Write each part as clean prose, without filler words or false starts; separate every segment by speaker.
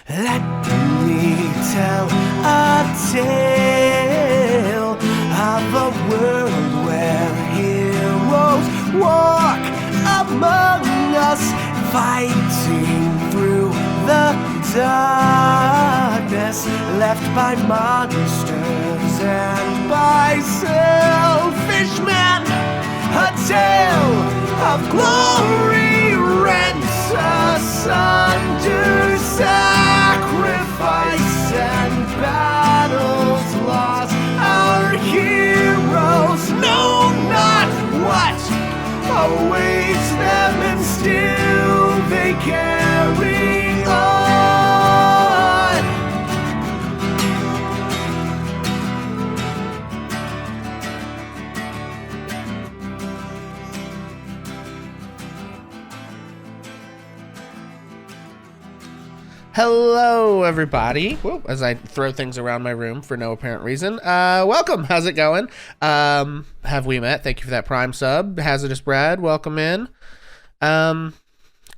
Speaker 1: Let me tell a tale of a world where heroes walk among us, fighting through the darkness left by monsters and by selfish men. A tale of glory rent asunder, sacrifice and battles lost. Our heroes know not what awaits them, and still they carry on. Hello, everybody. Whoa, as I throw things around my room for no apparent reason. Welcome. How's it going? Have we met? Thank you for that Prime sub. Hazardous Brad, welcome in.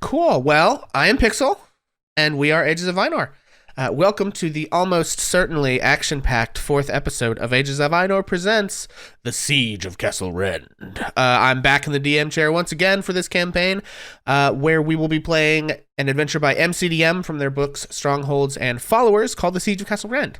Speaker 1: Cool. Well, I am Pixel, and we are Ages of Ainor. Welcome to the almost certainly action-packed fourth episode of Ages of Ainor presents the Siege of Castle Rend. I'm back in the DM chair once again for this campaign, where we will be playing an adventure by MCDM from their books Strongholds and Followers called the Siege of Castle Rend.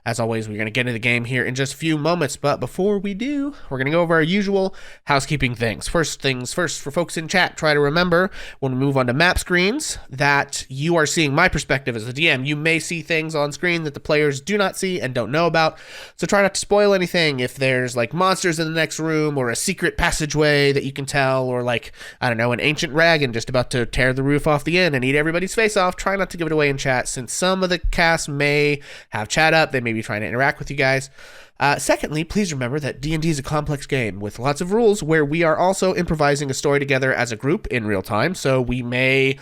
Speaker 1: As always, we're going to get into the game here in just a few moments, but before we do, we're going to go over our usual housekeeping things. First things first, for folks in chat, try to remember when we move on to map screens that you are seeing my perspective as the DM. You may see things on screen that the players do not see and don't know about, so try not to spoil anything. If there's like monsters in the next room or a secret passageway that you can tell, or like, I don't know, an ancient dragon just about to tear the roof off the inn and eat everybody's face off, try not to give it away in chat, since some of the cast may have chat up. They may be trying to interact with you guys. Secondly, please remember that D&D is a complex game with lots of rules, where we are also improvising a story together as a group in real time, so we may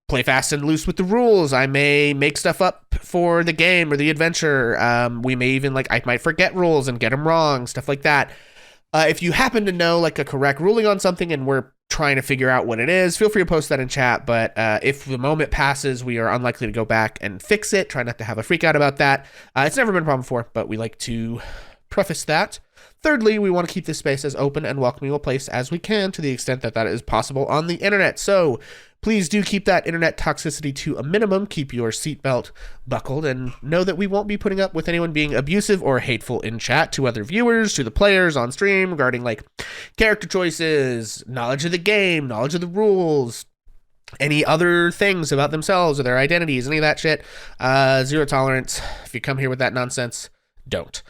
Speaker 1: play fast and loose with the rules. I may make stuff up for the game or the adventure. We may even, I might forget rules and get them wrong, stuff like that. If you happen to know like a correct ruling on something and we're trying to figure out what it is, feel free to post that in chat. But if the moment passes, we are unlikely to go back and fix it. Try not to have a freak out about that. It's never been a problem before, but we like to preface that. Thirdly, we want to keep this space as open and welcoming a place as we can, to the extent that that is possible on the internet. So please do keep that internet toxicity to a minimum. Keep your seatbelt buckled, and know that we won't be putting up with anyone being abusive or hateful in chat to other viewers, to the players on stream, regarding like character choices, knowledge of the game, knowledge of the rules, any other things about themselves or their identities, any of that shit. Zero tolerance. If you come here with that nonsense, don't.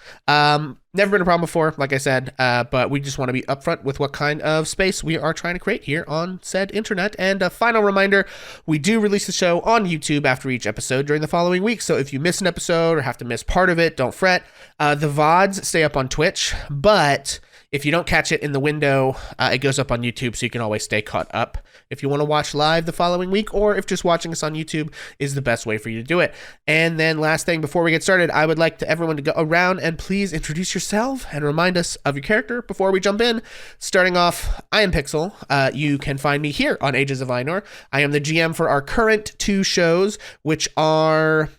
Speaker 1: Never been a problem before, like I said, but we just want to be upfront with what kind of space we are trying to create here on said internet. And a final reminder, we do release the show on YouTube after each episode during the following week, so if you miss an episode or have to miss part of it, don't fret. The VODs stay up on Twitch, but if you don't catch it in the window, it goes up on YouTube, so you can always stay caught up if you want to watch live the following week, or if just watching us on YouTube is the best way for you to do it. And then last thing before we get started, I would like everyone to go around and please introduce yourself and remind us of your character before we jump in. Starting off, I am Pixel. You can find me here on Ages of Ainor. I am the GM for our current two shows, which are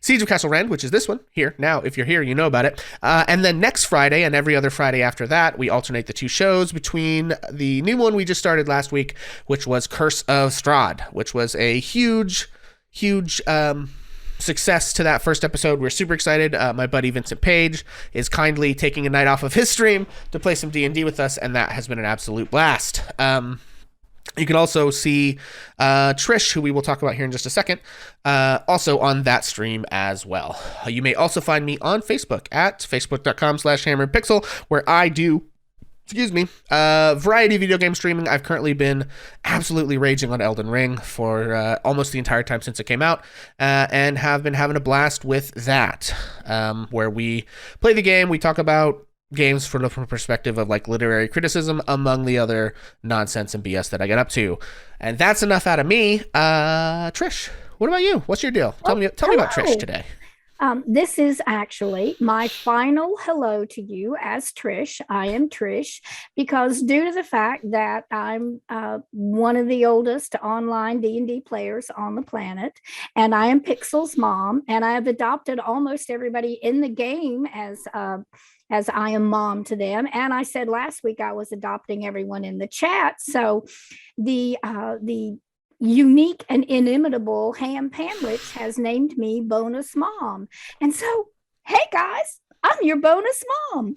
Speaker 1: Siege of Castle Rend, which is this one here. Now, if you're here, you know about it. And then next Friday and every other Friday after that, we alternate the two shows between the new one we just started last week, which was Curse of Strahd, which was a huge success to that first episode. We're super excited. My buddy Vincent Page is kindly taking a night off of his stream to play some D&D with us, and that has been an absolute blast. You can also see Trish, who we will talk about here in just a second, also on that stream as well. You may also find me on Facebook at facebook.com/hammerpixel, where I do, variety of video game streaming. I've currently been absolutely raging on Elden Ring for almost the entire time since it came out, and have been having a blast with that, where we play the game, we talk about games from the perspective of like literary criticism, among the other nonsense and BS that I get up to. And that's enough out of me. Trish, what about you? What's your deal? Tell me about Trish today.
Speaker 2: This is actually my final hello to you as Trish. I am Trish because due to the fact that I'm one of the oldest online D&D players on the planet, and I am Pixel's mom, and I have adopted almost everybody in the game as I am mom to them. And I said last week I was adopting everyone in the chat. So the unique and inimitable Ham Panwich has named me bonus mom. And so, hey guys, I'm your bonus mom.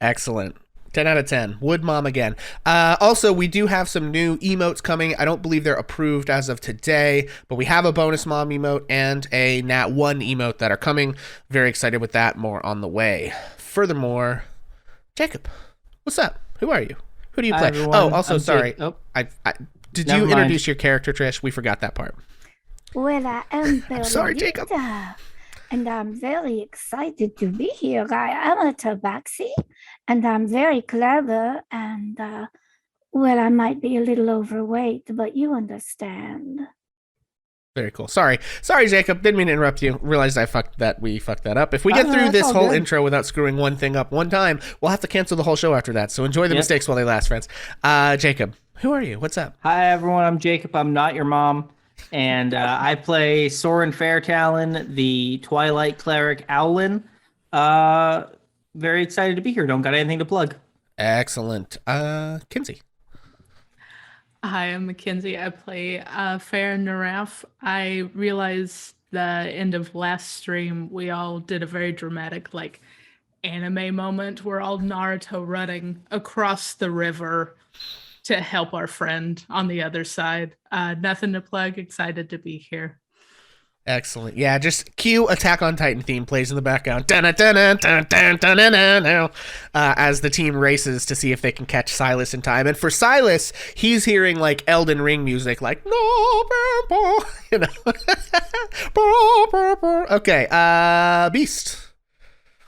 Speaker 1: Excellent. 10 out of 10. Wood mom again. Also, we do have some new emotes coming. I don't believe they're approved as of today, but we have a bonus mom emote and a Nat 1 emote that are coming. Very excited with that. More on the way. Furthermore, Jacob, what's up? Who are you? Who do you play?
Speaker 3: Everyone.
Speaker 1: Oh, also,
Speaker 3: I'm
Speaker 1: sorry. Did you introduce your character, Trish? We forgot that part.
Speaker 2: Well, I am
Speaker 1: I'm sorry, Jacob.
Speaker 2: And I'm very excited to be here. I am a tabaxi, and I'm very clever, and well, I might be a little overweight, but you understand.
Speaker 1: Very cool. Sorry, Jacob. Didn't mean to interrupt you. Realized we fucked that up. If we get through this whole intro without screwing one thing up one time, we'll have to cancel the whole show after that. So enjoy the mistakes while they last, friends. Jacob, who are you? What's up?
Speaker 3: Hi, everyone. I'm Jacob. I'm not your mom. And I play Soren Fairtalon, the Twilight Cleric Owlin. Very excited to be here. Don't got anything to plug.
Speaker 1: Excellent. Kinsey.
Speaker 4: Hi, I'm Mackenzie. I play Fair Naraf. I realized the end of last stream, we all did a very dramatic, anime moment. We're all Naruto running across the river to help our friend on the other side. Nothing to plug. Excited to be here.
Speaker 1: Excellent. Yeah, just cue Attack on Titan theme plays in the background. As the team races to see if they can catch Silas in time. And for Silas, he's hearing Elden Ring music, no, you know. Okay, Beast.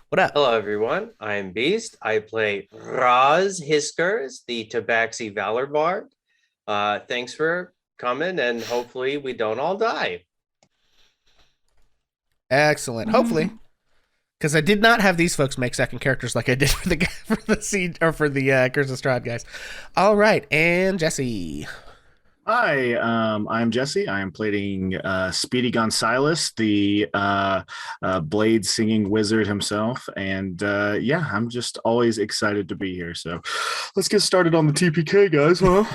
Speaker 1: What up?
Speaker 5: Hello, everyone. I'm Beast. I play Raz Hiskers, the Tabaxi Valor Bard. Thanks for coming, and hopefully we don't all die.
Speaker 1: Excellent. Hopefully, because I did not have these folks make second characters like I did for the Siege or for the Curse of Strahd guys. All right, and Jesse.
Speaker 6: Hi, I'm Jesse. I am playing Speedy Gonzalez, the blade singing wizard himself. And yeah, I'm just always excited to be here. So let's get started on the TPK, guys, huh?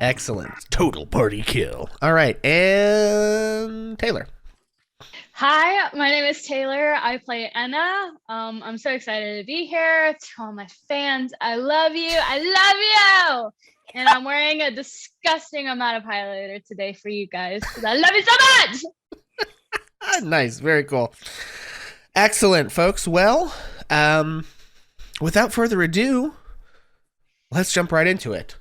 Speaker 1: Excellent. Total party kill. All right, and Taylor.
Speaker 7: Hi, my name is Taylor. I play Enna. I'm so excited to be here. To all my fans, I love you. I love you. And I'm wearing a disgusting amount of highlighter today for you guys because I love you so much.
Speaker 1: Nice. Very cool. Excellent, folks. Well, without further ado, let's jump right into it.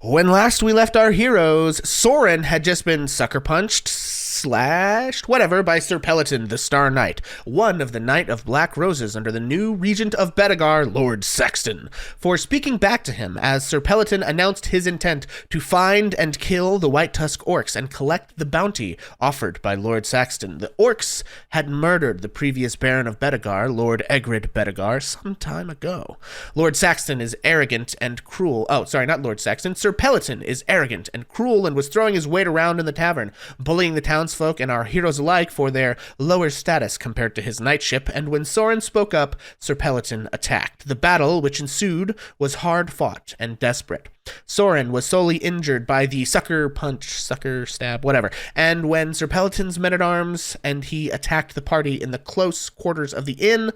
Speaker 1: When last we left our heroes, Soren had just been sucker punched, slashed, whatever, by Sir Peloton, the Star Knight, one of the Knight of Black Roses under the new Regent of Bedegar, Lord Saxton, for speaking back to him as Sir Peloton announced his intent to find and kill the White Tusk orcs and collect the bounty offered by Lord Saxton. The orcs had murdered the previous Baron of Bedegar, Lord Egrid Bedegar, some time ago. Lord Saxton is arrogant and cruel. Oh, sorry, not Lord Saxton. Sir Peloton is arrogant and cruel and was throwing his weight around in the tavern, bullying the townsfolk and our heroes alike for their lower status compared to his knightship, and when Soren spoke up, Sir Peloton attacked. The battle which ensued was hard fought and desperate. Soren was solely injured by the sucker punch, sucker stab, whatever, and when Sir Peloton's men-at-arms and he attacked the party in the close quarters of the inn,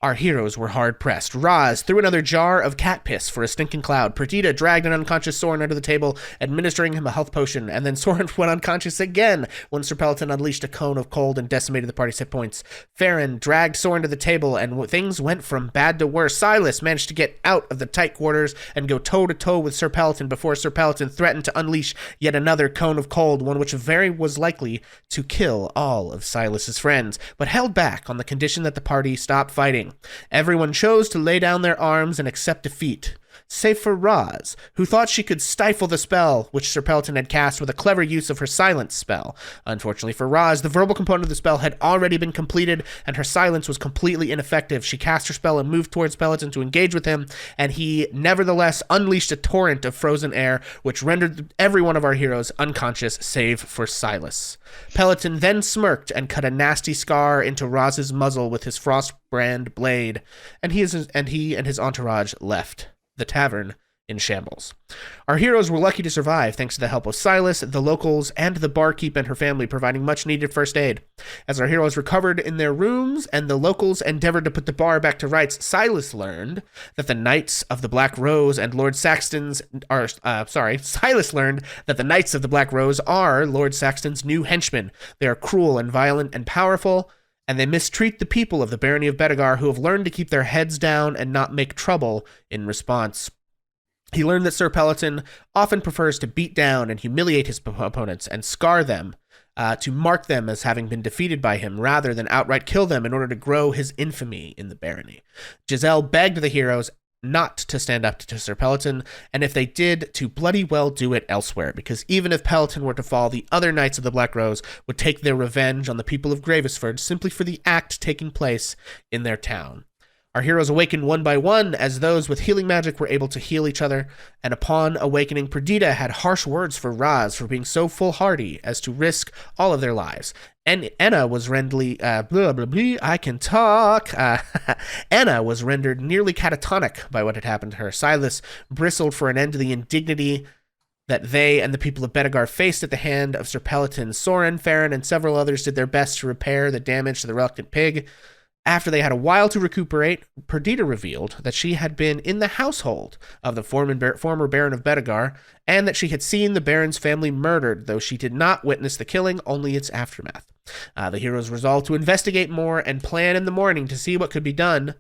Speaker 1: our heroes were hard-pressed. Raz threw another jar of cat piss for a stinking cloud. Perdita dragged an unconscious Soren under the table, administering him a health potion, and then Soren went unconscious again when Sir Peloton unleashed a cone of cold and decimated the party's hit points. Farron dragged Soren to the table, and things went from bad to worse. Silas managed to get out of the tight quarters and go toe-to-toe with Sir Peloton before Sir Peloton threatened to unleash yet another cone of cold, one which very was likely to kill all of Silas's friends, but held back on the condition that the party stop fighting. Everyone chose to lay down their arms and accept defeat. save for Roz, who thought she could stifle the spell which Sir Peloton had cast with a clever use of her silence spell. Unfortunately for Roz, the verbal component of the spell had already been completed, and her silence was completely ineffective. She cast her spell and moved towards Peloton to engage with him, and he nevertheless unleashed a torrent of frozen air, which rendered every one of our heroes unconscious, save for Silas. Peloton then smirked and cut a nasty scar into Roz's muzzle with his frost-brand blade, and he and his entourage left the tavern in shambles. Our heroes were lucky to survive thanks to the help of Silas, the locals, and the barkeep and her family providing much-needed first aid. As our heroes recovered in their rooms and the locals endeavored to put the bar back to rights, Silas learned that the Knights of the Black Rose and Lord Saxton's Silas learned that the Knights of the Black Rose are Lord Saxton's new henchmen. They are cruel and violent and powerful, and they mistreat the people of the barony of Bedegar, who have learned to keep their heads down and not make trouble in response. He learned that Sir Peloton often prefers to beat down and humiliate his opponents and scar them, to mark them as having been defeated by him, rather than outright kill them in order to grow his infamy in the barony. Giselle begged the heroes not to stand up to Sir Peloton, and if they did, to bloody well do it elsewhere, because even if Peloton were to fall, the other Knights of the Black Rose would take their revenge on the people of Gravesford simply for the act taking place in their town. Our heroes awakened one by one as those with healing magic were able to heal each other, and upon awakening, Perdita had harsh words for Roz for being so foolhardy as to risk all of their lives. And Anna was I can talk. Anna was rendered nearly catatonic by what had happened to her. Silas bristled for an end to the indignity that they and the people of Bedegar faced at the hand of Sir Peloton. Soren, Farron, and several others did their best to repair the damage to the reluctant pig. After they had a while to recuperate, Perdita revealed that she had been in the household of the former Baron of Bedegar, and that she had seen the Baron's family murdered, though she did not witness the killing, only its aftermath. The heroes resolved to investigate more and plan in the morning to see what could be done.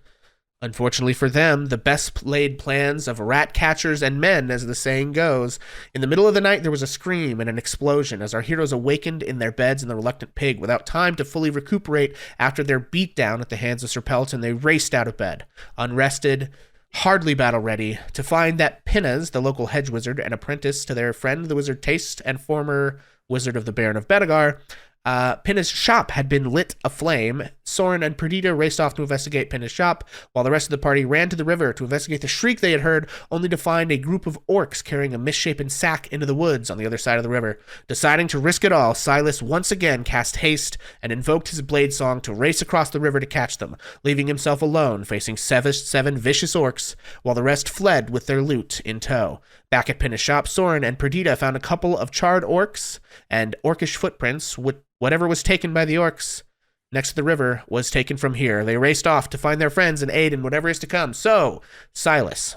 Speaker 1: Unfortunately for them, the best laid plans of rat catchers and men, as the saying goes. In the middle of the night, there was a scream and an explosion as our heroes awakened in their beds in the reluctant pig. Without time to fully recuperate after their beatdown at the hands of Sir Peloton, they raced out of bed, unrested, hardly battle-ready, to find that Pinnas, the local hedge wizard and apprentice to their friend the wizard Taste and former wizard of the Baron of Bedegar, Pinna's shop had been lit aflame. Soren and Perdita raced off to investigate Pinna's shop, while the rest of the party ran to the river to investigate the shriek they had heard, only to find a group of orcs carrying a misshapen sack into the woods on the other side of the river. Deciding to risk it all, Silas once again cast haste and invoked his blade song to race across the river to catch them, leaving himself alone facing seven vicious orcs, while the rest fled with their loot in tow. Back at Pinna's shop, Soren and Perdita found a couple of charred orcs and orcish footprints. Whatever was taken by the orcs next to the river was taken from here. They raced off to find their friends and aid in whatever is to come. So, Silas,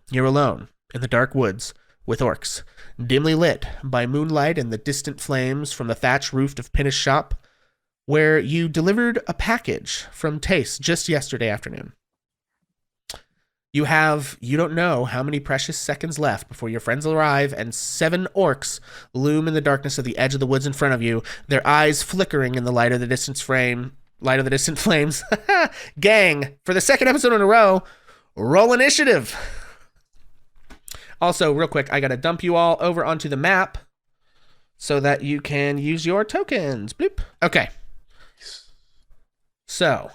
Speaker 1: you're alone in the dark woods with orcs, dimly lit by moonlight and the distant flames from the thatch roof of Pinna's shop, where you delivered a package from Taste just yesterday afternoon. You don't know how many precious seconds left before your friends arrive and 7 orcs loom in the darkness of the edge of the woods in front of you, their eyes flickering in the light of the distant flames. Gang, for the second episode in a row, roll initiative. Also, real quick, I gotta dump you all over onto the map so that you can use your tokens. Bloop. Okay. So,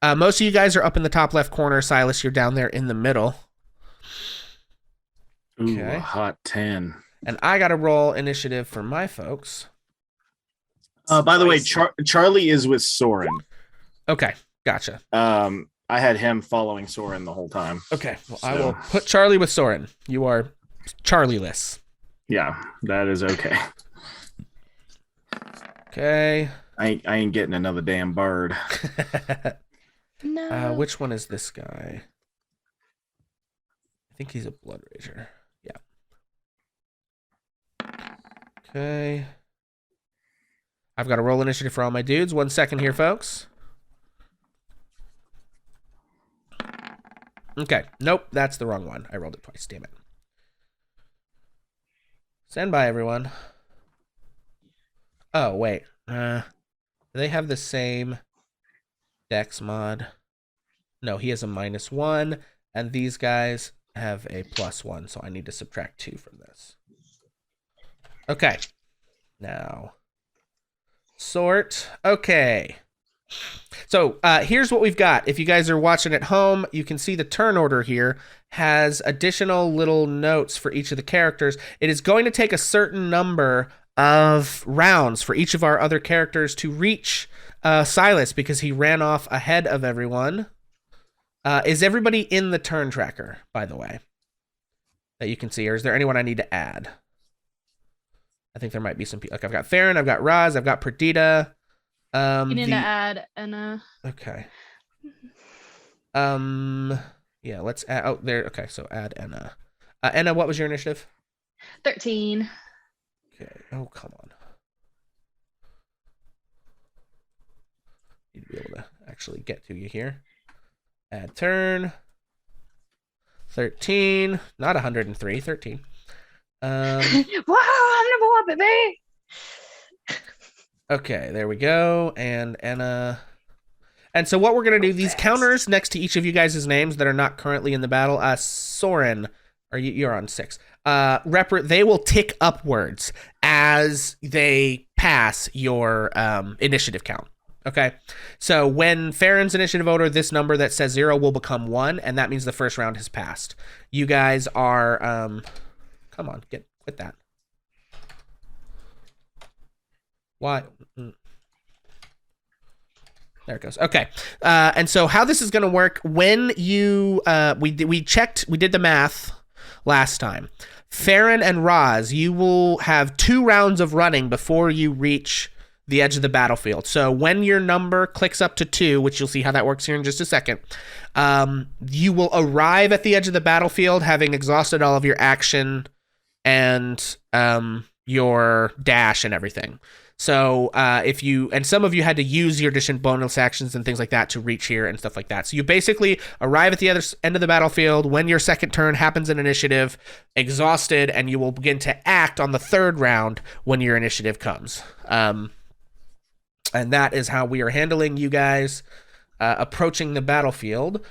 Speaker 1: most of you guys are up in the top left corner. Silas, you're down there in the middle.
Speaker 6: Ooh,
Speaker 1: Okay.
Speaker 6: a hot 10.
Speaker 1: And I got to roll initiative for my folks.
Speaker 6: By the way, Charlie is with Soren.
Speaker 1: Okay, gotcha.
Speaker 6: I had him following Soren the whole time.
Speaker 1: Okay, well, I will put Charlie with Soren. You are Charlie-less.
Speaker 6: Yeah, that is okay.
Speaker 1: Okay.
Speaker 6: I ain't getting another damn bird.
Speaker 7: No.
Speaker 1: Which one is this guy? I think he's a Blood Rager. Yeah. Okay. I've got to roll initiative for all my dudes. 1 second here, folks. Okay. Nope, that's the wrong one. I rolled it twice. Damn it. Stand by, everyone. Oh, wait. Do they have the same Dex mod? No, he has a -1. And these guys have a +1, so I need to subtract 2 from this. Okay. Now, sort. Okay. So here's what we've got. If you guys are watching at home, you can see the turn order here has additional little notes for each of the characters. It is going to take a certain number of rounds for each of our other characters to reach Silas because he ran off ahead of everyone. Is everybody in the turn tracker, by the way, that you can see? Or is there anyone I need to add? I think there might be some people. Okay, I've got Farron, I've got Roz, I've got Perdita.
Speaker 7: You need to add
Speaker 1: Okay. Yeah, let's add. Oh, there. Okay, so add Enna. Enna, what was your initiative?
Speaker 7: 13.
Speaker 1: Okay. Oh, come on. Need to be able to actually get to you here. Add turn. 13. Not 103. 13.
Speaker 7: Wow, I'm number 1, baby.
Speaker 1: Okay, there we go. And Enna. And so what we're going to do, these counters next to each of you guys' names that are not currently in the battle, Soren, you're on 6. They will tick upwards as they pass your initiative count. Okay, so when Farron's initiative order, this number that says 0 will become 1, and that means the first round has passed. You guys are, come on, quit that. Why? There it goes. Okay. And so how this is going to work, when you, we did the math last time. Farron and Roz, you will have 2 rounds of running before you reach the edge of the battlefield. So when your number clicks up to 2, which you'll see how that works here in just a second, you will arrive at the edge of the battlefield having exhausted all of your action and your dash and everything. So and some of you had to use your addition bonus actions and things like that to reach here and stuff like that. So you basically arrive at the other end of the battlefield when your second turn happens in initiative, exhausted, and you will begin to act on the 3rd round when your initiative comes. And that is how we are handling you guys approaching the battlefield.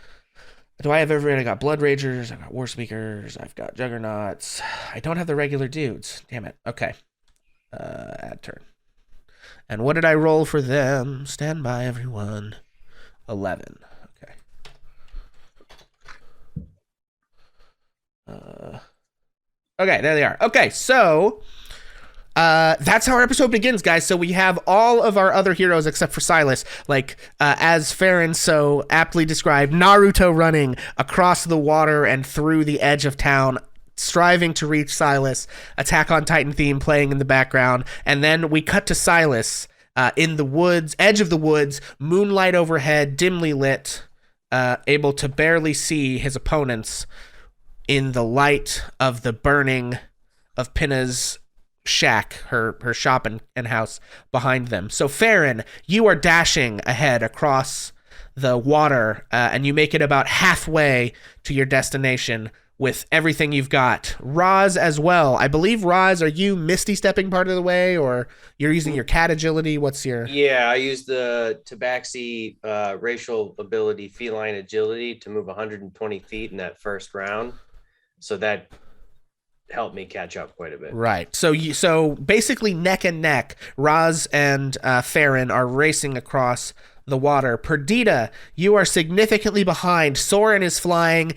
Speaker 1: Do I have everyone? I got Blood Ragers, I got War Speakers, I've got Juggernauts. I don't have the regular dudes. Damn it. Okay. Add turn. And what did I roll for them? Stand by, everyone. 11. Okay. Okay, there they are. Okay, so that's how our episode begins, guys. So we have all of our other heroes except for Silas, like as Farron so aptly described, Naruto running across the water and through the edge of town, striving to reach Silas. Attack on Titan theme playing in the background, and then we cut to Silas in the woods, edge of the woods, moonlight overhead, dimly lit, able to barely see his opponents in the light of the burning of Pinna's shack, her shop and house behind them. So Farron, you are dashing ahead across the water, and you make it about halfway to your destination with everything you've got. Roz as well. I believe, Roz, are you misty stepping part of the way, or you're using your cat agility? What's your...
Speaker 5: Yeah, I use the Tabaxi racial ability, feline agility, to move 120 feet in that first round. So that helped me catch up quite a bit.
Speaker 1: Right. So basically neck and neck, Roz and Farron are racing across the water. Perdita, you are significantly behind. Soren is flying.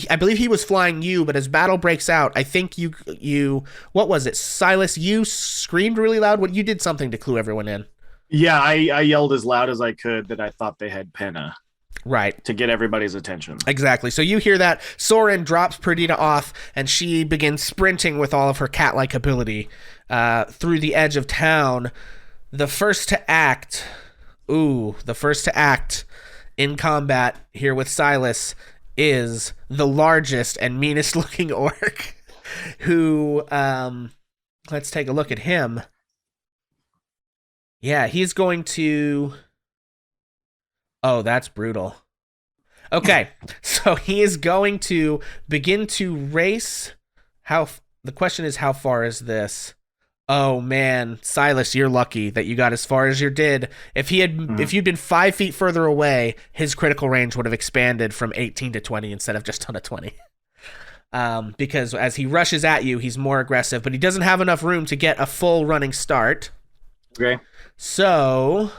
Speaker 1: I believe he was flying you, but as battle breaks out, I think you what was it? Silas, you screamed really loud. You did something to clue everyone in.
Speaker 6: Yeah, I yelled as loud as I could that I thought they had Penna.
Speaker 1: Right.
Speaker 6: To get everybody's attention.
Speaker 1: Exactly. So you hear that. Soren drops Perdita off, and she begins sprinting with all of her cat-like ability through the edge of town. The first to act in combat here with Silas is the largest and meanest looking orc who, let's take a look at him. Yeah, he's going to... Oh, that's brutal. Okay, so he is going to begin to race. The question is, how far is this Oh man, Silas, you're lucky that you got as far as you did. If you'd been 5 feet further away, his critical range would have expanded from 18 to 20 instead of just on a 20. Because as he rushes at you, he's more aggressive, but he doesn't have enough room to get a full running start.
Speaker 6: Okay.
Speaker 1: So,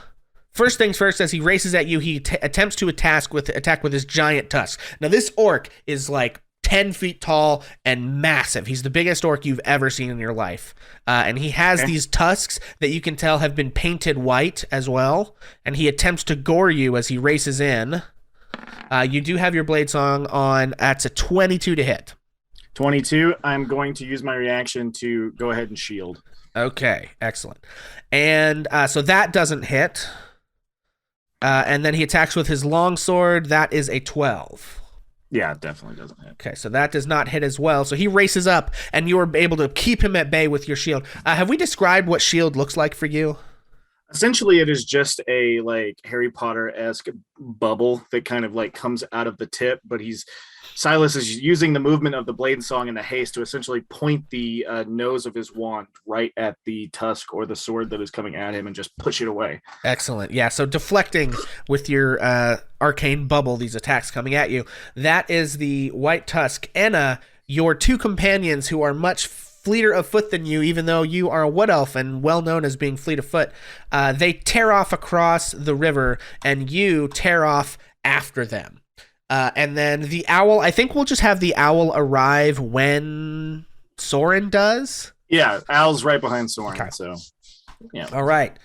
Speaker 1: first things first, as he races at you, he attempts to attack with his giant tusk. Now, this orc is like 10 feet tall and massive. He's the biggest orc you've ever seen in your life. And he has these tusks that you can tell have been painted white as well. And he attempts to gore you as he races in. You do have your blade song on. That's a 22 to hit.
Speaker 6: 22. I'm going to use my reaction to go ahead and shield.
Speaker 1: Okay, excellent. And so that doesn't hit. And then he attacks with his longsword. That is a 12.
Speaker 6: Yeah, it definitely doesn't hit.
Speaker 1: Okay, so that does not hit as well. So he races up, and you are able to keep him at bay with your shield. Have we described what shield looks like for you?
Speaker 6: Essentially, it is just a like Harry Potter-esque bubble that kind of like comes out of the tip, but Silas is using the movement of the blade song and the haste to essentially point the nose of his wand right at the tusk or the sword that is coming at him and just push it away.
Speaker 1: Excellent. Yeah, so deflecting with your arcane bubble these attacks coming at you. That is the white tusk. Enna, your two companions who are much fleeter of foot than you, even though you are a wood elf and well known as being fleet of foot, they tear off across the river and you tear off after them. And then the owl, I think we'll just have the owl arrive when Soren does.
Speaker 6: Yeah, Owl's right behind Soren.
Speaker 1: Okay.
Speaker 6: So, yeah.
Speaker 1: All right.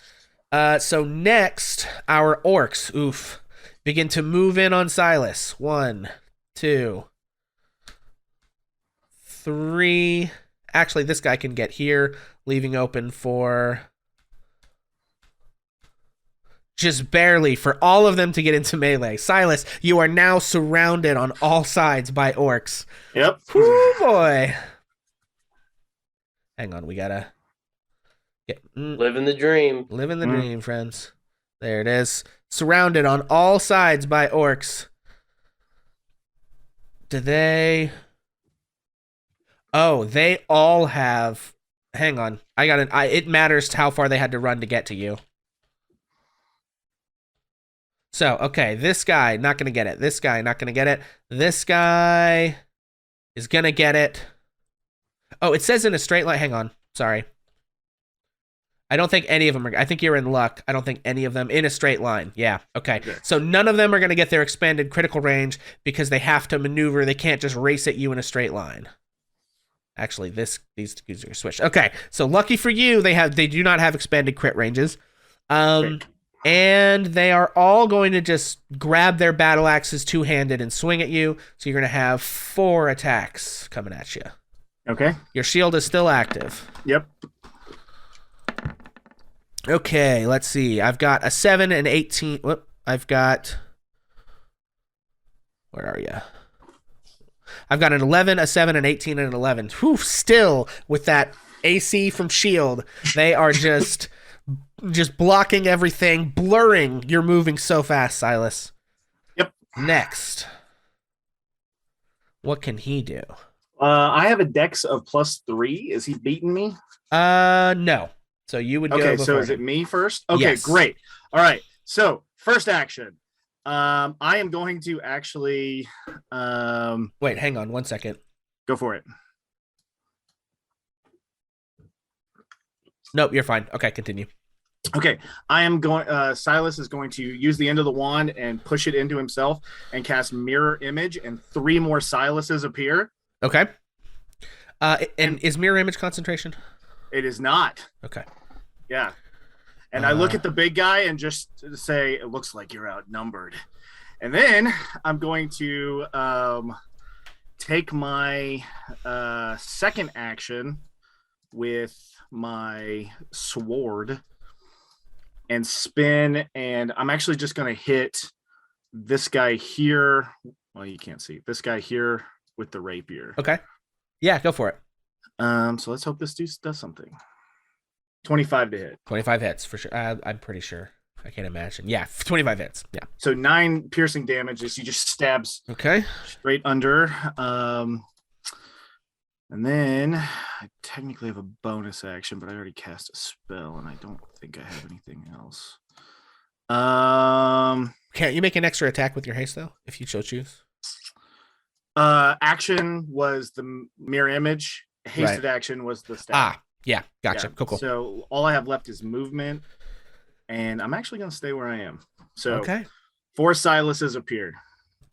Speaker 1: So next, our orcs, begin to move in on Silas. 1, 2, 3. Actually, this guy can get here, leaving open for just barely for all of them to get into melee. Silas, you are now surrounded on all sides by orcs.
Speaker 6: Yep.
Speaker 1: Woo boy. Hang on, we gotta get
Speaker 5: Living the dream.
Speaker 1: living the dream, friends. There it is. Surrounded on all sides by orcs. Do they? Oh, they all have. Hang on, it matters how far they had to run to get to you. So, okay, this guy, not going to get it. This guy, not going to get it. This guy is going to get it. Oh, it says in a straight line. Hang on. Sorry. I don't think any of them are. I think you're in luck. I don't think any of them in a straight line. Yeah, okay. So none of them are going to get their expanded critical range because they have to maneuver. They can't just race at you in a straight line. Actually, these two are switched. Okay, so lucky for you, they do not have expanded crit ranges. And they are all going to just grab their battle axes two-handed and swing at you. So you're going to have 4 attacks coming at you.
Speaker 6: Okay.
Speaker 1: Your shield is still active.
Speaker 6: Yep.
Speaker 1: Okay, let's see. I've got a 7 and 18. I've got... Where are you? I've got an 11, a 7, an 18, and an 11. Whew, still, with that AC from shield, they are just blocking everything, blurring. You're moving so fast, Silas.
Speaker 6: Yep.
Speaker 1: Next. What can he do?
Speaker 6: I have a dex of +3. Is he beating me?
Speaker 1: No. So you would go
Speaker 6: Okay,
Speaker 1: before
Speaker 6: so is
Speaker 1: him.
Speaker 6: it me first? Okay,
Speaker 1: Yes.
Speaker 6: great. All right. So, first action. I am going to actually
Speaker 1: Wait, hang on 1 second.
Speaker 6: go for it.
Speaker 1: Nope, you're fine. Okay, continue.
Speaker 6: Okay, I am going. Silas is going to use the end of the wand and push it into himself and cast Mirror Image, and 3 more Silases appear.
Speaker 1: Okay. And is mirror image concentration?
Speaker 6: It is not.
Speaker 1: Okay.
Speaker 6: Yeah. And I look at the big guy and just say, "It looks like you're outnumbered." And then I'm going to take my second action with my sword and spin, and I'm actually just going to hit this guy here. Well, you can't see this guy here with the rapier.
Speaker 1: Okay. Yeah, go for it.
Speaker 6: So let's hope this dude does something. 25 to hit.
Speaker 1: 25 hits for sure. I'm pretty sure. I can't imagine. Yeah, 25 hits. Yeah.
Speaker 6: So 9 piercing damage as he just stabs
Speaker 1: Okay.
Speaker 6: straight under. And then I technically have a bonus action, but I already cast a spell, and I don't think I have anything else.
Speaker 1: Can't you make an extra attack with your haste though, if you so choose?
Speaker 6: Action was the mirror image. Hasted action was the staff.
Speaker 1: Yeah, gotcha.
Speaker 6: Yeah.
Speaker 1: Cool.
Speaker 6: So all I have left is movement, and I'm actually going to stay where I am. So
Speaker 1: okay,
Speaker 6: 4 Silases appeared.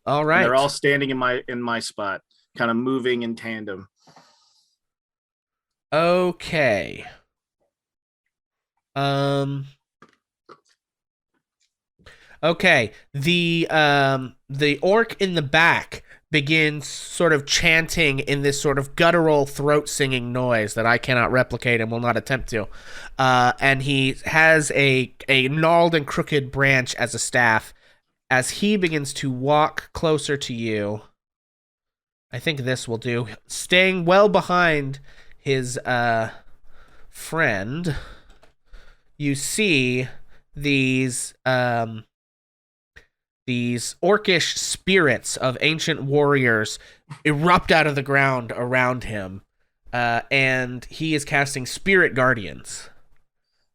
Speaker 1: All right,
Speaker 6: and they're all standing in my spot, kind of moving in tandem.
Speaker 1: Okay. Okay. The orc in the back begins sort of chanting in this sort of guttural throat singing noise that I cannot replicate and will not attempt to. And he has a gnarled and crooked branch as a staff. As he begins to walk closer to you, I think this will do. Staying well behind his friend, you see these orcish spirits of ancient warriors erupt out of the ground around him, and he is casting Spirit Guardians.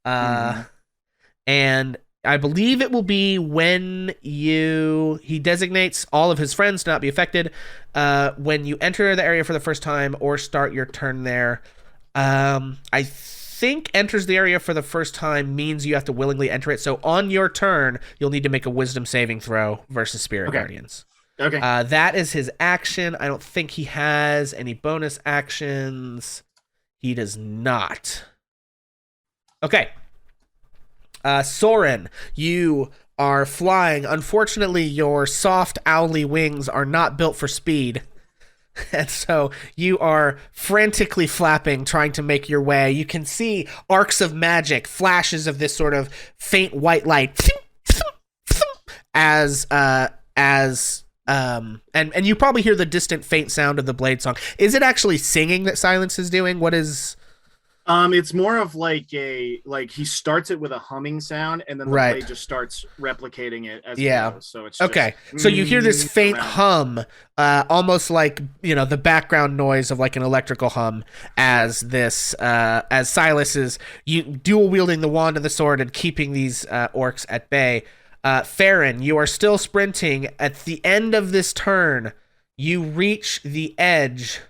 Speaker 1: And I believe it will be when he designates all of his friends to not be affected when you enter the area for the first time or start your turn there. I think enters the area for the first time means you have to willingly enter it. So on your turn, you'll need to make a wisdom saving throw versus Spirit Guardians.
Speaker 6: Okay.
Speaker 1: That is his action. I don't think he has any bonus actions. He does not. Okay. Soren, you are flying. Unfortunately, your soft owly wings are not built for speed. And so you are frantically flapping, trying to make your way. You can see arcs of magic, flashes of this sort of faint white light and you probably hear the distant faint sound of the blade song. Is it actually singing that Silence is doing? What is...
Speaker 6: It's more of like he starts it with a humming sound, and then the blade just starts replicating it as it goes. So it's just,
Speaker 1: okay. So you hear this faint hum, almost like the background noise of like an electrical hum, as Silas is dual wielding the wand and the sword and keeping these orcs at bay. Farron, you are still sprinting. At the end of this turn, you reach the edge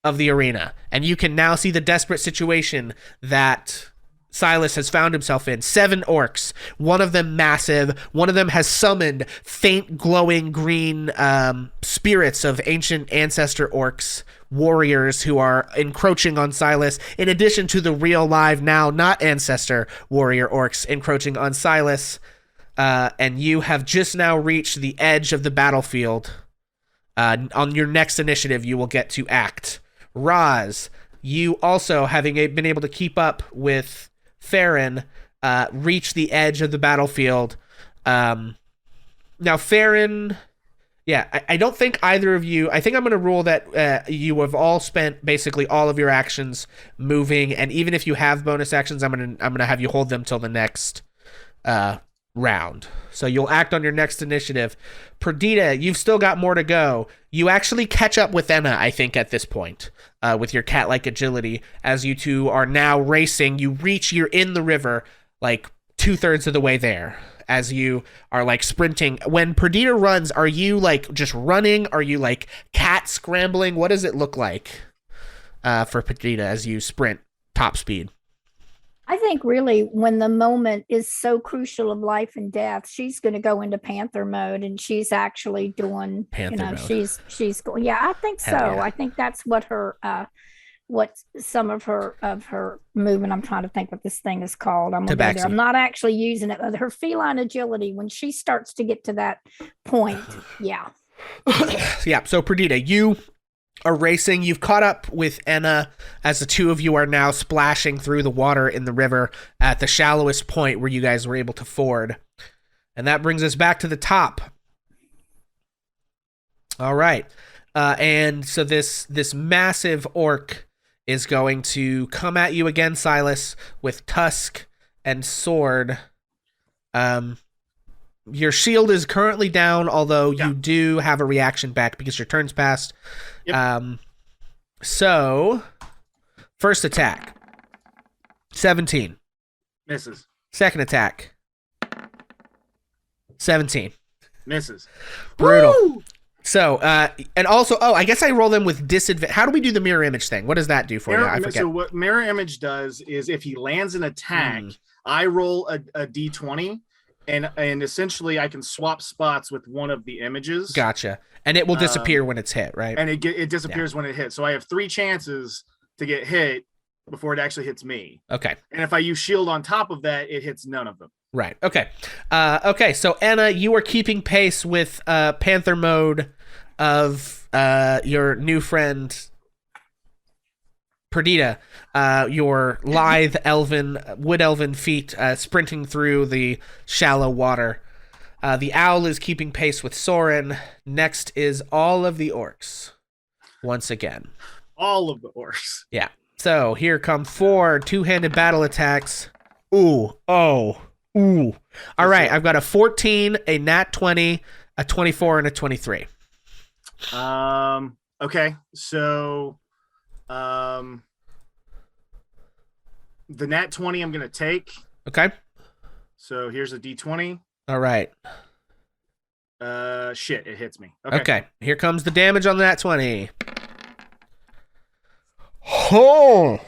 Speaker 1: of the arena, and you can now see the desperate situation that Silas has found himself in. 7 orcs, one of them massive, one of them has summoned faint glowing green spirits of ancient ancestor orcs, warriors who are encroaching on Silas, in addition to the real live now not ancestor warrior orcs encroaching on Silas, and you have just now reached the edge of the battlefield. On your next initiative, you will get to act. Raz, you also, having been able to keep up with Farron, reach the edge of the battlefield. Now, Farron, I don't think either of you... I think I'm going to rule that you have all spent basically all of your actions moving, and even if you have bonus actions, I'm going to have you hold them till the next round. So you'll act on your next initiative. Perdita, you've still got more to go. You actually catch up with Enna, I think, at this point, with your cat-like agility, as you two are now racing. You're in the river, like 2/3 of the way there, as you are like sprinting. When Perdita runs, are you like just running? Are you like cat scrambling? What does it look like for Perdita as you sprint top speed?
Speaker 2: I think really when the moment is so crucial of life and death, she's going to go into Panther mode, and she's actually doing
Speaker 1: Panther mode.
Speaker 2: She's going. Yeah, I think so.
Speaker 1: Yeah.
Speaker 2: I think that's what her what some of her movement. I'm trying to think what this thing is called. I'm not actually using it. Her feline agility, when she starts to get to that point, yeah.
Speaker 1: Yeah. So Perdita, you are racing. You've caught up with Enna as the two of you are now splashing through the water in the river at the shallowest point where you guys were able to ford. And that brings us back to the top. All right. And so this massive orc is going to come at you again, Silas, with tusk and sword. Your shield is currently down, although you do have a reaction back because your turn's passed.
Speaker 6: Yep.
Speaker 1: So, first attack, 17.
Speaker 6: Misses.
Speaker 1: Second attack, 17.
Speaker 6: Misses.
Speaker 1: Brutal.
Speaker 6: Woo!
Speaker 1: So, and also, I guess I roll them with disadvantage. How do we do the mirror image thing? What does that do for you? I forget.
Speaker 6: So what mirror image does is if he lands an attack, I roll a d20, and essentially I can swap spots with one of the images.
Speaker 1: Gotcha. And it will disappear when it's hit, right?
Speaker 6: And it disappears when it hits. So I have 3 chances to get hit before it actually hits me.
Speaker 1: Okay.
Speaker 6: And if I use shield on top of that, it hits none of them.
Speaker 1: Right. Okay. Okay. So Anna, you are keeping pace with Panther mode of your new friend Perdita. Your lithe wood elven feet sprinting through the shallow water. The owl is keeping pace with Soren. Next is all of the orcs. Once again.
Speaker 6: All of the orcs.
Speaker 1: Yeah. So here come 4 two-handed battle attacks. Ooh. Oh. Ooh. All right. I've got a 14, a nat 20, a 24, and a 23.
Speaker 6: Okay. So the nat 20 I'm going to take.
Speaker 1: Okay.
Speaker 6: So here's a d20.
Speaker 1: All right.
Speaker 6: Shit, it hits me.
Speaker 1: Okay. Here comes the damage on the nat 20. Oh.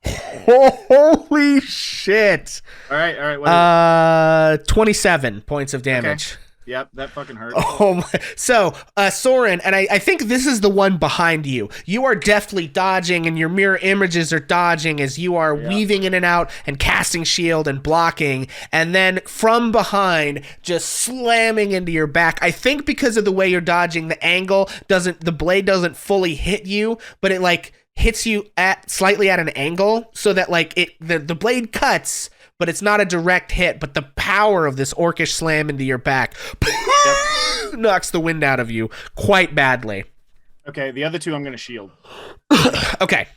Speaker 1: Holy shit.
Speaker 6: All right. What
Speaker 1: 27 points of damage.
Speaker 6: Okay. Yep, that fucking hurt.
Speaker 1: Oh my. So, Soren, and I think this is the one behind you. You are deftly dodging, and your mirror images are dodging as you are weaving in and out and casting shield and blocking, and then from behind, just slamming into your back. I think because of the way you're dodging, the blade doesn't fully hit you, but it like hits you at slightly at an angle, so that like the blade cuts, but it's not a direct hit, but the power of this orcish slam into your back knocks the wind out of you quite badly.
Speaker 6: Okay, the other 2 I'm going to shield.
Speaker 1: Okay.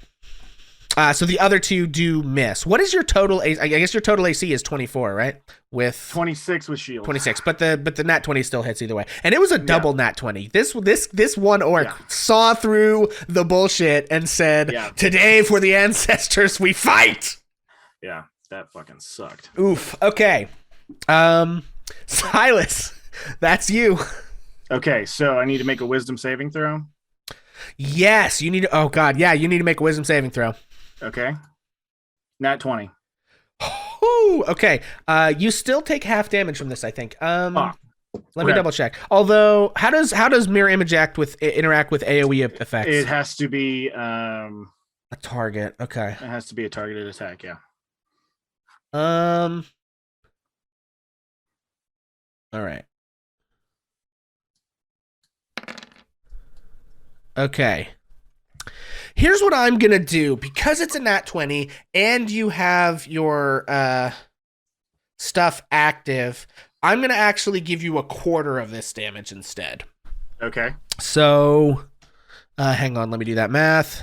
Speaker 1: So the other 2 do miss. What is your total AC? I guess your total AC is 24, right? With
Speaker 6: 26 with shield.
Speaker 1: 26, but the nat 20 still hits either way. And it was a double nat 20. This one orc saw through the bullshit and said, "Today for the ancestors we fight."
Speaker 6: Yeah. That fucking sucked.
Speaker 1: Oof. Okay. Silas, that's you.
Speaker 6: Okay, so I need to make a wisdom saving throw.
Speaker 1: Yes, you need to. Oh god, yeah, you need to make a wisdom saving throw.
Speaker 6: Okay. Nat 20.
Speaker 1: Ooh, okay. You still take half damage from this, I think. Let me double check. Although, how does mirror image interact with AoE effects?
Speaker 6: It has to be
Speaker 1: a target. Okay.
Speaker 6: It has to be a targeted attack. Yeah.
Speaker 1: All right. Okay. Here's what I'm going to do. Because it's a nat 20 and you have your stuff active, I'm going to actually give you a quarter of this damage instead.
Speaker 6: Okay.
Speaker 1: So, hang on. Let me do that math.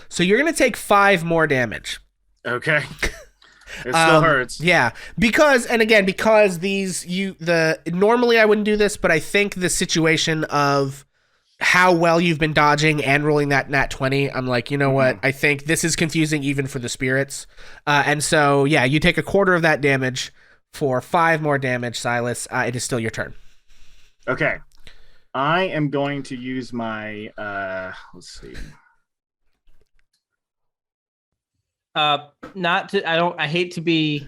Speaker 1: So you're going to take 5 more damage.
Speaker 6: Okay. It still hurts.
Speaker 1: Yeah. Because normally I wouldn't do this, but I think the situation of how well you've been dodging and rolling that nat 20, I'm like, you know what? I think this is confusing even for the spirits. And so, yeah, you take a quarter of that damage for 5 more damage, Silas. It is still your turn.
Speaker 6: Okay. I am going to use my, let's see.
Speaker 3: I hate to be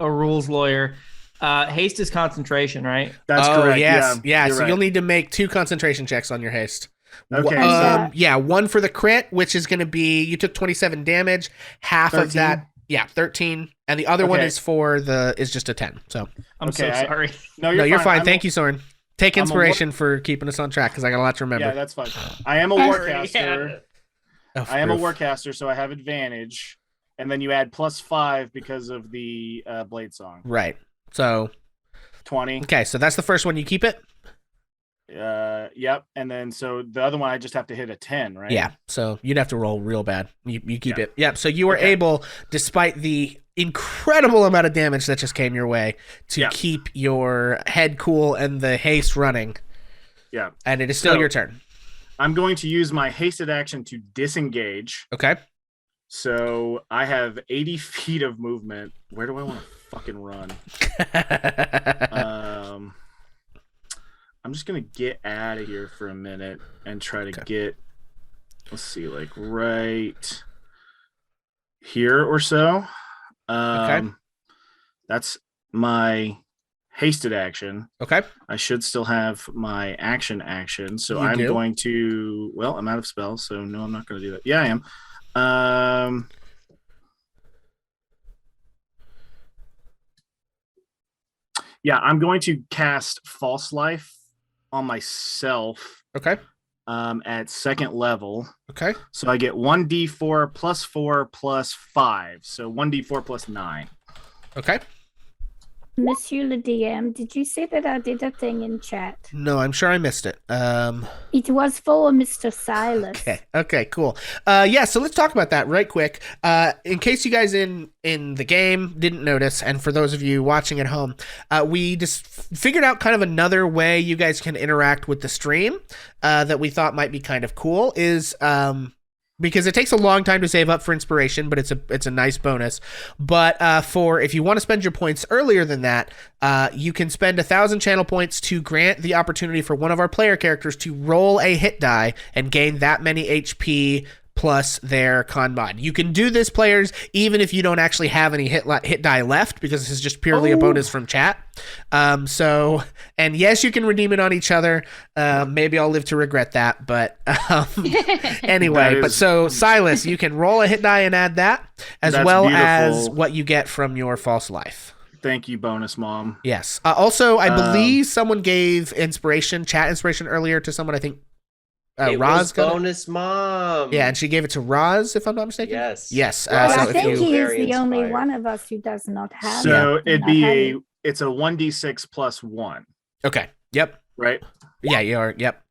Speaker 3: a rules lawyer. Haste is concentration, right?
Speaker 6: That's correct.
Speaker 1: Yes. Yeah. So
Speaker 6: right.
Speaker 1: you'll need to make 2 concentration checks on your haste.
Speaker 6: Okay.
Speaker 1: Yeah, 1 for the crit, which is going to be, you took 27 damage, half 13? Of that. Yeah, 13. And the other one is just a 10. So
Speaker 3: I'm so sorry.
Speaker 1: No, you're fine. Thank you, Soren. Take inspiration for keeping us on track because I got a lot to remember.
Speaker 6: Yeah, that's fine. I am a warcaster. I am a warcaster, so I have advantage. And then you add +5 because of the blade song.
Speaker 1: Right. So
Speaker 6: 20.
Speaker 1: Okay, so that's the first one. You keep it?
Speaker 6: Yep. And then so the other one I just have to hit a 10, right?
Speaker 1: Yeah. So you'd have to roll real bad. You keep it. Yep. So you were able, despite the incredible amount of damage that just came your way, to keep your head cool and the haste running.
Speaker 6: Yeah.
Speaker 1: And it is still
Speaker 6: So-
Speaker 1: your turn.
Speaker 6: I'm going to use my hasted action to disengage.
Speaker 1: Okay.
Speaker 6: So I have 80 feet of movement. Where do I want to fucking run? I'm just gonna get out of here for a minute and try to get, let's see, like right here or so.
Speaker 1: Okay.
Speaker 6: That's my hasted action.
Speaker 1: Okay.
Speaker 6: I should still have my action. So
Speaker 1: You
Speaker 6: I'm
Speaker 1: do?
Speaker 6: going to, well, I'm out of spells, so no, I'm not going to do that. Yeah, I am. Yeah, I'm going to cast False Life on myself
Speaker 1: Okay.
Speaker 6: at second level.
Speaker 1: Okay.
Speaker 6: So I get 1d4 plus 4 plus 5. So 1d4 plus 9.
Speaker 1: Okay.
Speaker 2: Monsieur le DM, did you say that I did a thing in chat?
Speaker 1: No, I'm sure I missed it.
Speaker 2: It was for Mr. Silas.
Speaker 1: Okay. Okay. Cool. Yeah. So let's talk about that right quick. In case you guys in the game didn't notice, and for those of you watching at home, we just figured out kind of another way you guys can interact with the stream that we thought might be kind of cool. Is because it takes a long time to save up for inspiration, but it's a nice bonus. But for if you want to spend your points earlier than that, you can spend 1,000 channel points to grant the opportunity for one of our player characters to roll a hit die and gain that many HP plus their con mod. You can do this, players, even if you don't actually have any hit die left, because this is just purely a bonus from chat. So, and yes, you can redeem it on each other. Maybe I'll live to regret that, but anyway. But so, Silas, you can roll a hit die and add that, as
Speaker 6: That's
Speaker 1: well
Speaker 6: beautiful.
Speaker 1: as what you get from your false life.
Speaker 6: Thank you, bonus mom.
Speaker 1: Yes. Also, I believe someone gave chat inspiration earlier to someone. I think
Speaker 5: It
Speaker 1: Roz
Speaker 5: was
Speaker 1: got it.
Speaker 5: bonus mom.
Speaker 1: Yeah, and she gave it to Roz, if I'm not mistaken.
Speaker 5: Yes.
Speaker 1: Yes.
Speaker 5: Roz
Speaker 2: But
Speaker 1: so
Speaker 2: I
Speaker 1: if
Speaker 2: think
Speaker 1: you,
Speaker 2: he is
Speaker 5: Very
Speaker 2: the only
Speaker 5: inspired.
Speaker 2: one of us who does not have
Speaker 6: So
Speaker 2: it.
Speaker 6: it'd
Speaker 2: I
Speaker 6: be
Speaker 2: have it.
Speaker 6: it's a 1d6 plus 1,
Speaker 1: okay. Yep.
Speaker 6: right?
Speaker 1: Yeah, you are. Yep.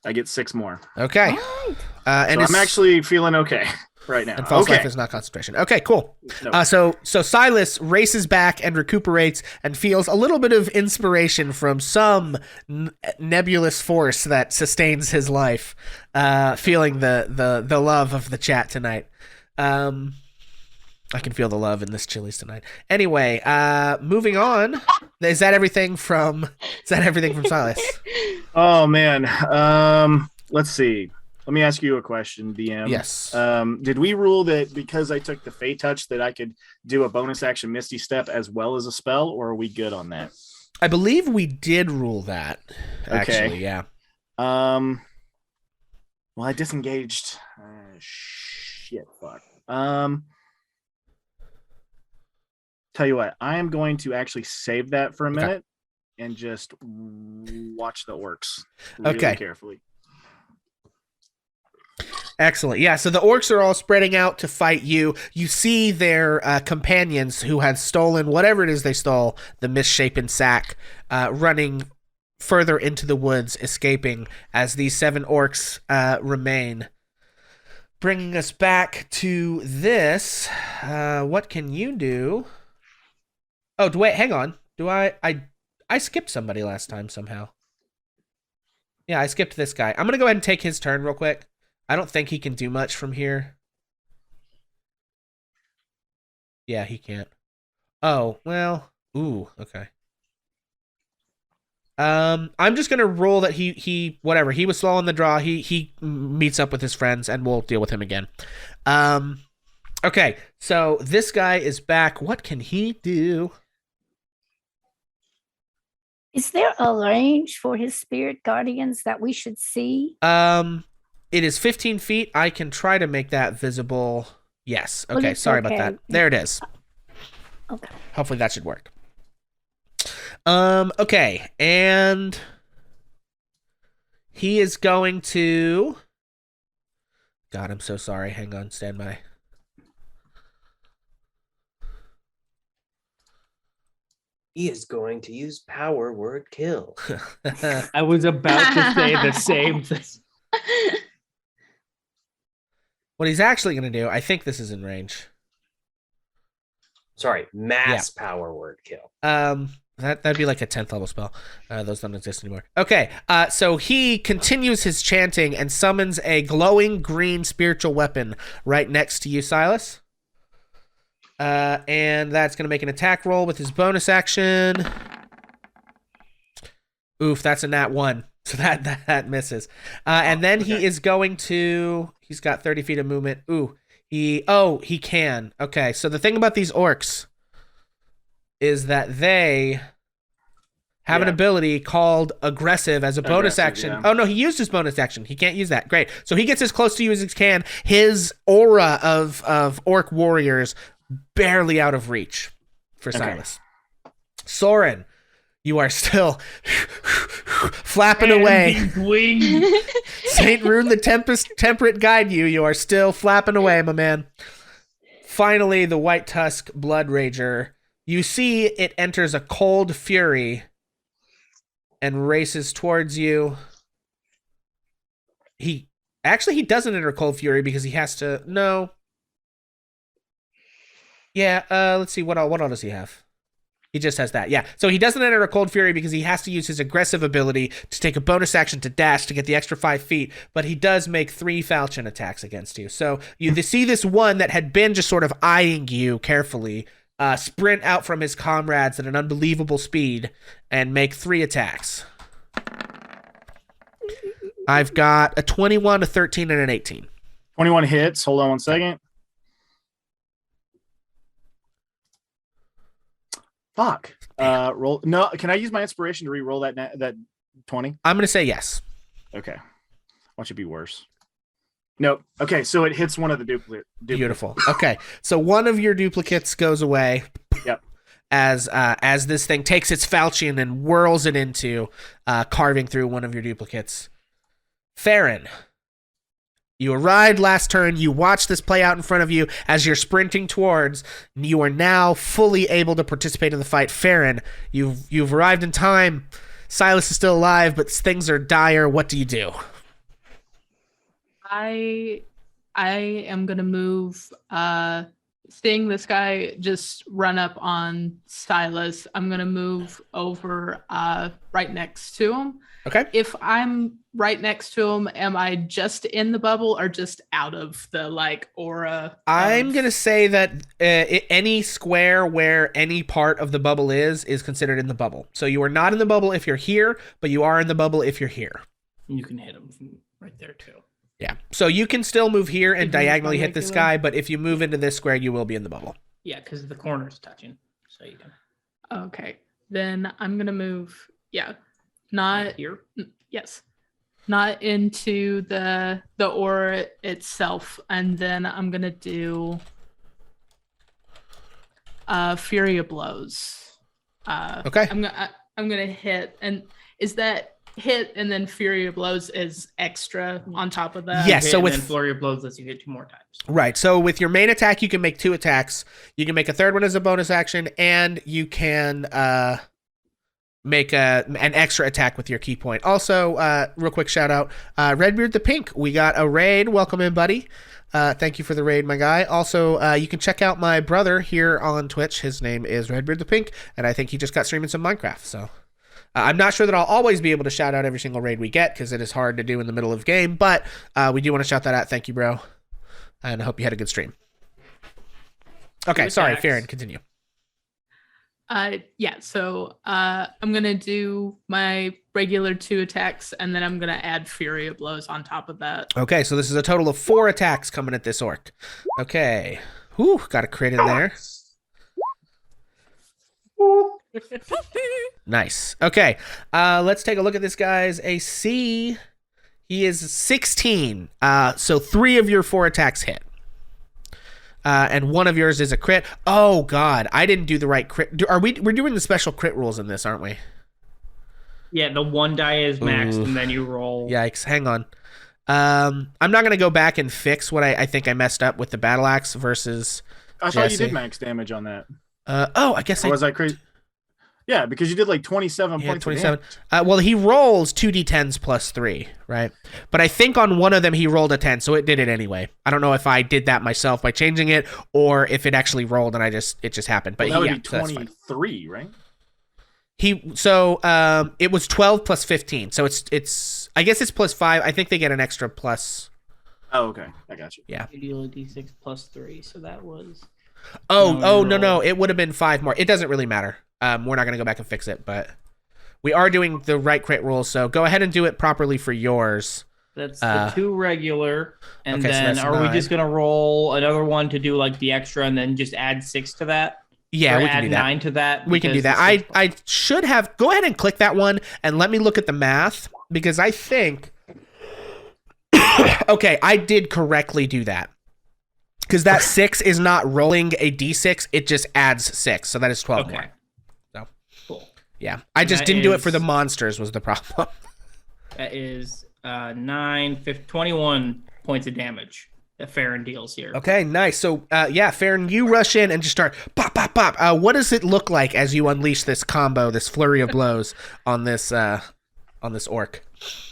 Speaker 6: I get 6 more.
Speaker 1: Okay.
Speaker 2: Right.
Speaker 1: And
Speaker 6: So I'm actually feeling okay right now.
Speaker 1: and false
Speaker 6: Okay.
Speaker 1: life is not concentration. Okay, cool.
Speaker 6: No.
Speaker 1: So Silas races back and recuperates and feels a little bit of inspiration from some nebulous force that sustains his life. Feeling the love of the chat tonight. I can feel the love in this Chili's tonight. Anyway, moving on. Is that everything from Silas?
Speaker 6: Oh man. Let's see. Let me ask you a question, DM.
Speaker 1: Yes.
Speaker 6: Did we rule that because I took the Fate Touch that I could do a bonus action Misty Step as well as a spell, or are we good on that?
Speaker 1: I believe we did rule that. Actually, yeah.
Speaker 6: Well, I disengaged. Shit, fuck. Tell you what, I am going to actually save that for a
Speaker 1: Okay.
Speaker 6: minute and just watch the orcs really
Speaker 1: Okay.
Speaker 6: carefully.
Speaker 1: Excellent. Yeah, so the orcs are all spreading out to fight you. You see their companions who had stolen whatever it is they stole, the misshapen sack, running further into the woods, escaping as these 7 orcs remain. Bringing us back to this. What can you do? Oh, wait, hang on. Do I skipped somebody last time somehow. Yeah, I skipped this guy. I'm going to go ahead and take his turn real quick. I don't think he can do much from here. Yeah, he can't. Oh, well. Ooh, okay. I'm just gonna roll that he whatever. He was slow on the draw. He meets up with his friends and we'll deal with him again. Okay, so this guy is back. What can he do?
Speaker 2: Is there a range for his spirit guardians that we should see?
Speaker 1: It is 15 feet. I can try to make that visible. Yes.
Speaker 2: Well,
Speaker 1: Okay.
Speaker 2: it's
Speaker 1: Sorry about
Speaker 2: okay.
Speaker 1: that. There it is.
Speaker 2: Okay.
Speaker 1: Hopefully that should work. Okay. And he is going to. God, I'm so sorry. Hang on. Stand by.
Speaker 5: He is going to use power word kill.
Speaker 3: I was about to say the same thing.
Speaker 1: What he's actually going to do, I think this is in range.
Speaker 5: Sorry, mass power word kill.
Speaker 1: That'd be like a 10th level spell. Those don't exist anymore. Okay, so he continues his chanting and summons a glowing green spiritual weapon right next to you, Silas. And that's going to make an attack roll with his bonus action. Oof, that's a nat 1. So that misses. And then he is going to... He's got 30 feet of movement. Ooh, he can. Okay, so the thing about these orcs is that they have an ability called aggressive as a bonus action.
Speaker 6: Yeah.
Speaker 1: Oh, no, he used his bonus action. He can't use that. Great. So he gets as close to you as he can. His aura of orc warriors barely out of reach for Silas. Soren, you are still flapping away. Saint Rune the Temperate guide you. You are still flapping away, my man. Finally, the White Tusk Blood Rager. You see it enters a cold fury and races towards you. He doesn't enter cold fury because he has to. No. Yeah. Let's see. What all does he have? He just has that. Yeah. So he doesn't enter a cold fury because he has to use his aggressive ability to take a bonus action to dash to get the extra 5 feet. But he does make 3 falchion attacks against you. So you see this one that had been just sort of eyeing you carefully. Sprint out from his comrades at an unbelievable speed and make 3 attacks. I've got a 21, a 13, and an 18.
Speaker 6: 21 hits. Hold on one second. Fuck. Roll. No, can I use my inspiration to re-roll that 20?
Speaker 1: I'm going to say yes.
Speaker 6: Okay. Watch it be worse. Nope. Okay, so it hits one of the duplicates.
Speaker 1: Beautiful. Okay, so one of your duplicates goes away.
Speaker 6: Yep.
Speaker 1: As this thing takes its falchion and whirls it into, carving through one of your duplicates. Farron, you arrived last turn. You watched this play out in front of you as you're sprinting towards. You are now fully able to participate in the fight. Farron, you've arrived in time. Silas is still alive, but things are dire. What do you do?
Speaker 4: I am gonna move. Seeing this guy just run up on Silas, I'm gonna move over right next to him.
Speaker 1: Okay.
Speaker 4: If I'm right next to him, am I just in the bubble or just out of the aura?
Speaker 1: I'm gonna say that any square where any part of the bubble is considered in the bubble. So you are not in the bubble if you're here, but you are in the bubble if you're here.
Speaker 3: You can hit him from right there too.
Speaker 1: Yeah. So you can still move here and diagonally hit this guy, but if you move into this square, you will be in the bubble.
Speaker 3: Yeah, because the corner's touching, so you can.
Speaker 4: Okay. Then I'm gonna move. Yeah. Not
Speaker 3: here.
Speaker 4: Yes. Not into the aura itself, and then I'm gonna do Fury of Blows.
Speaker 1: Okay.
Speaker 4: I'm gonna hit, and is that hit and then Fury of Blows is extra on top of that?
Speaker 1: Yes. So with
Speaker 3: Flurry of Blows lets you hit 2 more times.
Speaker 1: Right. So with your main attack, you can make 2 attacks. You can make a third one as a bonus action, and you can make an extra attack with your key point. Also, real quick shout out, Redbeard the Pink. We got a raid. Welcome in, buddy. Thank you for the raid, my guy. Also, you can check out my brother here on Twitch. His name is Redbeard the Pink, and I think he just got streaming some Minecraft. So I'm not sure that I'll always be able to shout out every single raid we get because it is hard to do in the middle of game, but we do want to shout that out. Thank you, bro. And I hope you had a good stream. Okay, sorry, Farron, continue.
Speaker 4: Yeah, so I'm going to do my regular 2 attacks, and then I'm going to add Fury of Blows on top of that.
Speaker 1: Okay, so this is a total of 4 attacks coming at this orc. Okay. Whew, got a crit in there. Nice. Okay, let's take a look at this guy's AC. He is 16. So 3 of your 4 attacks hit. And 1 of yours is a crit. Oh God, I didn't do the right crit. We're doing the special crit rules in this, aren't we?
Speaker 3: Yeah, the 1 die is maxed, and then you roll.
Speaker 1: Yikes! Hang on. I'm not gonna go back and fix what I think I messed up with the battle axe versus.
Speaker 6: I thought you did max damage on that.
Speaker 1: I guess
Speaker 6: was I crazy? Yeah, because you did like 27 points.
Speaker 1: 27. Well, he rolls 2d10s plus 3, right? But I think on one of them he rolled a 10, so it did it anyway. I don't know if I did that myself by changing it, or if it actually rolled and it just happened. But
Speaker 6: that would be 23, right?
Speaker 1: It was 12 plus 15. So it's I guess it's plus 5. I think they get an extra plus.
Speaker 6: Oh, okay. I got you.
Speaker 1: Yeah.
Speaker 3: You deal a d6 plus 3, so that was.
Speaker 1: No. It would have been 5 more. It doesn't really matter. We're not going to go back and fix it, but we are doing the right crit rules. So go ahead and do it properly for yours.
Speaker 3: That's the 2 regular, and
Speaker 1: okay, so
Speaker 3: then
Speaker 1: that's
Speaker 3: are we
Speaker 1: 9.
Speaker 3: just gonna roll another one to do like the extra, and then just add 6 to that?
Speaker 1: Yeah,
Speaker 3: Or
Speaker 1: we can
Speaker 3: add
Speaker 1: do that.
Speaker 3: 9 to that.
Speaker 1: We can do that. I should have. Go ahead and click that one, and let me look at the math because I think. Okay, I did correctly do that. Because that 6 is not rolling a d6, it just adds 6, so that is 12
Speaker 3: Okay.
Speaker 1: more. So,
Speaker 3: Cool.
Speaker 1: yeah, I just
Speaker 3: that
Speaker 1: didn't do it for
Speaker 3: is-
Speaker 1: the monsters was the problem.
Speaker 3: That is 21 points of damage that Farron deals here.
Speaker 1: Okay, nice. So, Farron, you rush in and just start pop, pop, pop. What does it look like as you unleash this combo, this flurry of blows on this orc?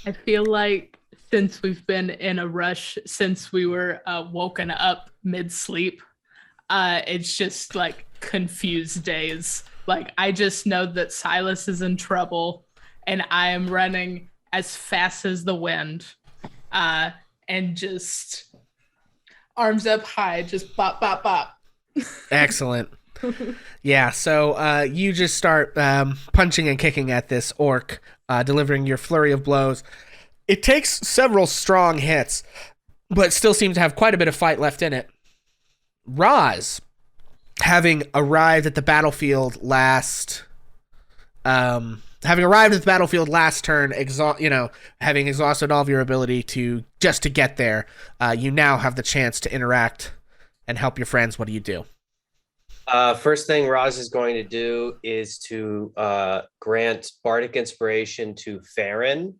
Speaker 4: I feel like since we've been in a rush since we were woken up mid-sleep, it's just like confused days. Like I just know that Silas is in trouble and I am running as fast as the wind and just arms up high, just bop, bop, bop.
Speaker 1: Excellent. Yeah, so you just start punching and kicking at this orc, delivering your flurry of blows. It takes several strong hits, but still seems to have quite a bit of fight left in it. Roz, having arrived at the battlefield last turn, having exhausted all of your ability to get there, you now have the chance to interact and help your friends. What do you do?
Speaker 5: First thing Roz is going to do is to grant Bardic Inspiration to Farron.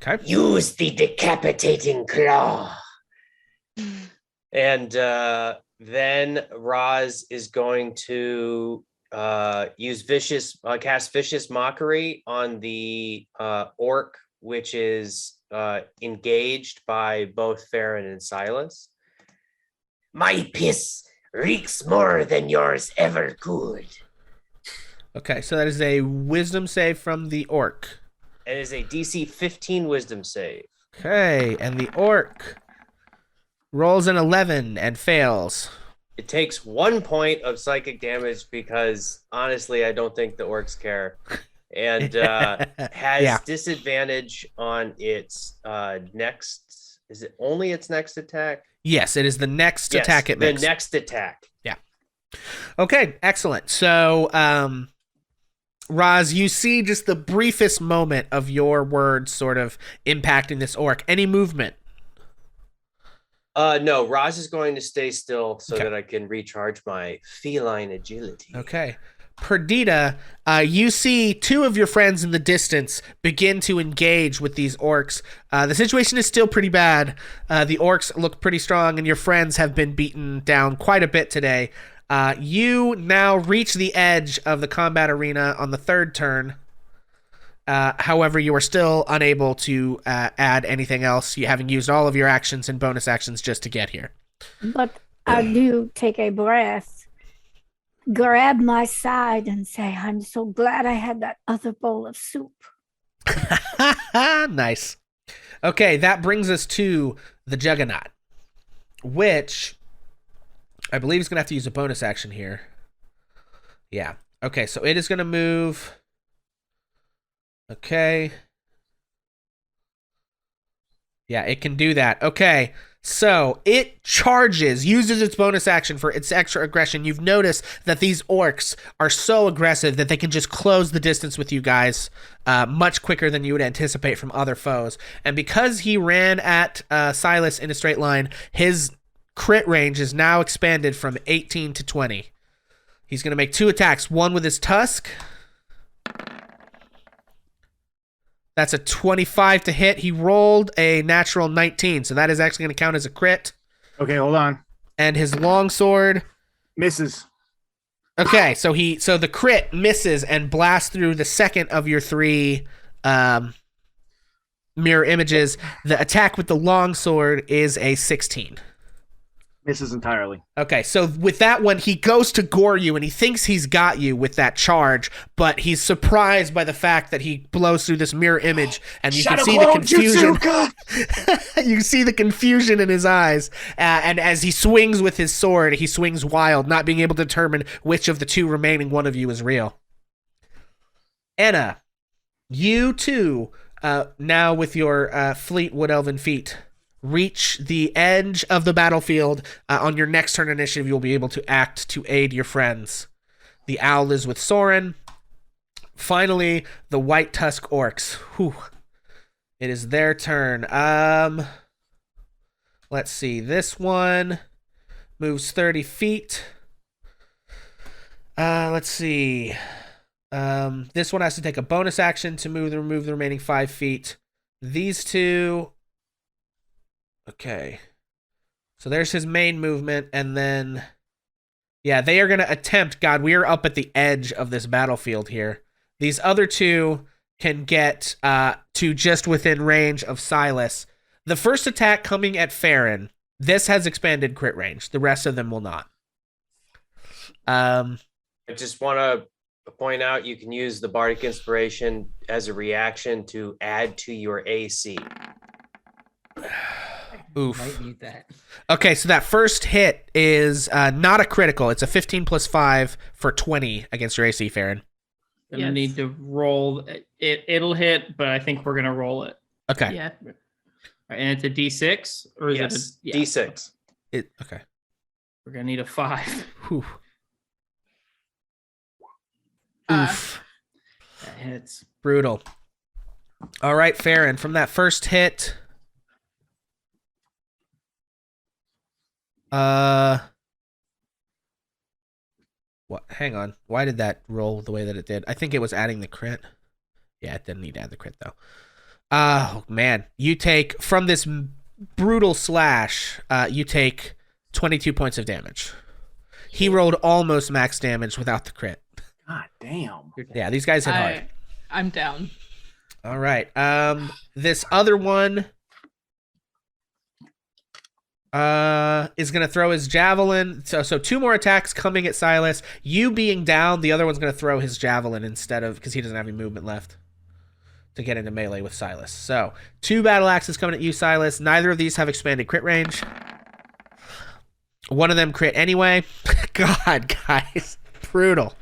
Speaker 1: Okay.
Speaker 5: Use the decapitating claw. And then Roz is going to cast Vicious Mockery on the orc, which is engaged by both Farron and Silas. My piss reeks more than yours ever could.
Speaker 1: Okay, so that is a wisdom save from the orc.
Speaker 5: It is a DC 15 wisdom save.
Speaker 1: Okay, and the orc rolls an 11 and fails.
Speaker 5: It takes 1 point of psychic damage because honestly, I don't think the orcs care. And has disadvantage on its next. Is it only its next attack?
Speaker 1: Yes, it is the next attack it makes.
Speaker 5: The next attack.
Speaker 1: Yeah. Okay, excellent. So, Roz, you see just the briefest moment of your words sort of impacting this orc. Any movement?
Speaker 5: No, Roz is going to stay still so that I can recharge my feline agility.
Speaker 1: Okay. Perdita, you see 2 of your friends in the distance begin to engage with these orcs. The situation is still pretty bad. The orcs look pretty strong, and your friends have been beaten down quite a bit today. You now reach the edge of the combat arena on the 3rd turn. However, you are still unable to add anything else. You having used all of your actions and bonus actions just to get here.
Speaker 2: But I do take a breath, grab my side, and say, I'm so glad I had that other bowl of soup.
Speaker 1: Nice. Okay, that brings us to the Juggernaut, which I believe is going to have to use a bonus action here. Yeah. Okay, so it is going to move. Okay. Yeah, it can do that. Okay, so it charges, uses its bonus action for its extra aggression. You've noticed that these orcs are so aggressive that they can just close the distance with you guys much quicker than you would anticipate from other foes. And because he ran at Silas in a straight line, his crit range is now expanded from 18 to 20. He's going to make 2 attacks, one with his tusk. That's a 25 to hit. He rolled a natural 19, so that is actually going to count as a crit.
Speaker 6: Okay, hold on.
Speaker 1: And his longsword
Speaker 6: Misses.
Speaker 1: Okay, so the crit misses and blasts through the second of your 3 mirror images. The attack with the longsword is a 16.
Speaker 6: Misses entirely.
Speaker 1: Okay, so with that one, he goes to gore you, and he thinks he's got you with that charge, but he's surprised by the fact that he blows through this mirror image, and you can see the confusion. You see the confusion in his eyes, and as he swings with his sword, he swings wild, not being able to determine which of the two remaining one of you is real. Anna, you too, now with your fleet wood elven feet, reach the edge of the battlefield. On your next turn initiative, you'll be able to act to aid your friends. The owl is with Soren. Finally, the white tusk orcs. Whew. It is their turn. Let's see. This one moves 30 feet. Let's see. This one has to take a bonus action to remove the remaining 5 feet. These two... Okay. So there's his main movement, and then... Yeah, they are going to attempt... God, we are up at the edge of this battlefield here. These other two can get to just within range of Silas. The first attack coming at Farron. This has expanded crit range. The rest of them will not.
Speaker 5: I just want to point out you can use the Bardic Inspiration as a reaction to add to your AC.
Speaker 1: Oof.
Speaker 3: Might need that.
Speaker 1: Okay, so that first hit is not a critical. It's a 15 plus 5 for 20 against your AC, Farron.
Speaker 3: Gonna need to roll it. It'll hit, but I think we're gonna roll it.
Speaker 1: Okay.
Speaker 4: Yeah.
Speaker 3: And it's a D6, or is
Speaker 5: Yes,
Speaker 3: it a
Speaker 5: D6.
Speaker 1: Okay.
Speaker 3: We're gonna need a 5.
Speaker 1: Whew.
Speaker 4: Uh,
Speaker 1: Oof.
Speaker 3: That hits.
Speaker 1: Brutal. All right, Farron, from that first hit... What? Hang on. Why did that roll the way that it did? I think it was adding the crit. Yeah, it didn't need to add the crit, though. Oh, man. You take, from this brutal slash, you take 22 points of damage. He rolled almost max damage without the crit.
Speaker 6: God damn.
Speaker 1: Yeah, these guys hit hard.
Speaker 4: I'm down.
Speaker 1: All right. This other one is going to throw his javelin. So 2 more attacks coming at Silas. You being down, the other one's going to throw his javelin instead of, because he doesn't have any movement left to get into melee with Silas. So 2 battle axes coming at you, Silas. Neither of these have expanded crit range. One of them crit anyway. God, guys. Brutal.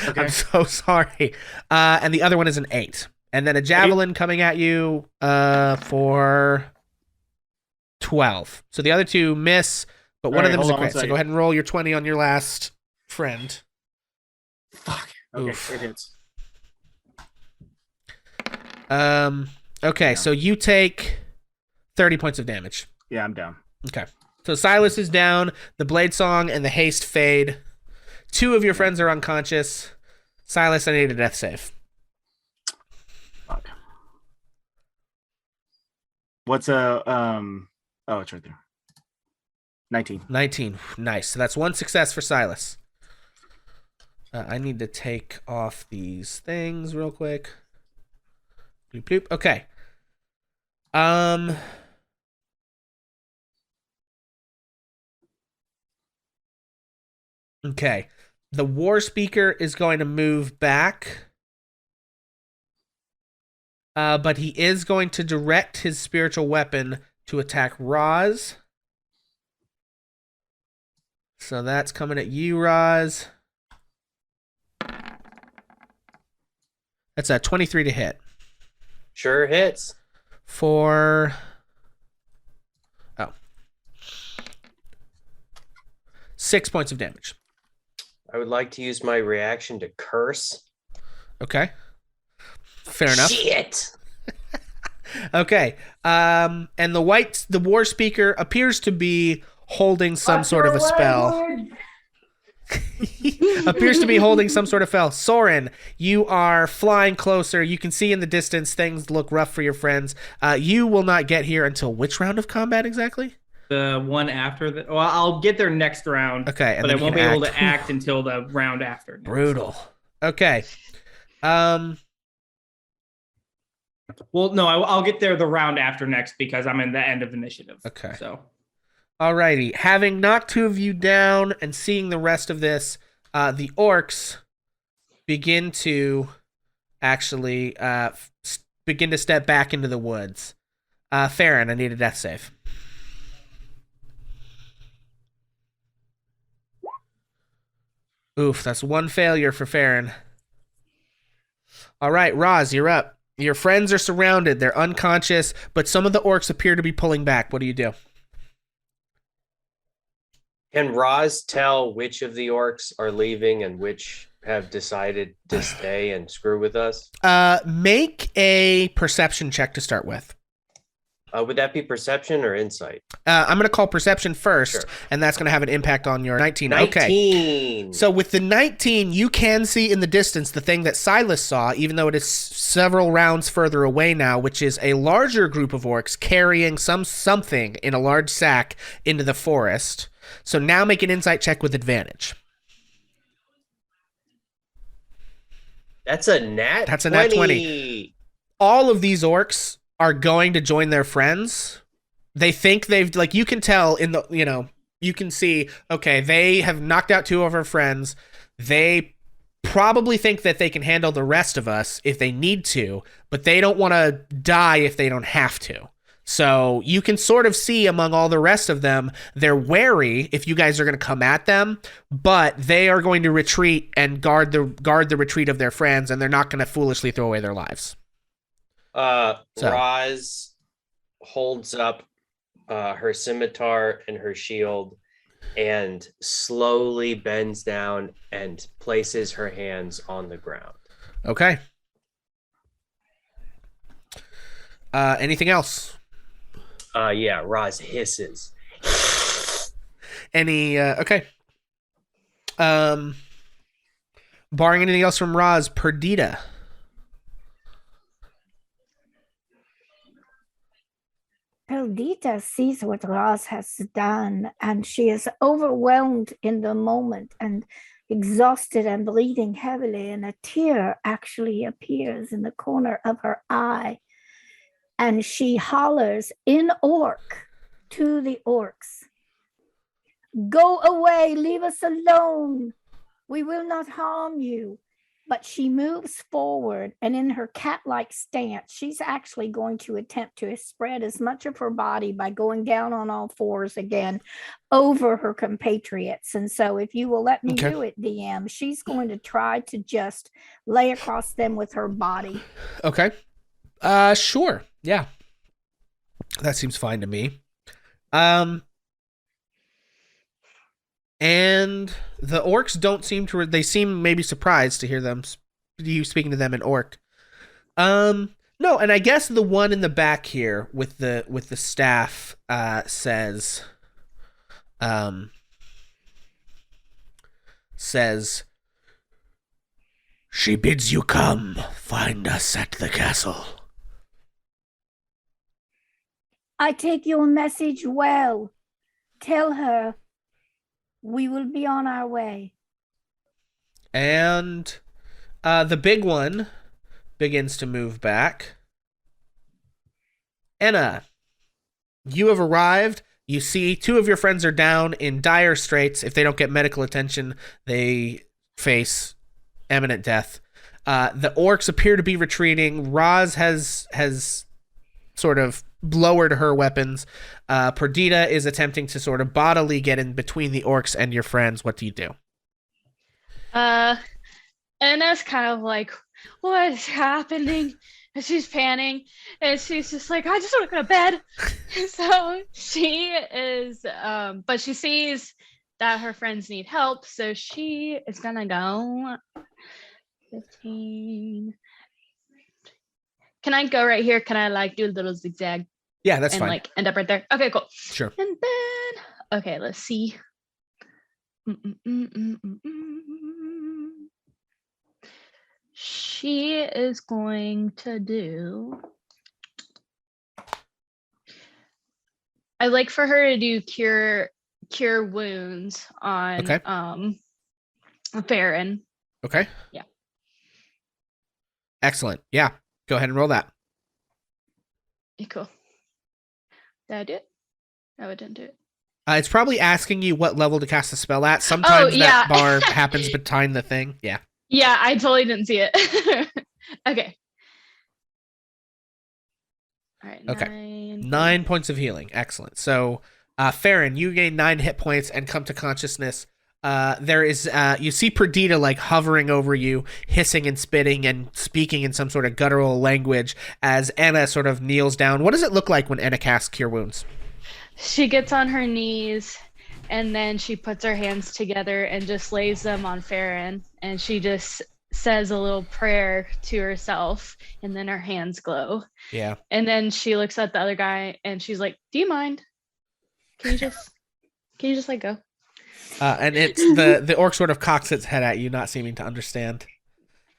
Speaker 6: Okay.
Speaker 1: I'm so sorry. And the other one is an 8. And then a javelin coming at you for 12. So the other 2 miss, but one of them is a crit. So go ahead and roll your 20 on your last friend.
Speaker 6: Fuck. Okay,
Speaker 1: Oof.
Speaker 6: it hits.
Speaker 1: Okay, so you take 30 points of damage.
Speaker 6: Yeah, I'm down.
Speaker 1: Okay. So Silas is down, the blade song and the haste fade. 2 of your friends are unconscious. Silas, I need a death save.
Speaker 6: Fuck. What's a oh, it's right there. 19.
Speaker 1: 19. Nice. So that's 1 success for Silas. I need to take off these things real quick. Bloop, bloop. Okay. Okay. The war speaker is going to move back. But he is going to direct his spiritual weapon to attack Roz. So that's coming at you, Roz. That's a 23 to hit.
Speaker 5: Sure hits.
Speaker 1: For... Oh. 6 points of damage.
Speaker 5: I would like to use my reaction to curse.
Speaker 1: Okay. Fair enough.
Speaker 5: Shit.
Speaker 1: Okay. And the war speaker appears to be holding some sort of a spell. Appears to be holding some sort of spell. Soren, you are flying closer. You can see in the distance things look rough for your friends. You will not get here until which round of combat exactly?
Speaker 3: The one after the. Well, I'll get there next round.
Speaker 1: Okay, and
Speaker 3: but I
Speaker 1: then
Speaker 3: won't
Speaker 1: you
Speaker 3: be
Speaker 1: can
Speaker 3: able
Speaker 1: act.
Speaker 3: to act until the round after.
Speaker 1: Brutal. Okay.
Speaker 3: Well, no, I'll get there the round after next because I'm in the end of initiative.
Speaker 1: Okay.
Speaker 3: So.
Speaker 1: Alrighty. Having knocked 2 of you down and seeing the rest of this, the orcs begin to actually begin to step back into the woods. Farron, I need a death save. Oof, that's 1 failure for Farron. All right, Roz, you're up. Your friends are surrounded. They're unconscious, but some of the orcs appear to be pulling back. What do you do?
Speaker 5: Can Roz tell which of the orcs are leaving and which have decided to stay and screw with us?
Speaker 1: Make a perception check to start with.
Speaker 5: Would that be perception or insight?
Speaker 1: I'm going to call perception first,
Speaker 5: Sure.
Speaker 1: and that's going to have an impact on your 19.
Speaker 5: 19.
Speaker 1: Okay. So with the 19, you can see in the distance the thing that Silas saw, even though it is several rounds further away now, which is a larger group of orcs carrying something in a large sack into the forest. So now make an insight check with advantage.
Speaker 5: That's a nat 20.
Speaker 1: That's a nat 20. All of these orcs are going to join their friends. They think they've, like, you can tell in the, you can see, okay, they have knocked out 2 of our friends. They probably think that they can handle the rest of us if they need to, but they don't want to die if they don't have to. So you can sort of see among all the rest of them, they're wary if you guys are going to come at them, but they are going to retreat and guard the retreat of their friends, and they're not going to foolishly throw away their lives.
Speaker 5: Roz holds up her scimitar and her shield and slowly bends down and places her hands on the ground.
Speaker 1: Okay. Anything else?
Speaker 5: Yeah, Roz hisses.
Speaker 1: Okay. Barring anything else from Roz, Perdita.
Speaker 2: Perdita sees what Roz has done, and she is overwhelmed in the moment and exhausted and bleeding heavily, and a tear actually appears in the corner of her eye. And she hollers in orc to the orcs, "Go away, leave us alone. We will not harm you." But she moves forward, and in her cat-like stance, she's actually going to attempt to spread as much of her body by going down on all 4s again over her compatriots. And so if you will let me do it, DM, she's going to try to just lay across them with her body.
Speaker 1: Okay. Sure. Yeah. That seems fine to me. And the orcs don't seem to, they seem maybe surprised to hear you speaking to them in orc. No, and I guess the one in the back here with the staff, says, "She bids you come, find us at the castle."
Speaker 2: I take your message well. Tell her we will be on our way.
Speaker 1: And the big one begins to move back. Anna, you have arrived. You see 2 of your friends are down in dire straits. If they don't get medical attention, they face imminent death. The orcs appear to be retreating. Roz has sort of lowered her weapons. Perdita is attempting to sort of bodily get in between the orcs and your friends. What do you do?
Speaker 7: Anna's kind of like, what is happening? And she's panning, and she's just like, I just want to go to bed. So she is, but she sees that her friends need help, so she is gonna go 15. Can I go right here? Can I like do a little zigzag?
Speaker 1: Yeah, that's
Speaker 7: and
Speaker 1: fine.
Speaker 7: Like end up right there. Okay, cool.
Speaker 1: Sure.
Speaker 7: And then, okay, let's see. She is going to do. I like for her to do cure wounds on Farron.
Speaker 1: Okay.
Speaker 7: Yeah.
Speaker 1: Excellent. Yeah. Go ahead and roll that.
Speaker 7: Yeah, cool. Did I do it? No, I didn't do it.
Speaker 1: It's probably asking you what level to cast a spell at. Sometimes that bar happens behind the thing. Yeah.
Speaker 7: Yeah, I totally didn't see it. Okay. All right.
Speaker 1: Okay. 9 points of healing. Excellent. So, Farron, you gain 9 hit points and come to consciousness. There is, you see Perdita like hovering over you, hissing and spitting and speaking in some sort of guttural language as Anna sort of kneels down. What does it look like when Anna casts Cure Wounds?
Speaker 7: She gets on her knees and then she puts her hands together and just lays them on Farron, and she just says a little prayer to herself, and then her hands glow.
Speaker 1: Yeah.
Speaker 7: And then she looks at the other guy and she's like, "Do you mind? Can you just like go?"
Speaker 1: And it's the orc sort of cocks its head at you, not seeming to understand.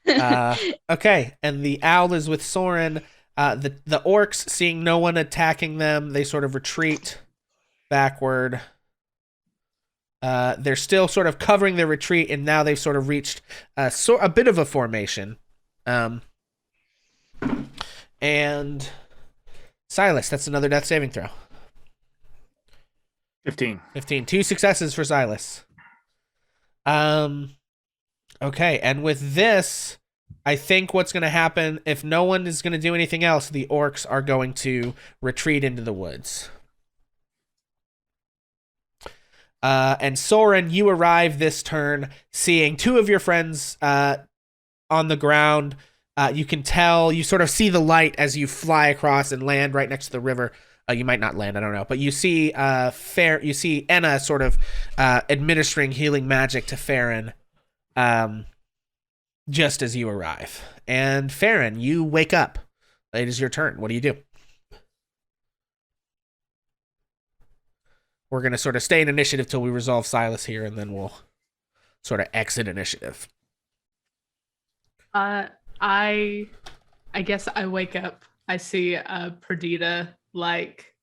Speaker 1: Okay, and the owl is with Soren. The orcs, seeing no one attacking them, they sort of retreat backward. They're still sort of covering their retreat, and now they've sort of reached a bit of a formation. And Silas, that's another death saving throw.
Speaker 6: 15.
Speaker 1: 2 successes for Silas. Okay, and with this, I think what's going to happen, if no one is going to do anything else, the orcs are going to retreat into the woods. And Soren, you arrive this turn, seeing 2 of your friends on the ground. You can tell, you sort of see the light as you fly across and land right next to the river. You might not land, I don't know, but you see you see Enna sort of administering healing magic to Farron just as you arrive. And Farron, you wake up. It is your turn. What do you do? We're going to sort of stay in initiative till we resolve Silas here, and then we'll sort of exit initiative.
Speaker 4: I guess I wake up. I see Perdita like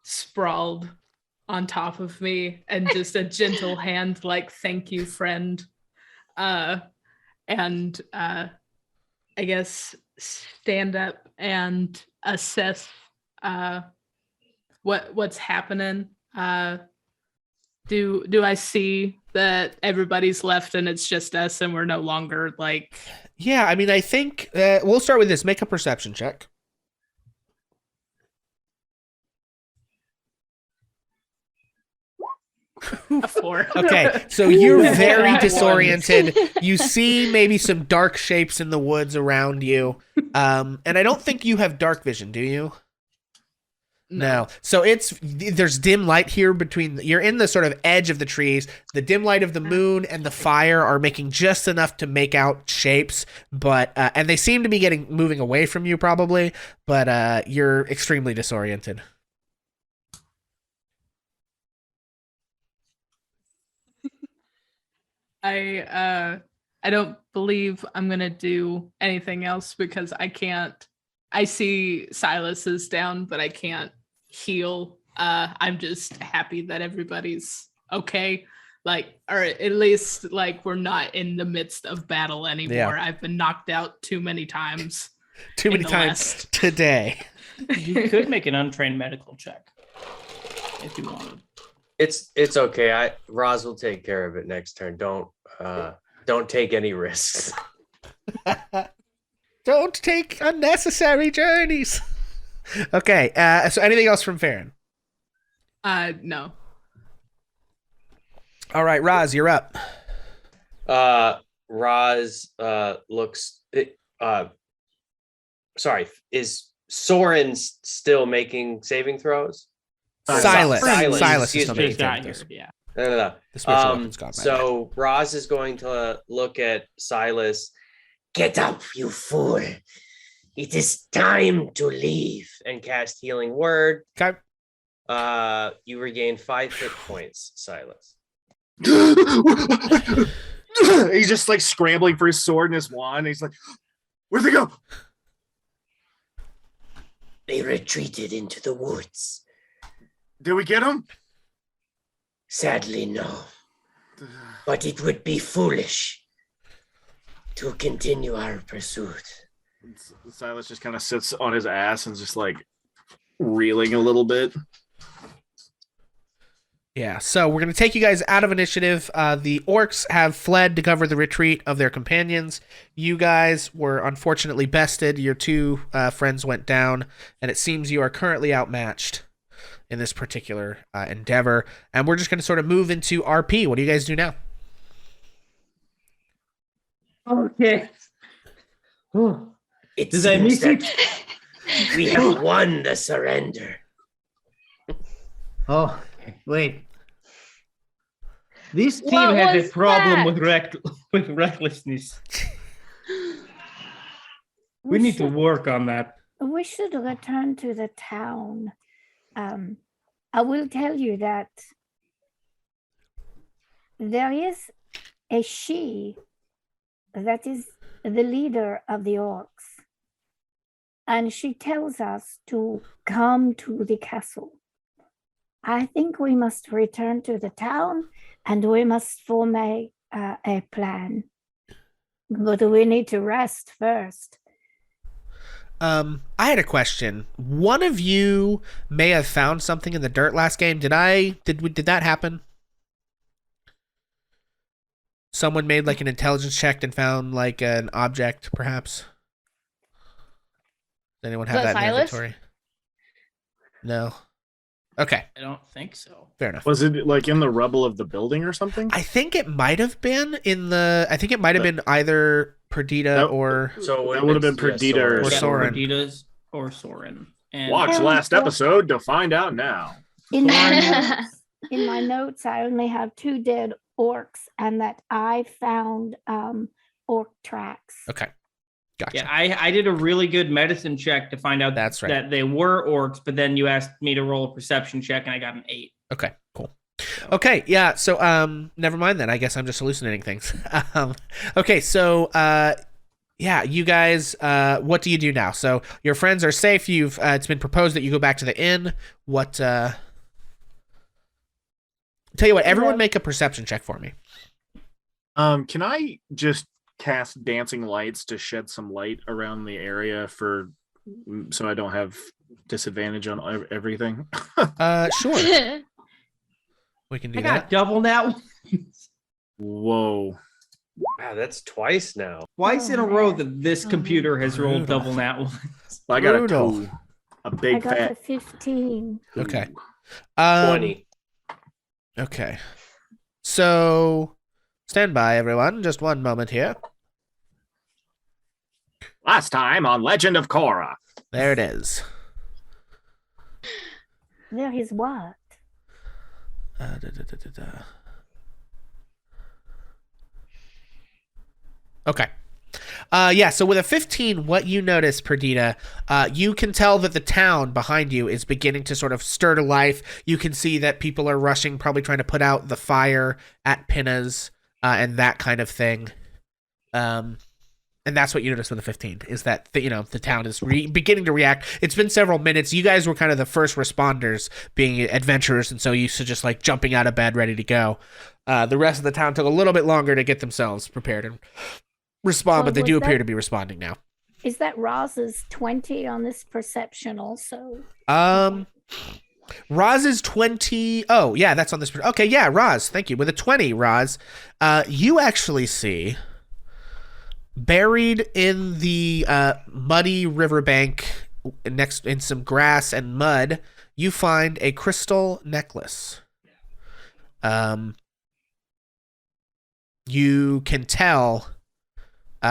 Speaker 4: sprawled on top of me, and just a gentle hand like, "Thank you, friend." And I guess stand up and assess what's happening. Do I see that everybody's left and it's just us and we're no longer like...
Speaker 1: Yeah, I mean, I think we'll start with this. Make a perception check.
Speaker 4: A 4.
Speaker 1: Okay, so you're very disoriented. You see maybe some dark shapes in the woods around you. And I don't think you have dark vision, do you? No. So there's dim light here you're in the sort of edge of the trees. The dim light of the moon and the fire are making just enough to make out shapes, but and they seem to be moving away from you probably, but you're extremely disoriented.
Speaker 4: I don't believe I'm gonna do anything else because I can't. I see Silas is down, but I can't heal. I'm just happy that everybody's okay. Like, or at least like we're not in the midst of battle anymore.
Speaker 1: Yeah.
Speaker 4: I've been knocked out too many times.
Speaker 1: Too many times today.
Speaker 3: You could make an untrained medical check if you wanted.
Speaker 5: It's okay. Roz will take care of it next turn. Don't take any risks.
Speaker 1: Don't take unnecessary journeys. Okay. So anything else from Farron?
Speaker 4: No.
Speaker 1: All right, Roz, you're up.
Speaker 5: Roz looks. Sorry, is Soren still making saving throws?
Speaker 1: Silas is
Speaker 5: Excuse
Speaker 1: still
Speaker 5: me.
Speaker 1: making saving throws.
Speaker 3: Yeah.
Speaker 5: No.
Speaker 1: The spiritual weapon's gone.
Speaker 5: So Roz is going to look at Silas. Get up, you fool! It is time to leave. And cast Healing Word.
Speaker 1: Okay.
Speaker 5: You regain 5 hit points, Silas.
Speaker 6: He's just like scrambling for his sword and his wand. He's like, "Where'd they go?"
Speaker 5: They retreated into the woods.
Speaker 6: Did we get him?
Speaker 5: Sadly, no. But it would be foolish to continue our pursuit.
Speaker 6: Silas just kind of sits on his ass and just like reeling a little bit.
Speaker 1: Yeah, so we're going to take you guys out of initiative. The orcs have fled to cover the retreat of their companions. You guys were unfortunately bested. Your two friends went down, and it seems you are currently outmatched in this particular endeavor. And we're just going to sort of move into RP. What do you guys do now?
Speaker 3: Okay. Oh,
Speaker 5: It
Speaker 3: did I
Speaker 5: seems
Speaker 3: miss it?
Speaker 5: that we have won the surrender.
Speaker 3: Oh, wait. This team
Speaker 7: What
Speaker 3: had a
Speaker 7: was
Speaker 3: problem
Speaker 7: that?
Speaker 3: with recklessness. We need to work on that.
Speaker 2: We should return to the town. I will tell you that there is a she that is the leader of the orcs. And she tells us to come to the castle. I think we must return to the town and we must form a plan. But we need to rest first.
Speaker 1: I had a question. One of you may have found something in the dirt last game. Did that happen? Someone made like an intelligence check and found like an object, perhaps. Does anyone have
Speaker 7: Was
Speaker 1: that
Speaker 7: that
Speaker 1: in their
Speaker 7: Silas?
Speaker 1: inventory? No. Okay,
Speaker 3: I don't think so.
Speaker 1: fair enough.
Speaker 6: Was it like in the rubble of the building or something?
Speaker 1: I think it might have been either Perdita
Speaker 6: That-
Speaker 1: or
Speaker 5: So
Speaker 6: That would have been Perdita
Speaker 1: or
Speaker 3: Yeah,
Speaker 1: Soren.
Speaker 3: Perditas or Soren. And
Speaker 6: Watch
Speaker 2: Um,
Speaker 6: last episode to find out now.
Speaker 2: In my notes, I only have 2 dead orcs and that I found orc tracks.
Speaker 1: Okay. Gotcha.
Speaker 3: yeah, I did a really good medicine check to find out
Speaker 1: That's right.
Speaker 3: that they were orcs, but then you asked me to roll a perception check and I got an 8.
Speaker 1: Okay, cool. Okay, yeah, so never mind then. I guess I'm just hallucinating things. Okay, so yeah, you guys, what do you do now? So your friends are safe. You've it's been proposed that you go back to the inn. What tell you what, everyone
Speaker 2: Yeah.
Speaker 1: make a perception check for me.
Speaker 6: Can I just cast dancing lights to shed some light around the area so I don't have disadvantage on everything?
Speaker 1: Sure. We can do
Speaker 3: I
Speaker 1: that.
Speaker 3: got double now.
Speaker 6: Whoa.
Speaker 5: Wow, that's twice now.
Speaker 3: Twice in a
Speaker 2: Oh,
Speaker 3: row
Speaker 2: man.
Speaker 3: that this computer has rolled
Speaker 1: Brutal.
Speaker 3: double nat ones.
Speaker 6: I got a
Speaker 1: Brutal.
Speaker 6: 2. A
Speaker 2: I
Speaker 6: big
Speaker 2: got
Speaker 6: fat
Speaker 2: the 15.
Speaker 6: two.
Speaker 1: Okay.
Speaker 5: 20.
Speaker 1: Okay. So stand by, everyone. Just one moment here.
Speaker 6: Last time on Legend of Korra.
Speaker 1: There it is.
Speaker 2: There is what?
Speaker 1: Da, da, da, da, da. Okay. Yeah, so with a 15, what you notice, Perdita, you can tell that the town behind you is beginning to sort of stir to life. You can see that people are rushing, probably trying to put out the fire at Pinna's and that kind of thing. And that's what you notice with the 15, is that the town is beginning to react. It's been several minutes. You guys were kind of the first responders, being adventurers, and so used to just like jumping out of bed, ready to go. The rest of the town took a little bit longer to get themselves prepared and respond,
Speaker 2: Well,
Speaker 1: but they
Speaker 2: was
Speaker 1: do appear
Speaker 2: that-
Speaker 1: to be responding now.
Speaker 2: Is that Roz's 20 on this perception also?
Speaker 1: Roz is 20. Oh, yeah, that's on this. Okay, yeah, Roz, thank you. With a 20, Roz, you actually see buried in the muddy riverbank next in some grass and mud, you find a crystal necklace. You can tell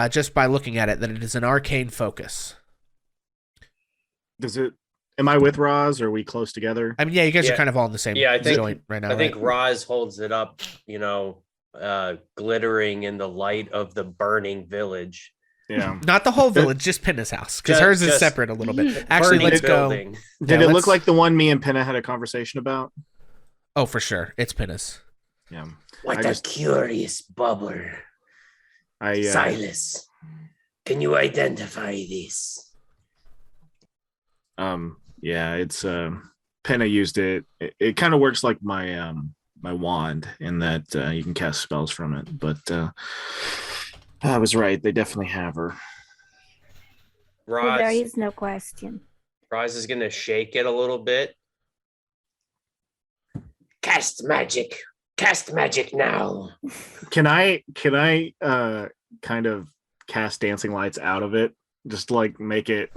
Speaker 1: just by looking at it that it is an arcane focus.
Speaker 6: Am I with Roz? Or are we close together?
Speaker 1: I mean, yeah, you guys
Speaker 5: Yeah.
Speaker 1: are kind of all in the same
Speaker 5: Yeah, I think-
Speaker 1: joint right now.
Speaker 5: I think
Speaker 1: right?
Speaker 5: Roz holds it up, glittering in the light of the burning village.
Speaker 6: Yeah.
Speaker 1: Not the whole village, just Pinna's house, because hers is
Speaker 5: Just-
Speaker 1: separate a little bit. Actually,
Speaker 5: Burning
Speaker 1: let's go.
Speaker 5: building.
Speaker 6: Did
Speaker 1: Yeah,
Speaker 6: it look
Speaker 1: let's-
Speaker 6: like the one me and Pinna had a conversation about?
Speaker 1: Oh, for sure, it's Pinna's.
Speaker 6: Yeah.
Speaker 5: What
Speaker 6: I
Speaker 5: a
Speaker 6: just-
Speaker 5: curious bubbler.
Speaker 6: I
Speaker 5: Silas, can you identify this?
Speaker 6: yeah, it's Pinna used it. It kind of works like my my wand in that you can cast spells from it. But I was right. They definitely have her.
Speaker 2: Well, there
Speaker 5: Roz,
Speaker 2: is no question.
Speaker 5: Roz is gonna shake it a little bit. Cast magic. Cast magic now.
Speaker 6: Can I kind of cast dancing lights out of it? Just like make it.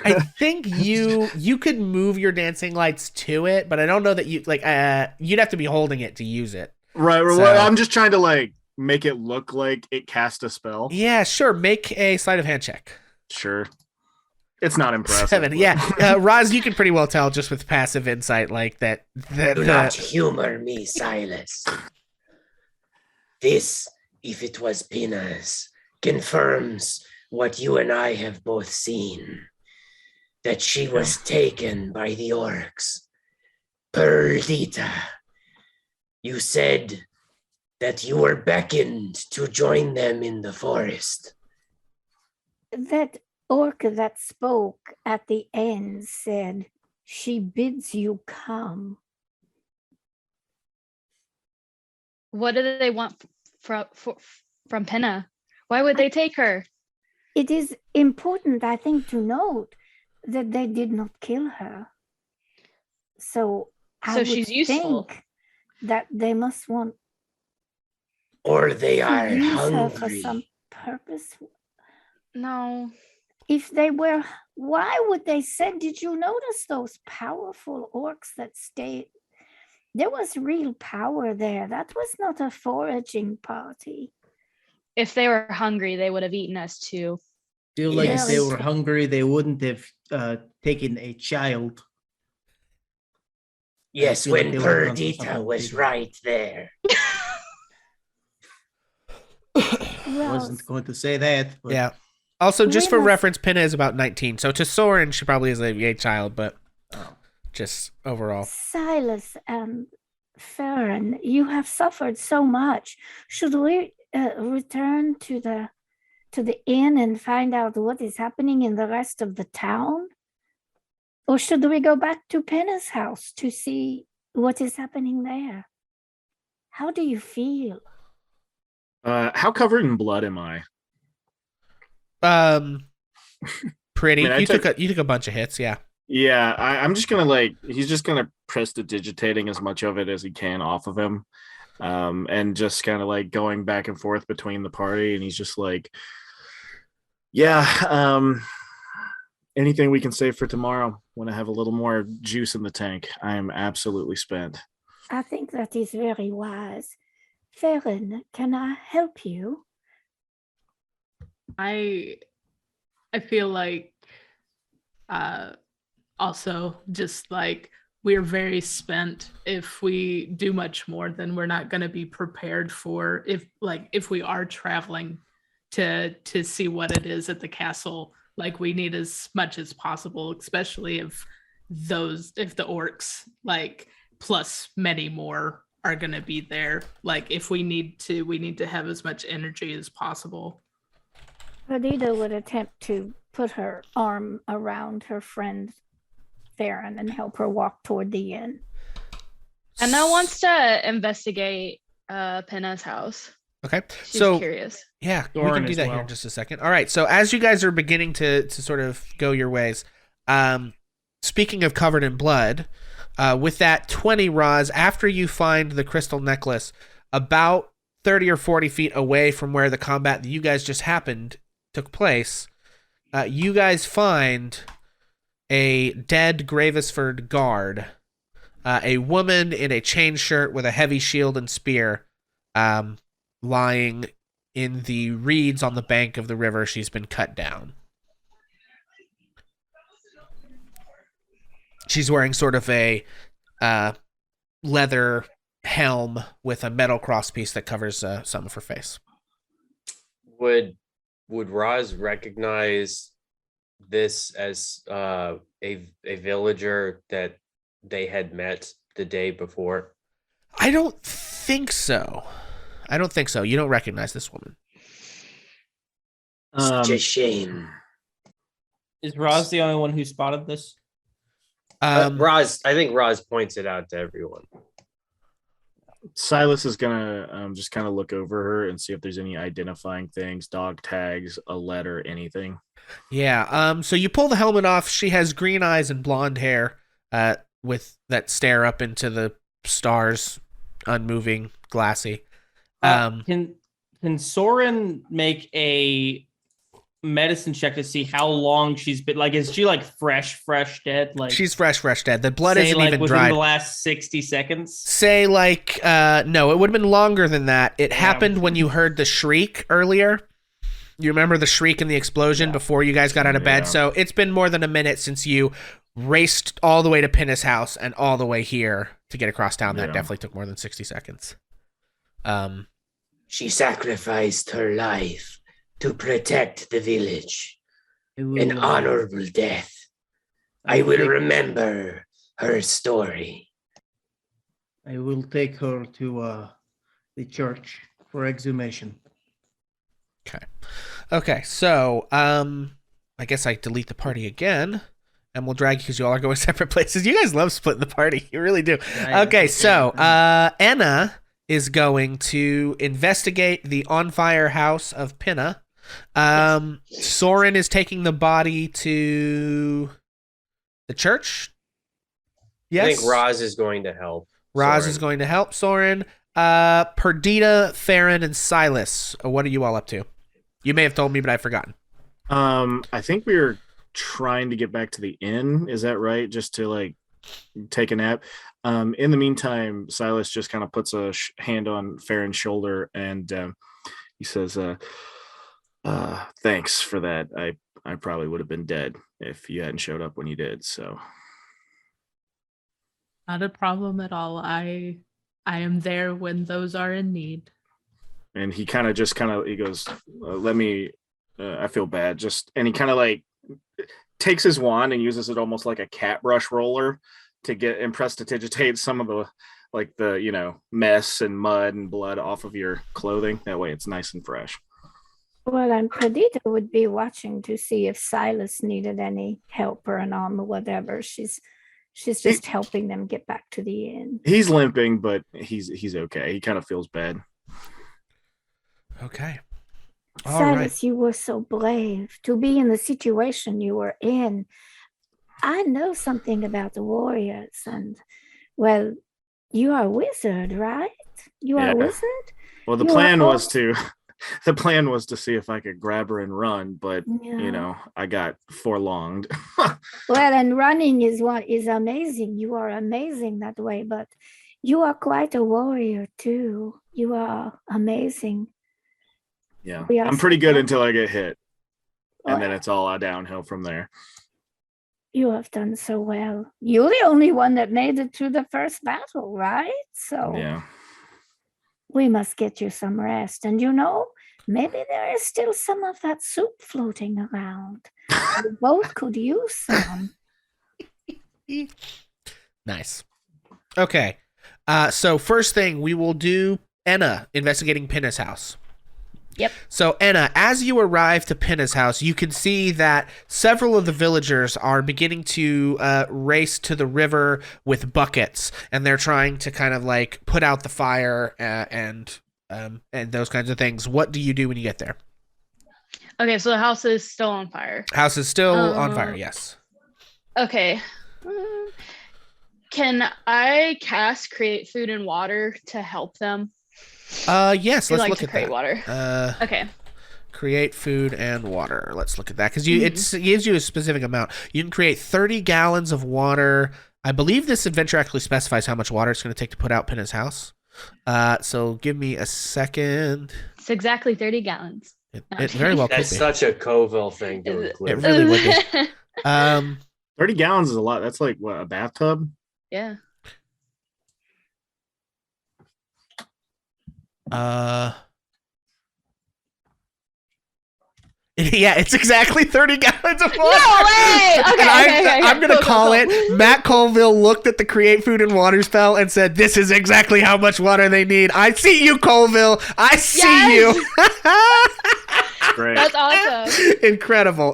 Speaker 1: I think you could move your dancing lights to it, but I don't know that you'd have to be holding it to use it.
Speaker 6: Right.
Speaker 1: So-
Speaker 6: Well, I'm just trying to like make it look like it cast a spell.
Speaker 1: Yeah, sure. Make a sleight of hand check.
Speaker 6: Sure. It's not impressive.
Speaker 1: 7.
Speaker 6: but-
Speaker 1: Yeah. Roz, you can pretty well tell just with passive insight like that.
Speaker 5: Do not humor me, Silas. This, if it was Pinna's, confirms what you and I have both seen. That she was taken by the orcs. Perdita, you said that you were beckoned to join them in the forest.
Speaker 2: That orc that spoke at the end said, she bids you come.
Speaker 7: What do they want from Pinna? Why would they take her?
Speaker 2: It is important, I think, to note that they did not kill her. So I would
Speaker 7: she's useful.
Speaker 2: think that they must want
Speaker 5: Or they
Speaker 2: to
Speaker 5: are
Speaker 2: use her for
Speaker 5: hungry.
Speaker 2: some purpose.
Speaker 7: No.
Speaker 2: If they were, why would they send? Did you notice those powerful orcs that stayed? There was real power there. That was not a foraging party.
Speaker 7: If they were hungry, they would have eaten us too.
Speaker 3: Feel like if they
Speaker 2: Yes.
Speaker 3: were hungry, they wouldn't have taken a child.
Speaker 5: Yes,
Speaker 3: I feel like
Speaker 5: when
Speaker 3: they would've gone for
Speaker 5: Perdita
Speaker 3: something
Speaker 5: was
Speaker 3: bigger.
Speaker 5: right there.
Speaker 3: I
Speaker 2: Well,
Speaker 3: wasn't going to say that. But
Speaker 1: Yeah. Also, just
Speaker 2: We
Speaker 1: for
Speaker 2: must-
Speaker 1: reference, Pinna is about 19. So to Soren, she probably is a child, but just overall.
Speaker 2: Silas and Farron, you have suffered so much. Should we return to the inn and find out what is happening in the rest of the town? Or should we go back to Penna's house to see what is happening there? How do you feel?
Speaker 6: How covered in blood am I?
Speaker 1: Pretty.
Speaker 6: I mean, I
Speaker 1: you
Speaker 6: took-
Speaker 1: took a bunch of hits, yeah.
Speaker 6: Yeah, I'm just gonna he's just gonna prestidigitating as much of it as he can off of him, and just kind of like going back and forth between the party, and he's just like, yeah, anything we can save for tomorrow when I have a little more juice in the tank. I am absolutely spent.
Speaker 2: I think that is very wise. Farron, can I help you?
Speaker 4: I feel like also just like we're very spent. If we do much more, then we're not going to be prepared for if we are traveling to see what it is at the castle. Like we need as much as possible, especially if the orcs like plus many more are going to be there. Like if we need to have as much energy as possible.
Speaker 2: Perdita would attempt to put her arm around her friend Farron and help her walk toward the inn.
Speaker 7: Anna wants to investigate Pinna's house.
Speaker 1: Okay.
Speaker 7: She's
Speaker 1: So
Speaker 7: curious.
Speaker 1: yeah, we
Speaker 3: Soren
Speaker 1: can do
Speaker 3: as
Speaker 1: that here
Speaker 3: well.
Speaker 1: in just a second. All right. So as you guys are beginning to sort of go your ways, speaking of covered in blood, with that 20 Roz, after you find the crystal necklace, about 30 or 40 feet away from where the combat that you guys just happened took place, you guys find a dead Gravesford guard, a woman in a chain shirt with a heavy shield and spear, lying in the reeds on the bank of the river. She's been cut down. She's wearing sort of a leather helm with a metal crosspiece that covers some of her face.
Speaker 5: Would Roz recognize this as a villager that they had met the day before?
Speaker 1: I don't think so. You don't recognize this woman.
Speaker 5: Such a shame.
Speaker 3: Is Roz the only one who spotted this?
Speaker 5: I think Roz points it out to everyone.
Speaker 6: Silas is gonna just kind of look over her and see if there's any identifying things, dog tags, a letter, anything.
Speaker 1: Yeah. So you pull the helmet off. She has green eyes and blonde hair, with that stare up into the stars, unmoving, glassy.
Speaker 3: Can Soren make a medicine check to see how long she's been? Like, is she like fresh dead? Like,
Speaker 1: she's fresh dead. The blood
Speaker 3: say,
Speaker 1: isn't
Speaker 3: like,
Speaker 1: even
Speaker 3: within
Speaker 1: dried.
Speaker 3: the last 60 seconds.
Speaker 1: Say like no, it would have been longer than that. It happened when you heard the shriek earlier. You remember the shriek and the explosion before you guys got out of bed. So it's been more than a minute since you raced all the way to Pinna's house and all the way here to get across town. That definitely took more than 60 seconds.
Speaker 8: She sacrificed her life to protect the village. An honorable death. I will remember her story.
Speaker 9: I will take her to the church for exhumation.
Speaker 1: Okay, so I guess I delete the party again, and we'll drag you because you all are going separate places. You guys love splitting the party. You really do. Okay, so Anna is going to investigate the on-fire house of Pinna. Soren is taking the body to the church. Yes,
Speaker 5: I think Roz is going to help.
Speaker 1: Roz is going to help Soren. Perdita, Farron, and Silas. What are you all up to? You may have told me, but I've forgotten.
Speaker 6: I think we were trying to get back to the inn. Is that right? Just to like take a nap. In the meantime, Silas just kind of puts a hand on Farron's shoulder and he says, "Thanks for that. I probably would have been dead if you hadn't showed up when you did." So,
Speaker 4: Not a problem at all. I am there when those are in need.
Speaker 6: and he he goes, "Let me. I feel bad." And he kind of like takes his wand and uses it almost like a cat brush roller to get and prestidigitate some of the mess and mud and blood off of your clothing. That way, it's nice and fresh.
Speaker 2: Well, and Perdita would be watching to see if Silas needed any help or an arm or whatever. She's just helping them get back to the inn.
Speaker 6: He's limping, but he's okay. He kind of feels bad.
Speaker 1: Okay.
Speaker 2: Silas, you were so brave to be in the situation you were in. I know something about the warriors, and well, you are a wizard, right? You are a wizard?
Speaker 6: Well, the plan was to see if I could grab her and run, but I got forlonged.
Speaker 2: Well, and running is amazing. You are amazing that way, but you are quite a warrior too. You are amazing.
Speaker 6: Yeah, I'm pretty good until I get hit, and then it's all downhill from there.
Speaker 2: You have done so well. You're the only one that made it through the first battle, right? So we must get you some rest. And maybe there is still some of that soup floating around. We both could use some.
Speaker 1: Nice. Okay. So first thing, we will do Enna investigating Pinna's house.
Speaker 7: Yep.
Speaker 1: So, Enna, as you arrive to Pinna's house, you can see that several of the villagers are beginning to race to the river with buckets, and they're trying to kind of like put out the fire and those kinds of things. What do you do when you get there?
Speaker 7: Okay, so the house is still on fire.
Speaker 1: House is still on fire, yes.
Speaker 7: Okay. Can I cast create food and water to help them?
Speaker 1: Yes, let's look at
Speaker 7: create
Speaker 1: that.
Speaker 7: Water. Okay.
Speaker 1: Create food and water. Let's look at that because it gives you a specific amount. You can create 30 gallons of water. I believe this adventure actually specifies how much water it's going to take to put out Pinna's house. So give me a second.
Speaker 7: It's exactly 30 gallons.
Speaker 1: It very well could be.
Speaker 5: That's such a Coville thing to include.
Speaker 1: It really would be.
Speaker 6: 30 gallons is a lot. That's like what, a bathtub?
Speaker 7: Yeah.
Speaker 1: Yeah, it's exactly 30 gallons of water.
Speaker 7: No way! Okay,
Speaker 1: I'm going to call
Speaker 7: cool.
Speaker 1: it. Matt Colville looked at the Create Food and Water spell and said, "This is exactly how much water they need." I see you, Colville. I see you.
Speaker 7: Great. That's awesome.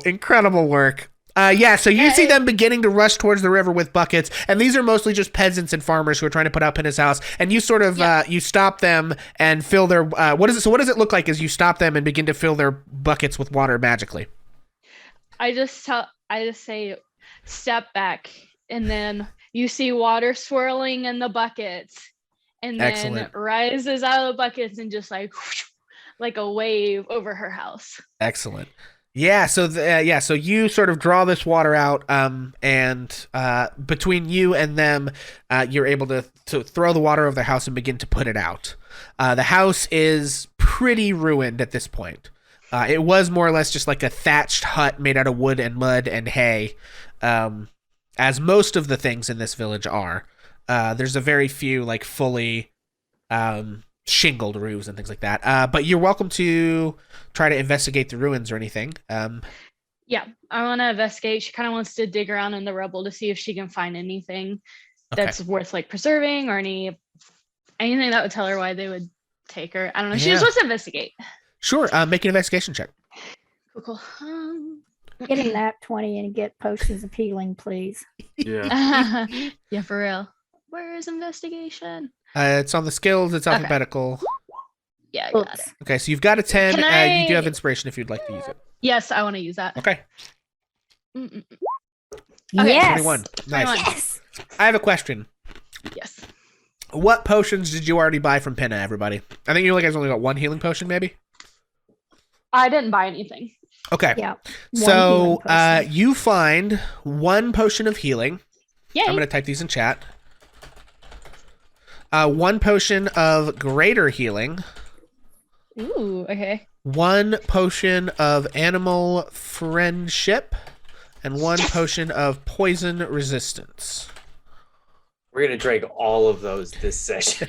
Speaker 1: Incredible work. So you see them beginning to rush towards the river with buckets, and these are mostly just peasants and farmers who are trying to put out Pinna's house. And you sort of you stop them and fill their what does it look like as you stop them and begin to fill their buckets with water magically?
Speaker 7: I just say step back, and then you see water swirling in the buckets, and then
Speaker 1: Excellent.
Speaker 7: rises out of the buckets and just like like a wave over her house.
Speaker 1: Excellent. Yeah, so so you sort of draw this water out, and between you and them, you're able to throw the water over their house and begin to put it out. The house is pretty ruined at this point. It was more or less just like a thatched hut made out of wood and mud and hay, as most of the things in this village are. There's a very few like fully shingled roofs and things like that. But you're welcome to try to investigate the ruins or anything.
Speaker 7: Yeah, I want to investigate. She kind of wants to dig around in the rubble to see if she can find anything that's worth like preserving or anything that would tell her why they would take her. I don't know. She just wants to investigate.
Speaker 1: Sure. Make an investigation check.
Speaker 7: Cool.
Speaker 2: Get a nat 20 and get potions of healing, please.
Speaker 6: Yeah.
Speaker 7: Yeah, for real. Where is investigation?
Speaker 1: It's on the skills. It's alphabetical.
Speaker 7: Yeah, I got it.
Speaker 1: Okay, so you've got a 10.
Speaker 7: Can
Speaker 1: You do have inspiration if you'd like to use it.
Speaker 7: Yes, I want to use that.
Speaker 1: Okay.
Speaker 7: Okay.
Speaker 2: Yes.
Speaker 1: 21. Nice.
Speaker 7: 21.
Speaker 2: Yes.
Speaker 1: I have a question.
Speaker 7: Yes.
Speaker 1: What potions did you already buy from Pinna, everybody? I think you guys only got one healing potion, maybe?
Speaker 7: I didn't buy anything.
Speaker 1: Okay.
Speaker 2: Yeah.
Speaker 1: So you find one potion of healing.
Speaker 7: Yay.
Speaker 1: I'm going to type these in chat. One potion of greater healing.
Speaker 7: Ooh, okay.
Speaker 1: One potion of animal friendship. And one potion of poison resistance.
Speaker 5: We're going to drink all of those this session.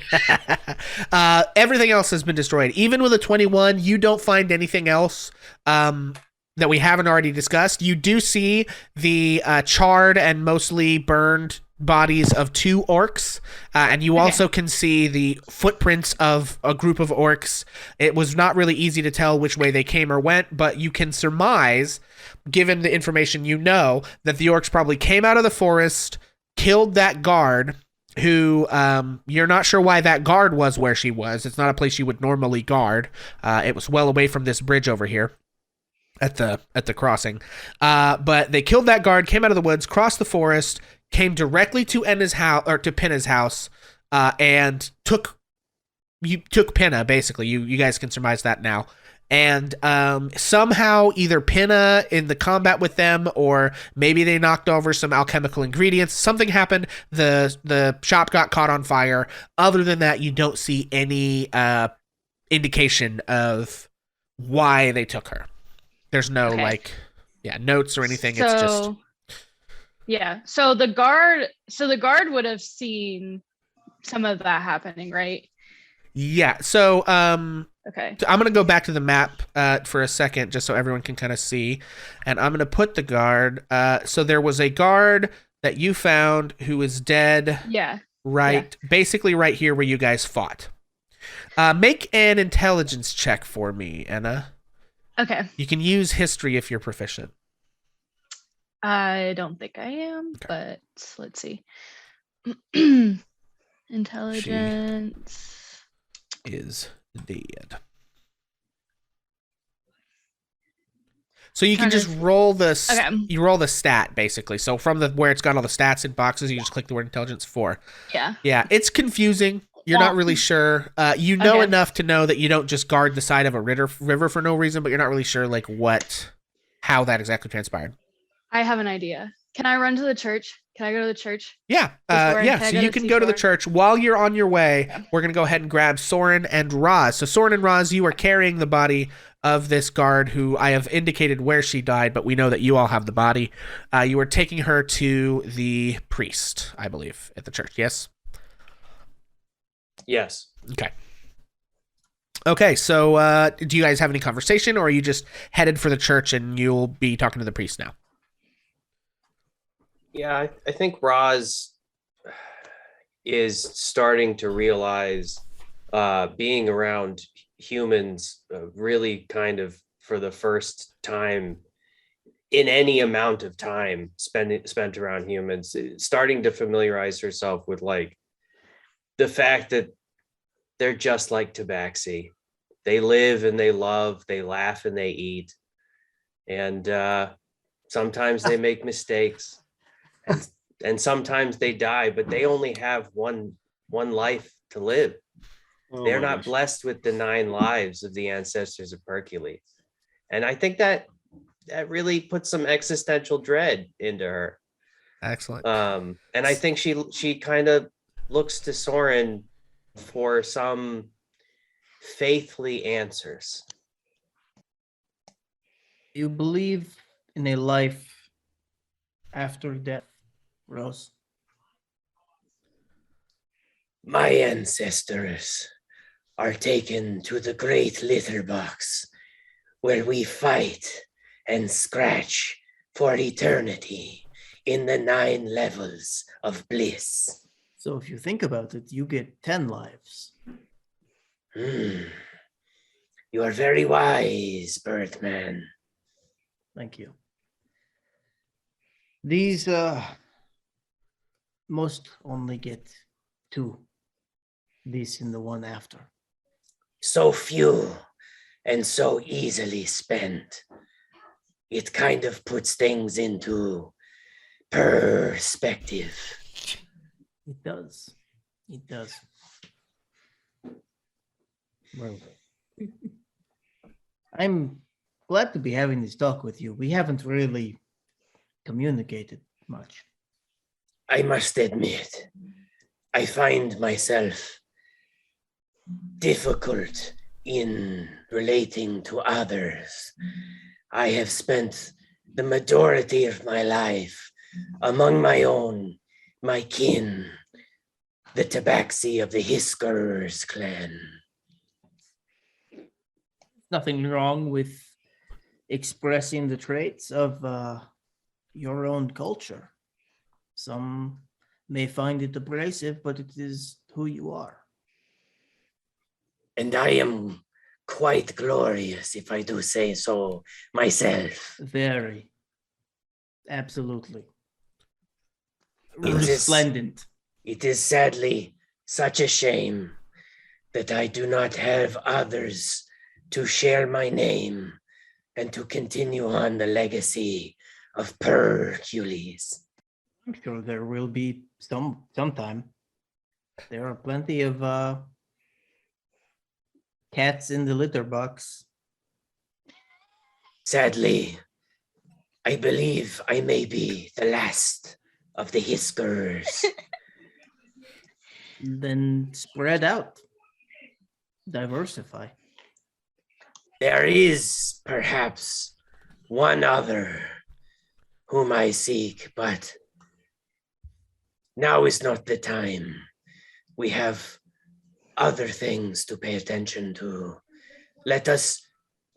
Speaker 1: Everything else has been destroyed. Even with a 21, you don't find anything else that we haven't already discussed. You do see the charred and mostly burned bodies of 2 orcs, and you also can see the footprints of a group of orcs. It was not really easy to tell which way they came or went, but you can surmise, given the information you know, that the orcs probably came out of the forest, killed that guard, who you're not sure why that guard was where she was. It's not a place you would normally guard. It was well away from this bridge over here at the crossing. But they killed that guard, came out of the woods, crossed the forest, came directly to Enna's house or to Pinna's house, and took Pinna. Basically, you guys can surmise that now. And somehow either Pinna in the combat with them, or maybe they knocked over some alchemical ingredients. Something happened. The shop got caught on fire. Other than that, you don't see any indication of why they took her. There's no notes or anything. It's just.
Speaker 7: Yeah. So the guard would have seen some of that happening, right?
Speaker 1: Yeah. So
Speaker 7: okay.
Speaker 1: I'm going to go back to the map for a second just so everyone can kind of see. And I'm going to put the guard. So there was a guard that you found who is dead.
Speaker 7: Yeah.
Speaker 1: Basically right here where you guys fought. Make an intelligence check for me, Enna.
Speaker 7: Okay.
Speaker 1: You can use history if you're proficient.
Speaker 7: I don't think I am, but let's see. Intelligence
Speaker 1: is dead. So you can just roll you roll the stat basically. So from where it's got all the stats in boxes, you just click the word intelligence 4.
Speaker 7: Yeah.
Speaker 1: Yeah, it's confusing. You're not really sure. You know enough to know that you don't just guard the side of a river for no reason, but you're not really sure like how that exactly transpired.
Speaker 7: I have an idea. Can I run to the church? Can I go to the church?
Speaker 1: Yeah. So you can go to the church. While you're on your way, we're going to go ahead and grab Soren and Roz. So Soren and Roz, you are carrying the body of this guard who I have indicated where she died, but we know that you all have the body. You are taking her to the priest, I believe, at the church. Yes?
Speaker 5: Yes.
Speaker 1: Okay, so do you guys have any conversation, or are you just headed for the church and you'll be talking to the priest now?
Speaker 5: Yeah, I think Roz is starting to realize being around humans really kind of for the first time in any amount of time spent around humans, starting to familiarize herself with like the fact that they're just like Tabaxi. They live and they love, they laugh and they eat. And sometimes they make mistakes. And and sometimes they die, but they only have one life to live.
Speaker 6: Oh
Speaker 5: They're
Speaker 6: my
Speaker 5: not
Speaker 6: gosh.
Speaker 5: blessed with the 9 lives of the ancestors of Hercules. And I think that really puts some existential dread into her.
Speaker 1: Excellent.
Speaker 5: And I think she kind of looks to Soren for some faithfully answers.
Speaker 9: You believe in a life after death, Rose?
Speaker 8: My ancestors are taken to the great litter box where we fight and scratch for eternity in the 9 levels of bliss.
Speaker 9: So if you think about it, you get 10 lives.
Speaker 8: You are very wise, Birdman.
Speaker 9: Thank you. These most only get 2. This in the one after.
Speaker 8: So few and so easily spent. It kind of puts things into perspective.
Speaker 9: It does. It does. Well, I'm glad to be having this talk with you. We haven't really communicated much.
Speaker 8: I must admit, I find myself difficult in relating to others. I have spent the majority of my life among my kin, the Tabaxi of the Hiskerers clan.
Speaker 9: Nothing wrong with expressing the traits of your own culture. Some may find it abrasive, but it is who you are.
Speaker 8: And I am quite glorious, if I do say so myself.
Speaker 9: Very. Absolutely.
Speaker 8: It is-
Speaker 9: Resplendent.
Speaker 8: It is sadly such a shame that I do not have others to share my name and to continue on the legacy of Hercules.
Speaker 9: I'm sure there will be sometime. There are plenty of cats in the litter box.
Speaker 8: Sadly, I believe I may be the last of the Hiskers.
Speaker 9: Then spread out. Diversify.
Speaker 8: There is perhaps one other whom I seek, but now is not the time. We have other things to pay attention to. Let us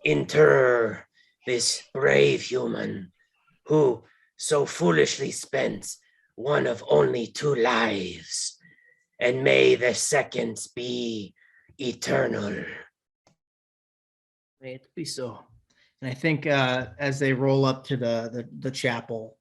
Speaker 8: inter this brave human who so foolishly spent one of only 2 lives, and may the second be eternal.
Speaker 9: May it be so. And I think as they roll up to the chapel,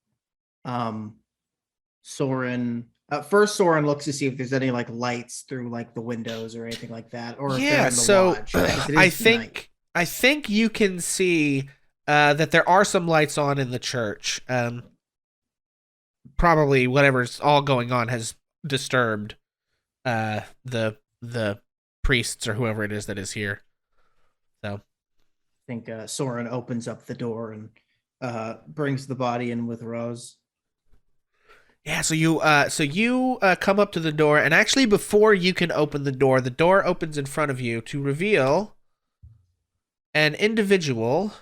Speaker 9: Soren first Soren looks to see if there's any like lights through like the windows or anything like that, or if they're
Speaker 1: Yeah,
Speaker 9: in the
Speaker 1: so
Speaker 9: lodge. because it
Speaker 1: I
Speaker 9: is night.
Speaker 1: think you can see that there are some lights on in the church. Probably whatever's all going on has disturbed the priests or whoever it is that is here. So
Speaker 9: I think Soren opens up the door and brings the body in with Rose.
Speaker 1: yeah, so you come up to the door, and actually before you can open the door opens in front of you to reveal an individual.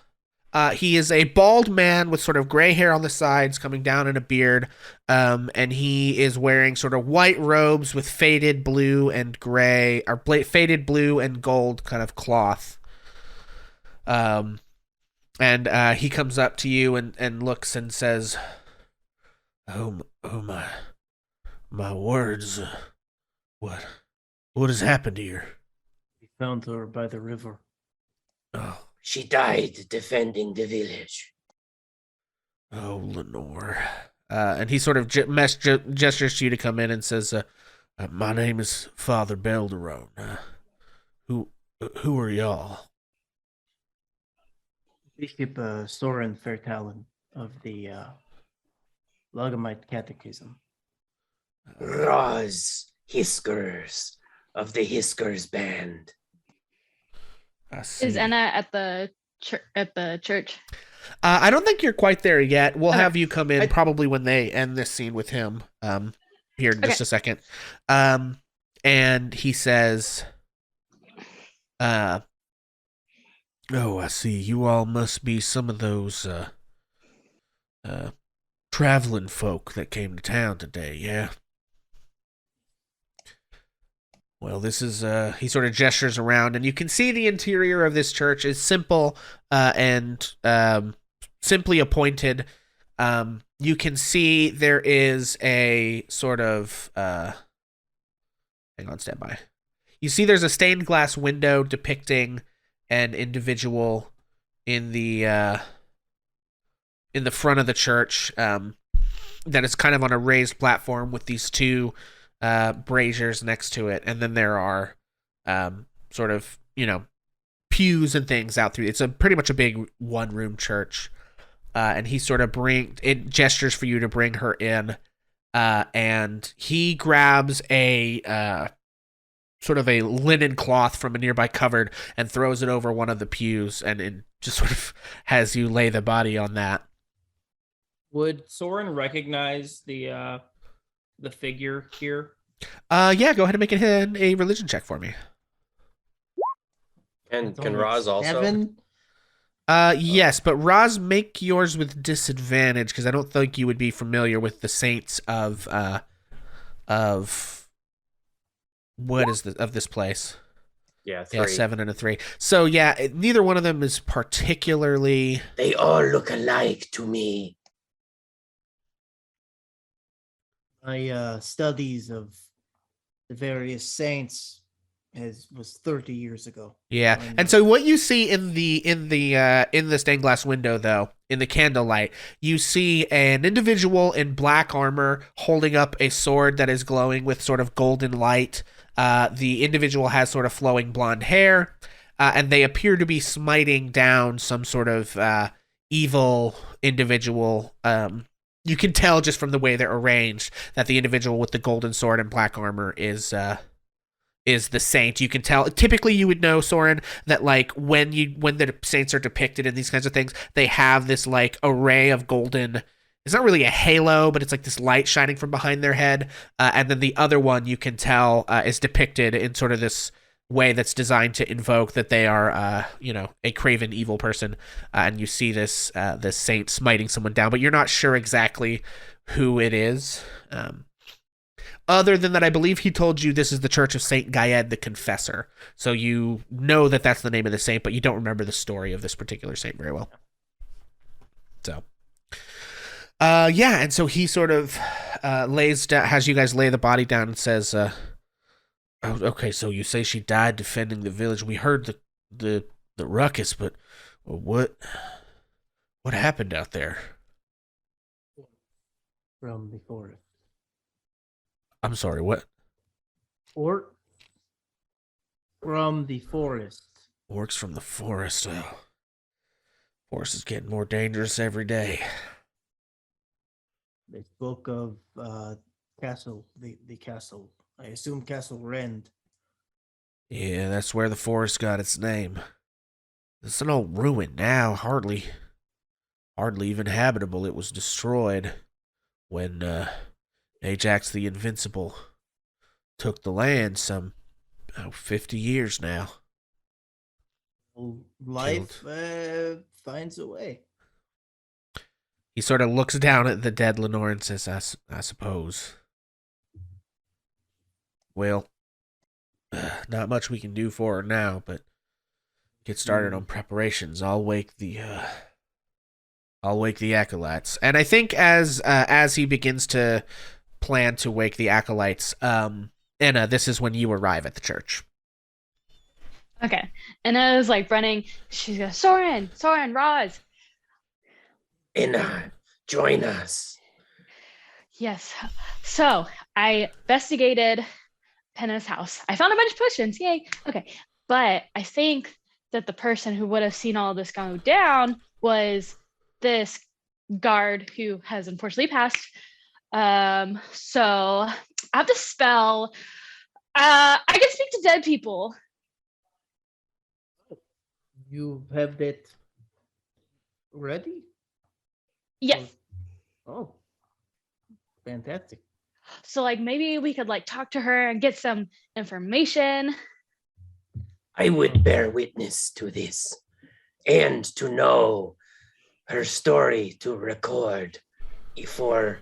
Speaker 1: He is a bald man with sort of gray hair on the sides coming down in a beard, and he is wearing sort of white robes with faded blue and gray, or faded blue and gold kind of cloth. And he comes up to you and looks and says, "Oh my words! What has happened here?"
Speaker 9: We found her by the river.
Speaker 1: Oh,
Speaker 8: She died defending the village.
Speaker 1: oh, Lenore. And he sort of gestures to you to come in and says, "My name is Father Belderone. Who are y'all?"
Speaker 9: Bishop Soren Fairtalon of the Logamite Catechism.
Speaker 8: Roz Hiskers of the Hiskers band.
Speaker 1: I see.
Speaker 7: Is Anna at the church?
Speaker 1: I don't think you're quite there yet. We'll
Speaker 7: Okay.
Speaker 1: have you come in probably when they end this scene with him. Here in just a second. And he says, "Oh, I see. You all must be some of those traveling folk that came to town today, yeah?" Well, this is, he sort of gestures around, and you can see the interior of this church is simple and simply appointed. You can see there is a sort of, hang on, stand by. You see there's a stained glass window depicting an individual in the front of the church that is kind of on a raised platform with these two braziers next to it, and then there are sort of, pews and things out through. It's pretty much a big one-room church, and he sort of gestures for you to bring her in, and he grabs a sort of a linen cloth from a nearby cupboard and throws it over one of the pews, and it just sort of has you lay the body on that.
Speaker 3: Would Soren recognize the figure here?
Speaker 1: Yeah, go ahead and make a religion check for me.
Speaker 5: And can Roz also?
Speaker 9: 7?
Speaker 1: Yes, but Roz, make yours with disadvantage because I don't think you would be familiar with the saints of this place.
Speaker 5: Yeah, 3.
Speaker 1: Yeah, 7 and a 3. So yeah, neither one of them is particularly.
Speaker 8: They all look alike to me.
Speaker 9: My studies of the various saints was 30 years ago.
Speaker 1: Yeah, and so what you see in the stained glass window, though, in the candlelight, you see an individual in black armor holding up a sword that is glowing with sort of golden light. The individual has sort of flowing blonde hair, and they appear to be smiting down some sort of evil individual. You can tell just from the way they're arranged that the individual with the golden sword and black armor is the saint. You can tell. Typically, you would know, Soren, that like when the saints are depicted in these kinds of things, they have this like array of golden. It's not really a halo, but it's like this light shining from behind their head. And then the other one you can tell is depicted in sort of this way that's designed to invoke that they are, a craven evil person. And you see this saint smiting someone down, but you're not sure exactly who it is. Other than that, I believe he told you this is the Church of Saint Gaed the Confessor. So you know that that's the name of the saint, but you don't remember the story of this particular saint very well. So, and so he sort of has you guys lay the body down and says, okay, so you say she died defending the village. We heard the ruckus, but what happened out there?
Speaker 9: From the forest.
Speaker 1: I'm sorry, what?
Speaker 9: From the forest.
Speaker 1: Orcs from the forest. Oh. Forest is getting more dangerous every day.
Speaker 9: They spoke of castle, the castle. I assume Castle Rend.
Speaker 1: Yeah, that's where the forest got its name. It's an old ruin now, hardly even habitable. It was destroyed when Ajax the Invincible took the land some 50 years now.
Speaker 9: Life finds a way.
Speaker 1: He sort of looks down at the dead Lenore and says, I suppose. Well, not much we can do for her now, but get started on preparations. I'll wake the acolytes. And I think as he begins to plan to wake the acolytes, Anna, this is when you arrive at the church.
Speaker 7: Okay. Anna is like running. She's going, Soren, Roz.
Speaker 8: Inna, join us.
Speaker 7: Yes. So I investigated Penna's house. I found a bunch of potions. Yay. Okay. But I think that the person who would have seen all this go down was this guard who has unfortunately passed. So I have the spell. I can speak to dead people.
Speaker 9: You have that ready?
Speaker 7: Yes.
Speaker 9: Oh, fantastic.
Speaker 7: So like maybe we could like talk to her and get some information.
Speaker 8: I would bear witness to this, and to know her story to record for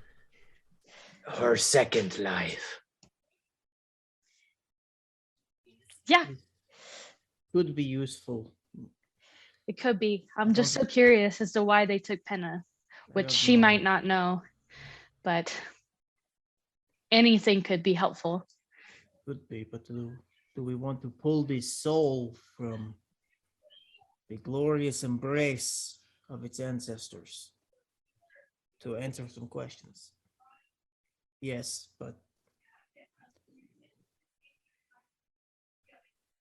Speaker 8: her second life.
Speaker 7: Yeah,
Speaker 9: Could be useful.
Speaker 7: it could be. I'm just so curious as to why they took Penna, which she might not know, but anything could be helpful.
Speaker 9: Could be, but do we want to pull this soul from the glorious embrace of its ancestors to answer some questions? Yes, but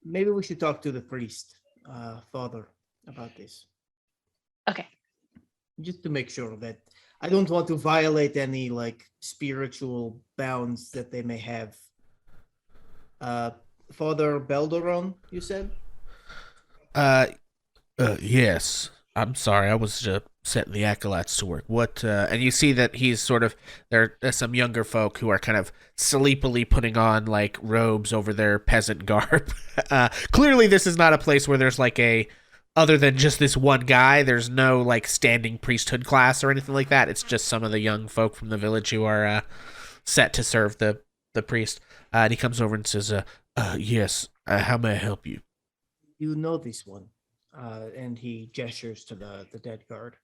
Speaker 9: maybe we should talk to the priest, father, about this.
Speaker 7: Okay.
Speaker 9: Just to make sure that I don't want to violate any like spiritual bounds that they may have. Father Belderon, you said?
Speaker 1: Yes. I'm sorry. I was setting the acolytes to work. What? And you see that he's sort of there are some younger folk who are kind of sleepily putting on like robes over their peasant garb. Clearly, this is not a place where there's like other than just this one guy. There's no like standing priesthood class or anything like that. It's just some of the young folk from the village who are set to serve the priest. And he comes over and says, "Yes. How may I help you?"
Speaker 9: You know this one. And he gestures to the dead guard.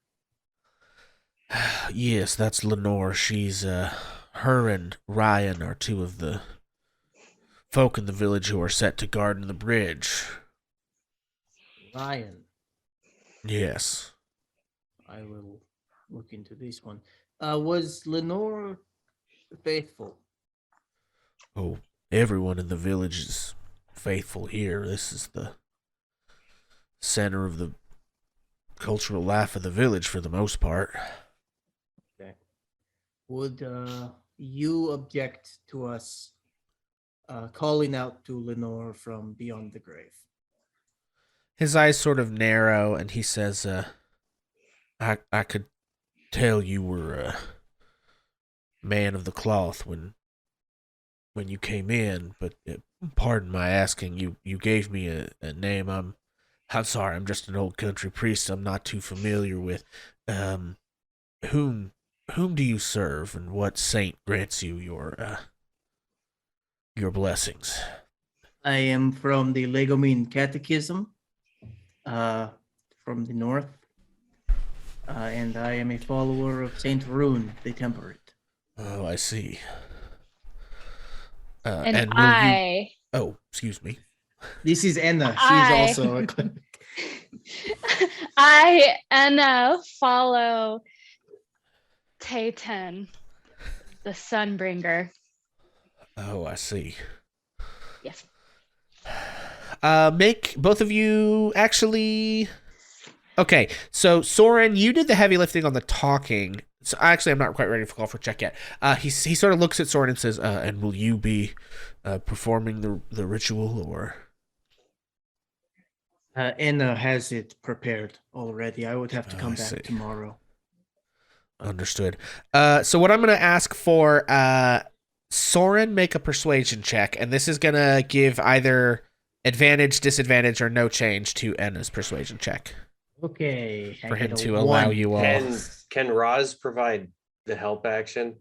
Speaker 1: Yes, that's Lenore. She's, her and Ryan are two of the folk in the village who are set to guard the bridge.
Speaker 9: Ryan.
Speaker 1: Yes.
Speaker 9: I will look into this one. Was Lenore faithful?
Speaker 1: Oh, everyone in the village is faithful here. This is the center of the cultural life of the village for the most part.
Speaker 9: Okay. Would you object to us calling out to Lenore from beyond the grave?
Speaker 1: His eyes sort of narrow, and he says, I could tell you were a man of the cloth when you came in, but pardon my asking, you gave me a name. I'm sorry, I'm just an old country priest. I'm not too familiar with whom do you serve, and what saint grants you your blessings?
Speaker 9: I am from the Legomine Catechism, from the north, and I am a follower of Saint Rune the Temperate.
Speaker 1: Oh, I see.
Speaker 7: And
Speaker 1: will
Speaker 7: I.
Speaker 1: you... Oh, excuse me.
Speaker 9: This is Enna. She's also a cleric.
Speaker 7: I, Anna, follow Tayten, the Sunbringer.
Speaker 1: Oh, I see.
Speaker 7: Yes.
Speaker 1: Make both of you actually... Okay, so Soren, you did the heavy lifting on the talking. So actually, I'm not quite ready for call for check yet. He sort of looks at Soren and says, and will you be performing the ritual, or...
Speaker 9: Enna has it prepared already. I would have to come back tomorrow.
Speaker 1: Understood. So what I'm going to ask for, Soren, make a persuasion check, and this is going to give either advantage, disadvantage, or no change to Enna's persuasion check.
Speaker 9: Okay.
Speaker 1: For him to allow you all.
Speaker 5: Can Roz provide the help action?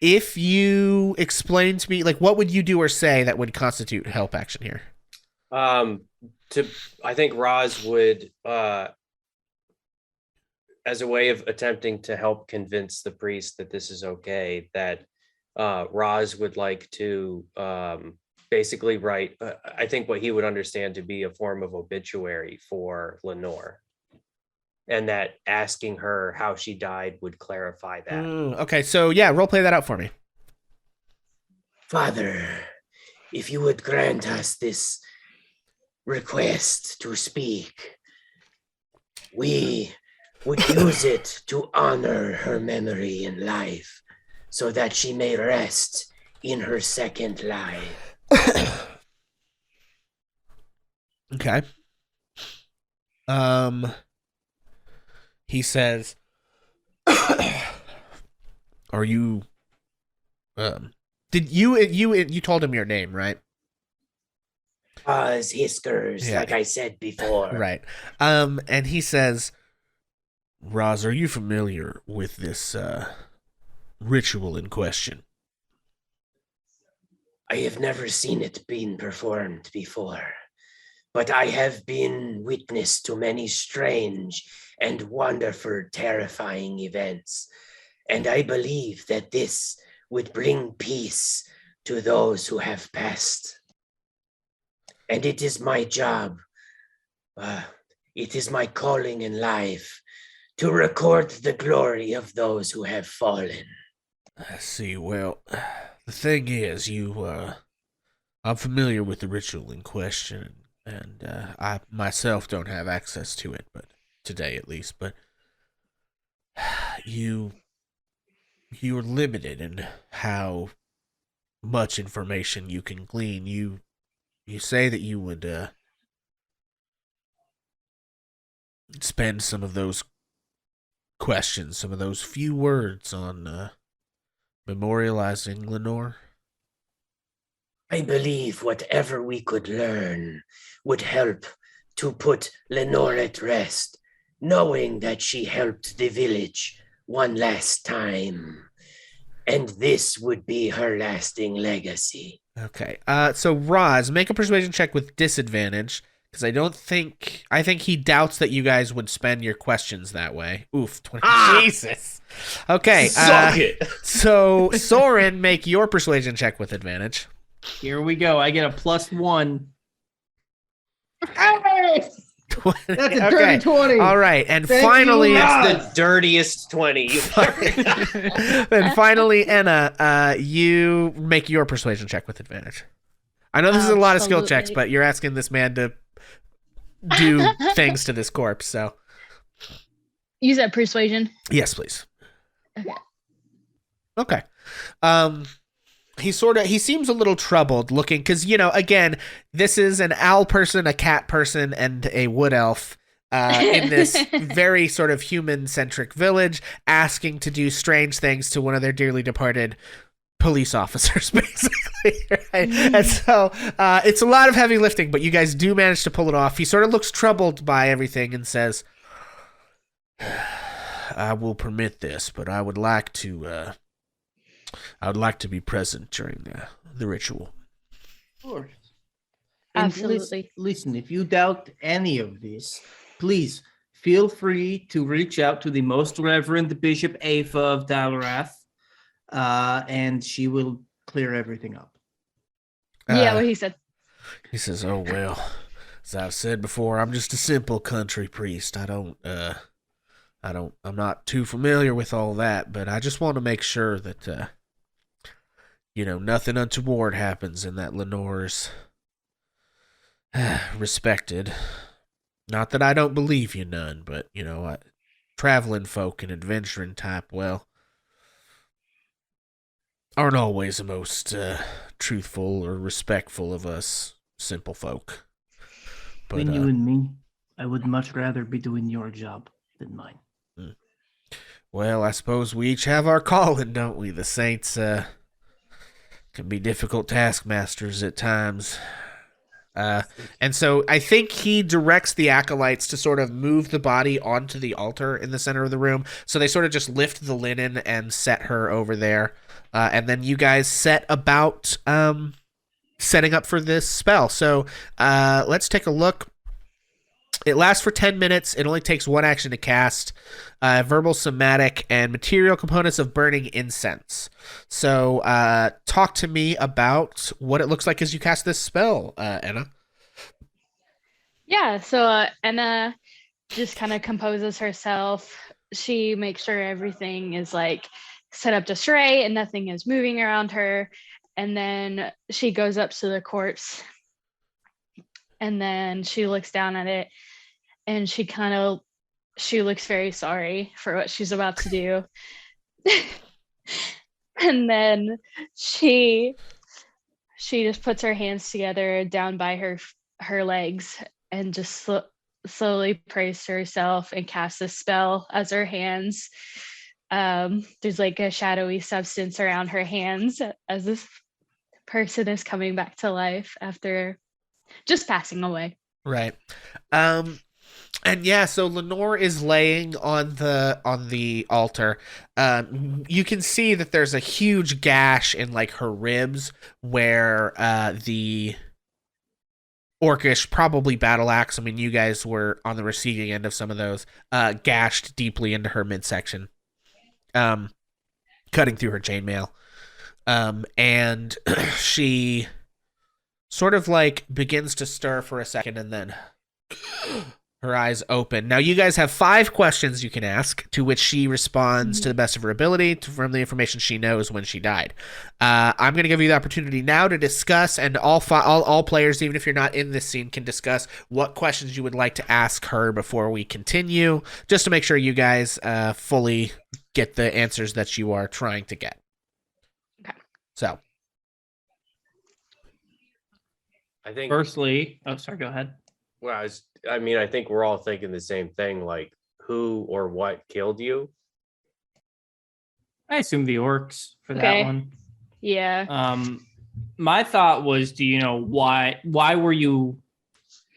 Speaker 1: If you explain to me, like, what would you do or say that would constitute help action here?
Speaker 5: I think Roz would, as a way of attempting to help convince the priest that this is okay, that Roz would like to basically write, I think what he would understand to be a form of obituary for Lenore. And that asking her how she died would clarify that.
Speaker 1: Okay, so yeah, role play that out for me.
Speaker 8: Father, if you would grant us this request to speak, we would use it to honor her memory in life so that she may rest in her second life.
Speaker 1: Okay. He says, "Are you? Did you told him your name, right?"
Speaker 8: Hiskers,
Speaker 1: Yeah.
Speaker 8: like I said before.
Speaker 1: Right. And he says, "Roz, are you familiar with this ritual in question?"
Speaker 8: I have never seen it being performed before, but I have been witness to many strange and wonderful, terrifying events, and I believe that this would bring peace to those who have passed. And it is my job, it is my calling in life to record the glory of those who have fallen.
Speaker 1: I see. Well, the thing is, I'm familiar with the ritual in question, and I myself don't have access to it, but today at least. But you're limited in how much information you can glean. You say that you would spend some of those questions, some of those few words on memorializing Lenore.
Speaker 8: I believe whatever we could learn would help to put Lenore at rest, knowing that she helped the village one last time. And this would be her lasting legacy.
Speaker 1: Okay. So Roz, make a persuasion check with disadvantage, because I think he doubts that you guys would spend your questions that way. Oof, 20. Jesus. Okay.
Speaker 5: Suck it.
Speaker 1: So Soren, make your persuasion check with advantage.
Speaker 3: Here we go. I get a +1. Hey! That's a dirty 20.
Speaker 1: All right, and
Speaker 3: Thank
Speaker 1: finally,
Speaker 3: you,
Speaker 5: That's the dirtiest 20 you've ever done.
Speaker 1: and finally, Anna, you make your persuasion check with advantage. I know this is a lot of skill checks,
Speaker 7: Absolutely.
Speaker 1: but you're asking this man to do things to this corpse, so
Speaker 7: Use that persuasion.
Speaker 1: yes, please.
Speaker 7: Okay.
Speaker 1: Okay. He seems a little troubled looking, because, again, this is an owl person, a cat person, and a wood elf in this very sort of human-centric village, asking to do strange things to one of their dearly departed police officers, basically. Right? And so it's a lot of heavy lifting, but you guys do manage to pull it off. He sort of looks troubled by everything and says, "I will permit this, but I would like to be present during the ritual."
Speaker 9: Of course. And
Speaker 7: Absolutely.
Speaker 9: Listen, if you doubt any of this, please feel free to reach out to the Most Reverend Bishop Afa of Dalrath, and she will clear everything up.
Speaker 7: Yeah, what he said.
Speaker 1: He says, "Oh, well, as I've said before, I'm just a simple country priest. I'm not too familiar with all that, but I just want to make sure that, nothing untoward happens and that Lenore's respected. Not that I don't believe you none, but, traveling folk and adventuring type, well, aren't always the most truthful or respectful of us simple folk. But,
Speaker 9: Between you and me, I would much rather be doing your job than mine.
Speaker 1: well, I suppose we each have our calling, don't we? The saints can be difficult taskmasters at times. And so I think he directs the acolytes to sort of move the body onto the altar in the center of the room. So they sort of just lift the linen and set her over there. And then you guys set about setting up for this spell. So let's take a look. It lasts for 10 minutes. It only takes one action to cast. Verbal, somatic, and material components of burning incense. So talk to me about what it looks like as you cast this spell, Anna.
Speaker 7: Yeah, so Anna just kind of composes herself. She makes sure everything is like set up just right and nothing is moving around her. And then she goes up to the corpse and then she looks down at it and she kind of she looks very sorry for what she's about to do. And then she just puts her hands together down by her legs and just slowly prays to herself and casts a spell as her hands. There's like a shadowy substance around her hands as this person is coming back to life after just passing away.
Speaker 1: Right. And yeah, so Lenore is laying on the altar. You can see that there's a huge gash in like her ribs where the orcish, probably battle axe. I mean, you guys were on the receiving end of some of those, gashed deeply into her midsection, cutting through her chainmail. And she sort of like begins to stir for a second and then her eyes open. Now you guys have 5 questions you can ask, to which she responds to the best of her ability from the information she knows when she died. I'm going to give you the opportunity now to discuss, and all players, even if you're not in this scene, can discuss what questions you would like to ask her before we continue, just to make sure you guys fully get the answers that you are trying to get.
Speaker 7: Okay.
Speaker 1: So.
Speaker 5: I think
Speaker 3: Firstly, sorry, go ahead.
Speaker 5: Well, I think we're all thinking the same thing, like who or what killed you?
Speaker 3: I assume the orcs for that one.
Speaker 7: Yeah.
Speaker 3: My thought was, do you know why were you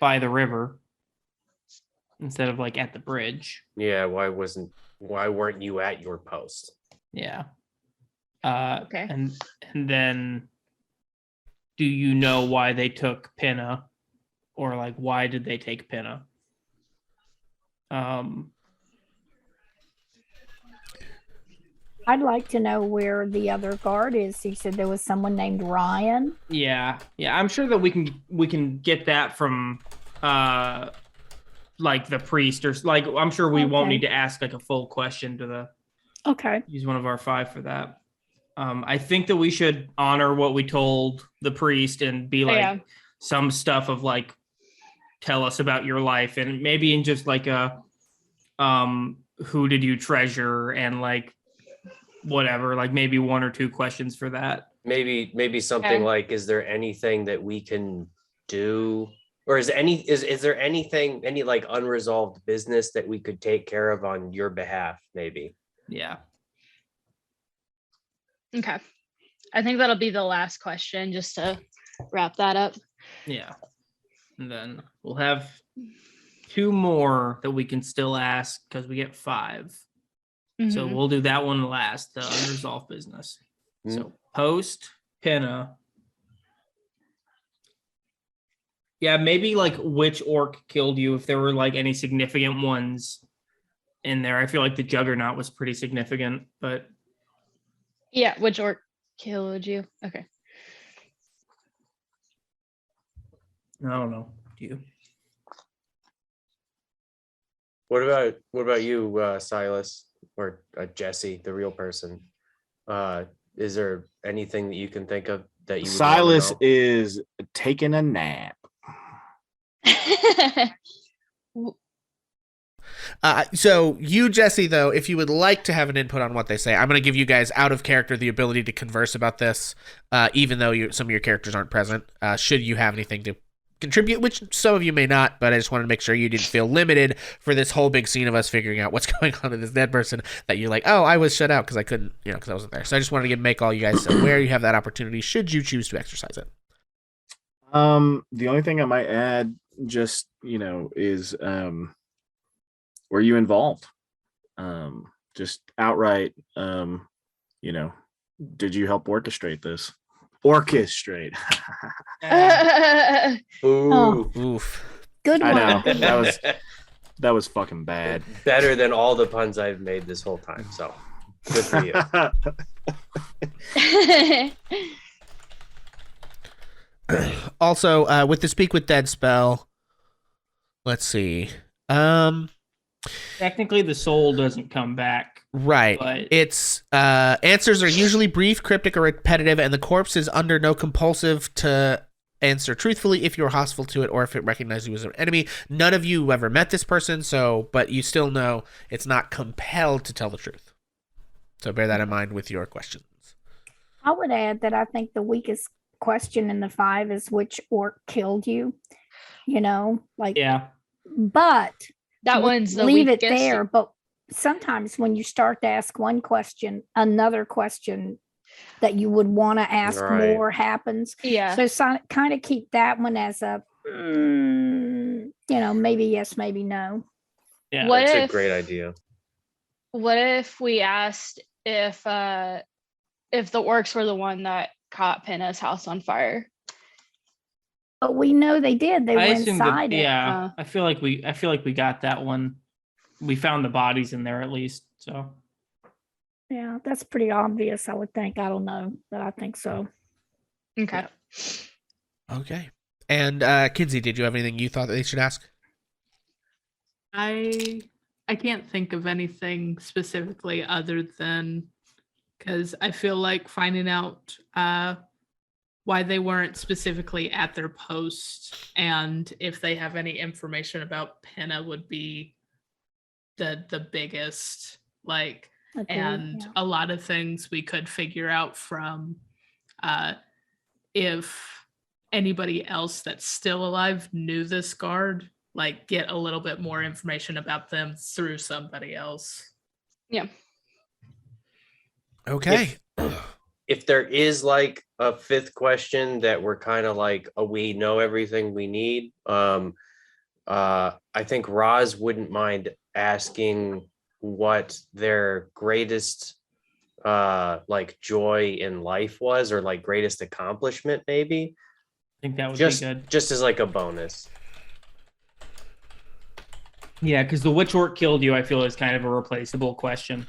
Speaker 3: by the river instead of like at the bridge?
Speaker 5: Yeah, why weren't you at your post?
Speaker 3: Yeah.
Speaker 7: Okay.
Speaker 3: And then do you know why they took Pinna? Or like, why did they take Pinna?
Speaker 2: I'd like to know where the other guard is. He said there was someone named Ryan.
Speaker 3: Yeah. I'm sure that we can get that from like the priest, or like I'm sure we won't need to ask like a full question to the.
Speaker 2: Okay.
Speaker 3: Use one of our 5 for that. I think that we should honor what we told the priest and be like some stuff of like, tell us about your life, and maybe in just like a who did you treasure, and like whatever, like maybe 1 or 2 questions for that.
Speaker 5: Maybe something like, is there anything that we can do, or is there anything, any like unresolved business that we could take care of on your behalf? Maybe.
Speaker 3: Yeah.
Speaker 7: Okay. I think that'll be the last question, just to wrap that up.
Speaker 3: Yeah. And then we'll have 2 more that we can still ask because we get 5. So we'll do that one last, the unresolved business. So post, Pinna. Yeah, maybe like which orc killed you, if there were like any significant ones in there. I feel like the Juggernaut was pretty significant, but.
Speaker 7: Yeah, which orc killed you? Okay.
Speaker 3: I don't know. You.
Speaker 5: What about you, Silas, or Jesse, the real person? Is there anything that you can think of that you?
Speaker 6: Silas is taking a nap.
Speaker 1: So you, Jesse, though, if you would like to have an input on what they say, I'm going to give you guys out of character the ability to converse about this, even though some of your characters aren't present. Should you have anything to contribute, which some of you may not, but I just wanted to make sure you didn't feel limited for this whole big scene of us figuring out what's going on with this dead person, that you're like, oh, I was shut out because I couldn't, because I wasn't there. So I just wanted to make all you guys aware you have that opportunity should you choose to exercise it.
Speaker 6: The only thing I might add, just is were you involved? Just outright, did you help orchestrate this? Orchestrate.
Speaker 5: Ooh.
Speaker 1: Oof.
Speaker 2: Good one.
Speaker 6: I know. That was fucking bad.
Speaker 5: Better than all the puns I've made this whole time. So good for you.
Speaker 1: Also, with the Speak with Dead spell, let's see.
Speaker 3: Technically, the soul doesn't come back.
Speaker 1: Right.
Speaker 3: But
Speaker 1: it's answers are usually brief, cryptic, or repetitive, and the corpse is under no compulsion to answer truthfully if you're hostile to it or if it recognizes you as an enemy. None of you ever met this person, but you still know it's not compelled to tell the truth. So bear that in mind with your questions.
Speaker 2: I would add that I think the weakest question in the 5 is which orc killed you.
Speaker 3: Yeah.
Speaker 2: But
Speaker 7: That one's the
Speaker 2: leave
Speaker 7: weakest.
Speaker 2: it there. But sometimes when you start to ask one question, another question that you would want to ask more happens.
Speaker 7: Yeah.
Speaker 2: So kind of keep that one as a, maybe yes, maybe no.
Speaker 3: Yeah.
Speaker 5: That's a great idea.
Speaker 7: What if we asked if the orcs were the one that caught Pinna's house on fire?
Speaker 2: But we know they did. They were inside it.
Speaker 3: Yeah. I feel like we got that one. We found the bodies in there at least. So
Speaker 2: yeah, that's pretty obvious, I would think. I don't know, but I think so.
Speaker 7: Okay.
Speaker 1: Okay. And Kinsey, did you have anything you thought that they should ask?
Speaker 4: I can't think of anything specifically other than because I feel like finding out why they weren't specifically at their post and if they have any information about Pinna would be the biggest, like, and a lot of things we could figure out from if anybody else that's still alive knew this guard, like get a little bit more information about them through somebody else.
Speaker 7: Yeah.
Speaker 1: Okay.
Speaker 5: If there is like a 5th question that we're kind of like, we know everything we need. I think Roz wouldn't mind asking what their greatest like joy in life was, or like greatest accomplishment, maybe.
Speaker 3: I think that would be good.
Speaker 5: Just as like a bonus.
Speaker 3: Yeah, because the which orc killed you, I feel, is kind of a replaceable question.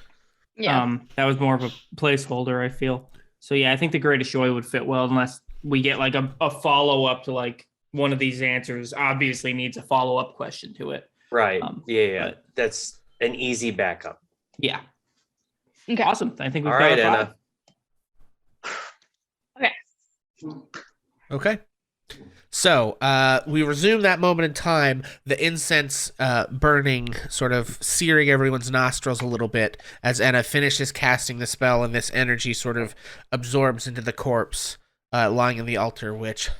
Speaker 7: Yeah.
Speaker 3: That was more of a placeholder, I feel. So yeah, I think the greatest joy would fit well, unless we get like a follow-up to like one of these answers obviously needs a follow-up question to it.
Speaker 5: Right. Yeah. That's an easy backup.
Speaker 3: Yeah.
Speaker 7: Okay.
Speaker 3: Awesome. I think we've
Speaker 5: All
Speaker 3: got
Speaker 5: right,
Speaker 3: a 5.
Speaker 7: Okay.
Speaker 1: Okay. So we resume that moment in time, the incense burning, sort of searing everyone's nostrils a little bit as Anna finishes casting the spell, and this energy sort of absorbs into the corpse lying in the altar, which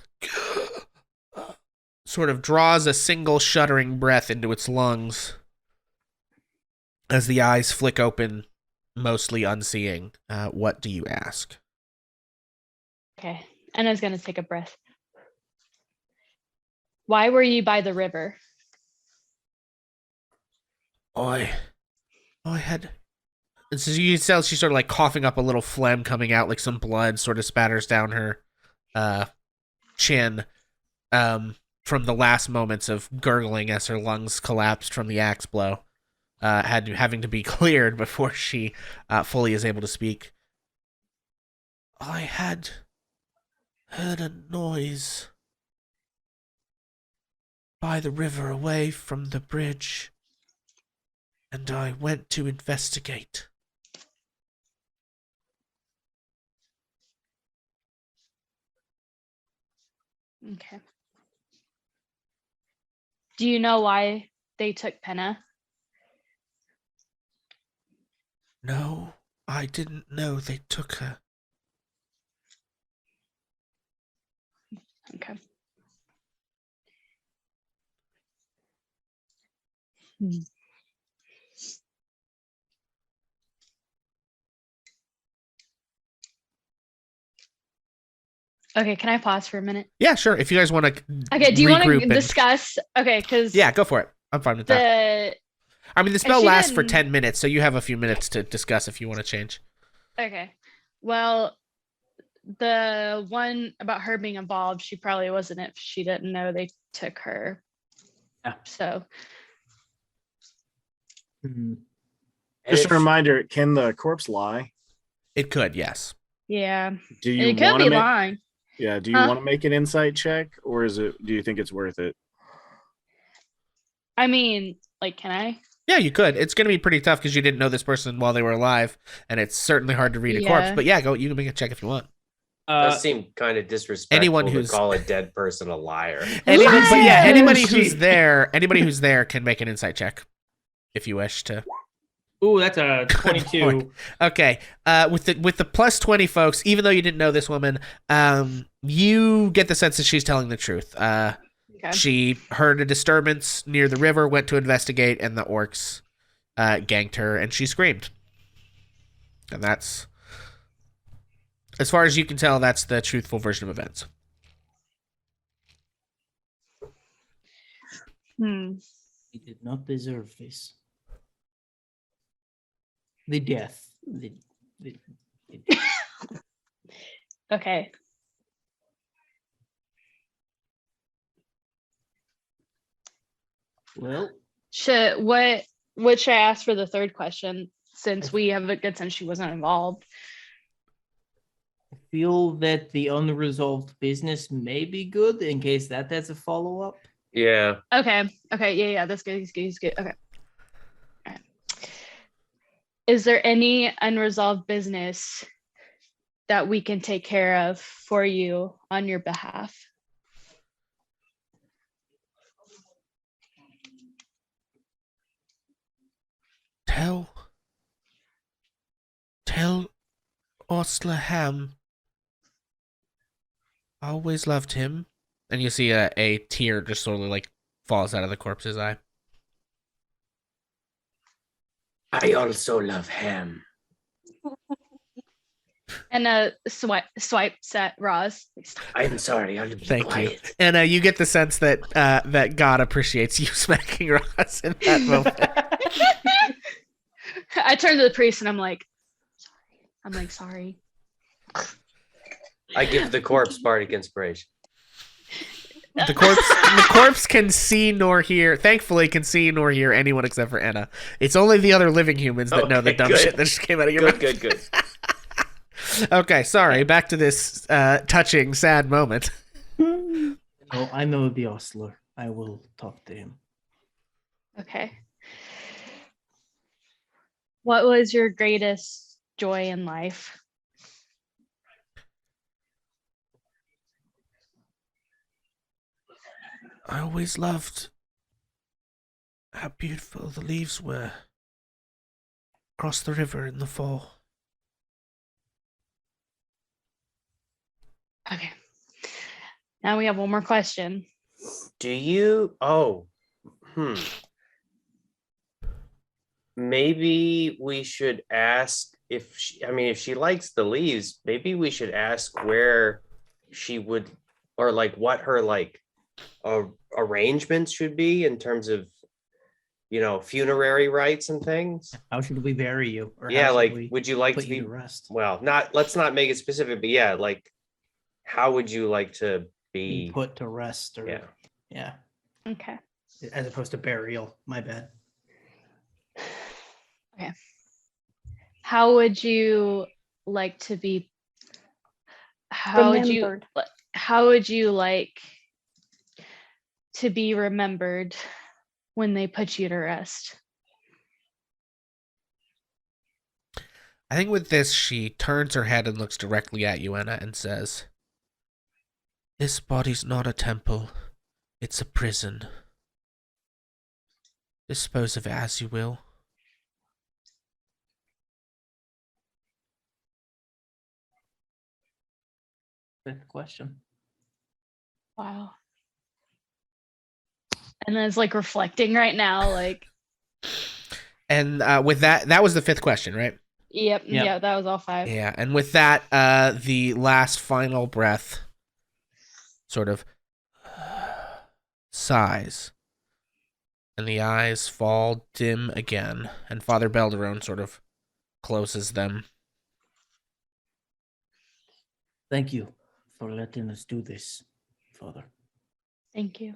Speaker 1: sort of draws a single shuddering breath into its lungs as the eyes flick open, mostly unseeing. What do you ask?
Speaker 7: Okay. Anna's going to take a breath. Why were you by the river?
Speaker 1: I had... So you can tell she's sort of like coughing up a little phlegm coming out, like some blood sort of spatters down her chin from the last moments of gurgling as her lungs collapsed from the axe blow, having to be cleared before she fully is able to speak. I had heard a noise by the river away from the bridge, and I went to investigate.
Speaker 7: Okay. Do you know why they took Penna?
Speaker 1: No, I didn't know they took her.
Speaker 7: Okay. Okay, can I pause for a minute?
Speaker 1: Yeah, sure. If you guys want to.
Speaker 7: Okay, do you want to discuss? Okay, because
Speaker 1: yeah, go for it. I'm fine with that. I mean, the spell lasts for 10 minutes, so you have a few minutes to discuss if you want to change.
Speaker 7: Okay. Well, the one about her being involved, she probably wasn't if she didn't know they took her.
Speaker 3: Yeah.
Speaker 7: So.
Speaker 6: Just a reminder, can the corpse lie?
Speaker 1: It could, yes.
Speaker 7: Yeah.
Speaker 6: Do you
Speaker 7: it could be lying.
Speaker 6: Yeah. Do you want to make an insight check, or do you think it's worth it?
Speaker 7: I mean, like, can I?
Speaker 1: Yeah, you could. It's going to be pretty tough because you didn't know this person while they were alive, and it's certainly hard to read a corpse. But yeah, you can make a check if you want.
Speaker 5: Does seem kind of disrespectful
Speaker 1: anyone
Speaker 5: to
Speaker 1: who's
Speaker 5: call a dead person a liar.
Speaker 1: Anybody who's there can make an insight check if you wish to.
Speaker 3: Ooh, that's a 22.
Speaker 1: Okay. With the plus 20, folks, even though you didn't know this woman, you get the sense that she's telling the truth.
Speaker 7: Okay.
Speaker 1: She heard a disturbance near the river, went to investigate, and the orcs ganked her, and she screamed. And that's, as far as you can tell, that's the truthful version of events.
Speaker 9: He did not deserve this. The death.
Speaker 7: Okay.
Speaker 9: Well,
Speaker 7: What should I ask for the third question, since we have a good sense she wasn't involved?
Speaker 9: I feel that the unresolved business may be good in case that's a follow-up.
Speaker 5: Yeah.
Speaker 7: Okay. Yeah. That's good. He's good. Okay. All right. Is there any unresolved business that we can take care of for you on your behalf?
Speaker 1: Tell Oslaham I always loved him. And you see a tear just sort of like falls out of the corpse's eye.
Speaker 8: I also love ham.
Speaker 7: And swipes at Roz.
Speaker 8: I'm sorry, I'll be
Speaker 1: Thank
Speaker 8: quiet.
Speaker 1: you. And you get the sense that that God appreciates you smacking Roz in that moment.
Speaker 7: I turn to the priest and I'm like, sorry.
Speaker 5: I give the corpse bardic inspiration.
Speaker 1: The corpse can see nor hear. Thankfully, can see nor hear anyone except for Anna. It's only the other living humans that know the dumb shit that just came out of your mouth.
Speaker 5: Good.
Speaker 1: Okay, sorry. Back to this touching, sad moment.
Speaker 9: Oh, I know the ostler. I will talk to him.
Speaker 7: Okay. What was your greatest joy in life?
Speaker 1: I always loved how beautiful the leaves were across the river in the fall.
Speaker 7: Okay. Now we have one more question.
Speaker 5: Do you? Maybe we should ask if she likes the leaves, maybe we should ask where she would, or like what her arrangements should be in terms of, funerary rites and things.
Speaker 9: How should we bury you? Or
Speaker 5: Yeah,
Speaker 9: how should we
Speaker 5: would you like
Speaker 9: put
Speaker 5: to be
Speaker 9: you to rest?
Speaker 5: Well, let's not make it specific, but yeah, how would you like to be
Speaker 9: Put to rest? Or
Speaker 5: yeah.
Speaker 7: Okay.
Speaker 9: As opposed to burial. My bad.
Speaker 7: Okay. How would you like to be? How
Speaker 2: Remembered.
Speaker 7: would you like to be remembered when they put you to rest?
Speaker 1: I think with this, she turns her head and looks directly at you, Anna, and says, "This body's not a temple. It's a prison. Dispose of it as you will."
Speaker 9: Good question.
Speaker 7: Wow. And then it's reflecting right now,
Speaker 1: And with that was the fifth question, right?
Speaker 7: Yep. Yeah, that was all 5.
Speaker 1: Yeah, and with that, the last final breath sort of sighs, and the eyes fall dim again, and Father Belderone sort of closes them.
Speaker 9: Thank you for letting us do this, Father.
Speaker 7: Thank you.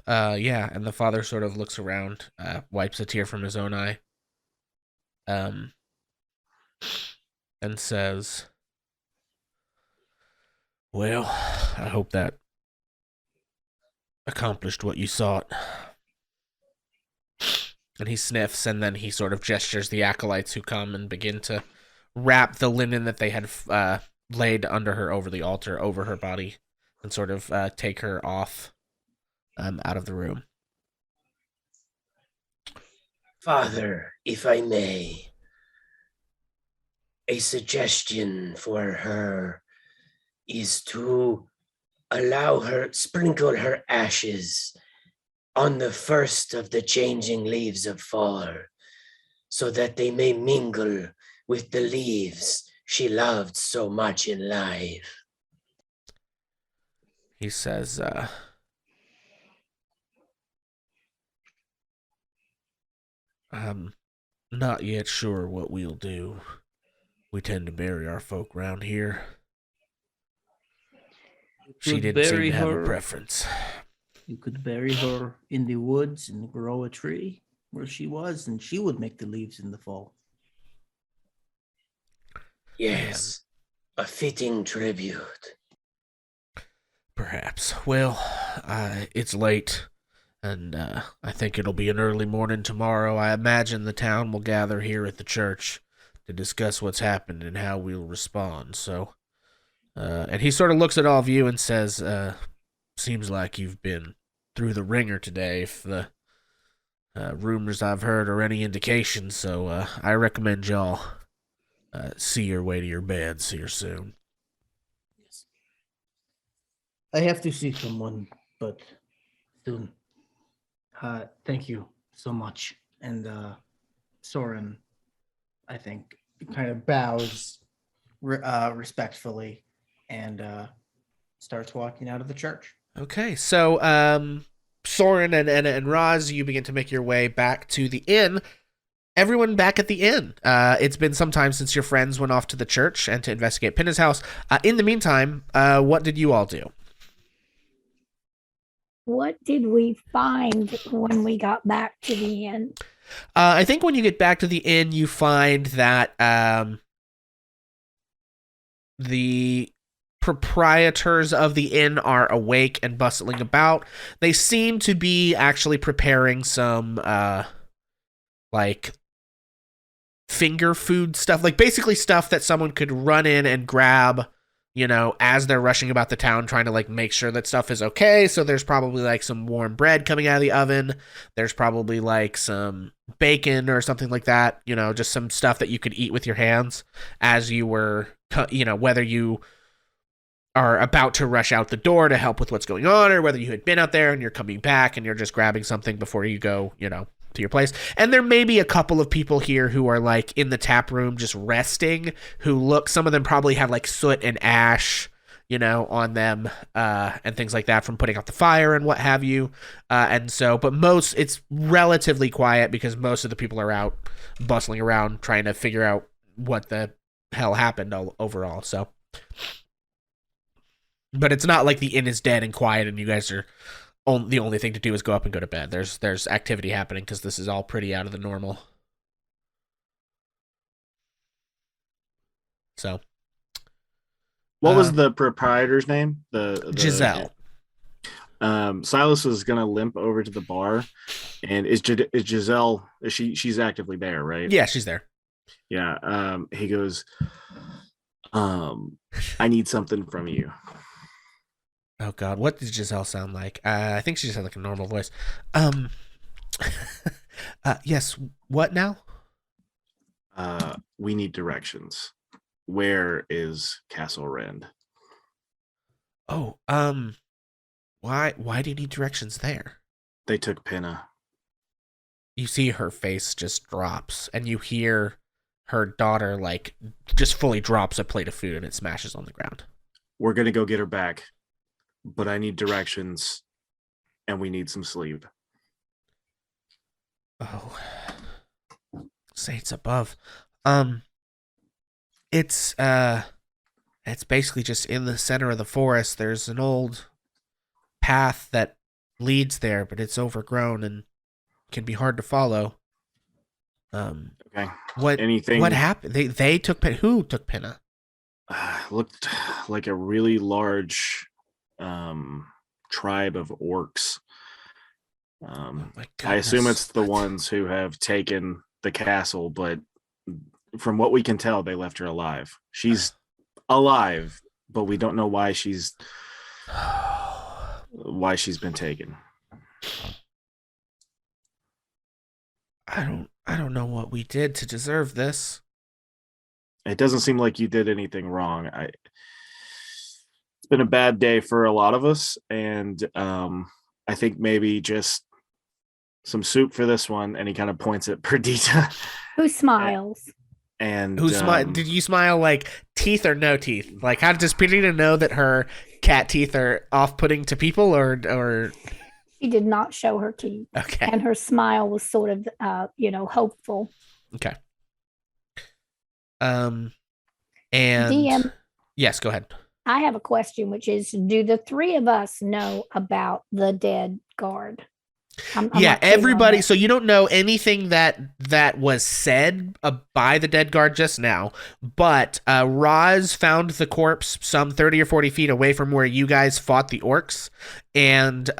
Speaker 1: Yeah, and the father sort of looks around, wipes a tear from his own eye, and says, "Well, I hope that accomplished what you sought." And he sniffs, and then he sort of gestures the acolytes who come and begin to wrap the linen that they had laid under her over the altar, over her body, and sort of take her off out of the room.
Speaker 8: Father, if I may, a suggestion for her is to allow her, sprinkle her ashes on the first of the changing leaves of fall, so that they may mingle with the leaves she loved so much in life.
Speaker 1: He says, I'm not yet sure what we'll do. We tend to bury our folk round here. She didn't seem to have a preference.
Speaker 9: You could bury her in the woods and grow a tree where she was, and she would make the leaves in the fall.
Speaker 8: Yes, a fitting tribute.
Speaker 1: Perhaps. Well, it's late, and I think it'll be an early morning tomorrow. I imagine the town will gather here at the church to discuss what's happened and how we'll respond. So, and he sort of looks at all of you and says, seems like you've been through the ringer today, if the rumors I've heard are any indication. So I recommend y'all see your way to your beds here soon.
Speaker 9: Yes. I have to see someone, but soon. Thank you so much. And Soren, I think, kind of bows respectfully and starts walking out of the church.
Speaker 1: Okay, so Soren and Roz, you begin to make your way back to the inn. Everyone back at the inn. It's been some time since your friends went off to the church and to investigate Pinna's house. In the meantime, what did you all do?
Speaker 2: What did we find when we got back to the inn?
Speaker 1: I think when you get back to the inn, you find that the proprietors of the inn are awake and bustling about. They seem to be actually preparing some like finger food stuff, like basically stuff that someone could run in and grab, you know, as they're rushing about the town trying to like make sure that stuff is okay. So there's probably like some warm bread coming out of the oven. There's probably like some bacon or something like that, you know, just some stuff that you could eat with your hands as you were, you know, whether you are about to rush out the door to help with what's going on, or whether you had been out there and you're coming back and you're just grabbing something before you go, you know, to your place. And there may be a couple of people here who are like in the tap room just resting, who look, some of them probably have like soot and ash, you know, on them, and things like that from putting out the fire and what have you. And so, but it's relatively quiet because most of the people are out bustling around trying to figure out what the hell happened overall. So, but it's not like the inn is dead and quiet and you guys are the only thing to do is go up and go to bed. There's activity happening because this is all pretty out of the normal. So,
Speaker 6: what was the proprietor's name? The
Speaker 1: Giselle.
Speaker 6: Silas was gonna limp over to the bar, and is Giselle? She's actively there, right?
Speaker 1: Yeah, she's there.
Speaker 6: Yeah. He goes, I need something from you.
Speaker 1: Oh God, what does Giselle sound like? I think she just had like a normal voice. Yes. What now?
Speaker 6: We need directions. Where is Castle Rend?
Speaker 1: Oh, why do you need directions there?
Speaker 6: They took Pinna.
Speaker 1: You see her face just drops, and you hear her daughter like just fully drops a plate of food and it smashes on the ground.
Speaker 6: We're gonna go get her back, but I need directions, and we need some sleep.
Speaker 1: Oh, saints above. It's basically just in the center of the forest. There's an old path that leads there, but it's overgrown and can be hard to follow.
Speaker 6: Okay.
Speaker 1: What happened? They took Pinna. Who took Pinna?
Speaker 6: Looked like a really large tribe of orcs. I assume it's the ones who have taken the castle, but from what we can tell, they left her alive. She's alive, but we don't know why she's been taken.
Speaker 1: I don't know what we did to deserve this.
Speaker 6: It doesn't seem like you did anything wrong. It's been a bad day for a lot of us, and I think maybe just some soup for this one. And he kind of points at Perdita.
Speaker 2: Who smiles?
Speaker 6: And
Speaker 1: Who smile? Did you smile like teeth or no teeth? Like, how does Perdita know that her cat teeth are off-putting to people, or?
Speaker 2: She did not show her teeth.
Speaker 1: Okay.
Speaker 2: And her smile was sort of, hopeful.
Speaker 1: Okay. And
Speaker 2: DM,
Speaker 1: yes, go ahead.
Speaker 2: I have a question, which is, do the three of us know about the dead guard? I'm
Speaker 1: Yeah, everybody. So you don't know anything that was said by the dead guard just now, but Roz found the corpse some 30 or 40 feet away from where you guys fought the orcs, and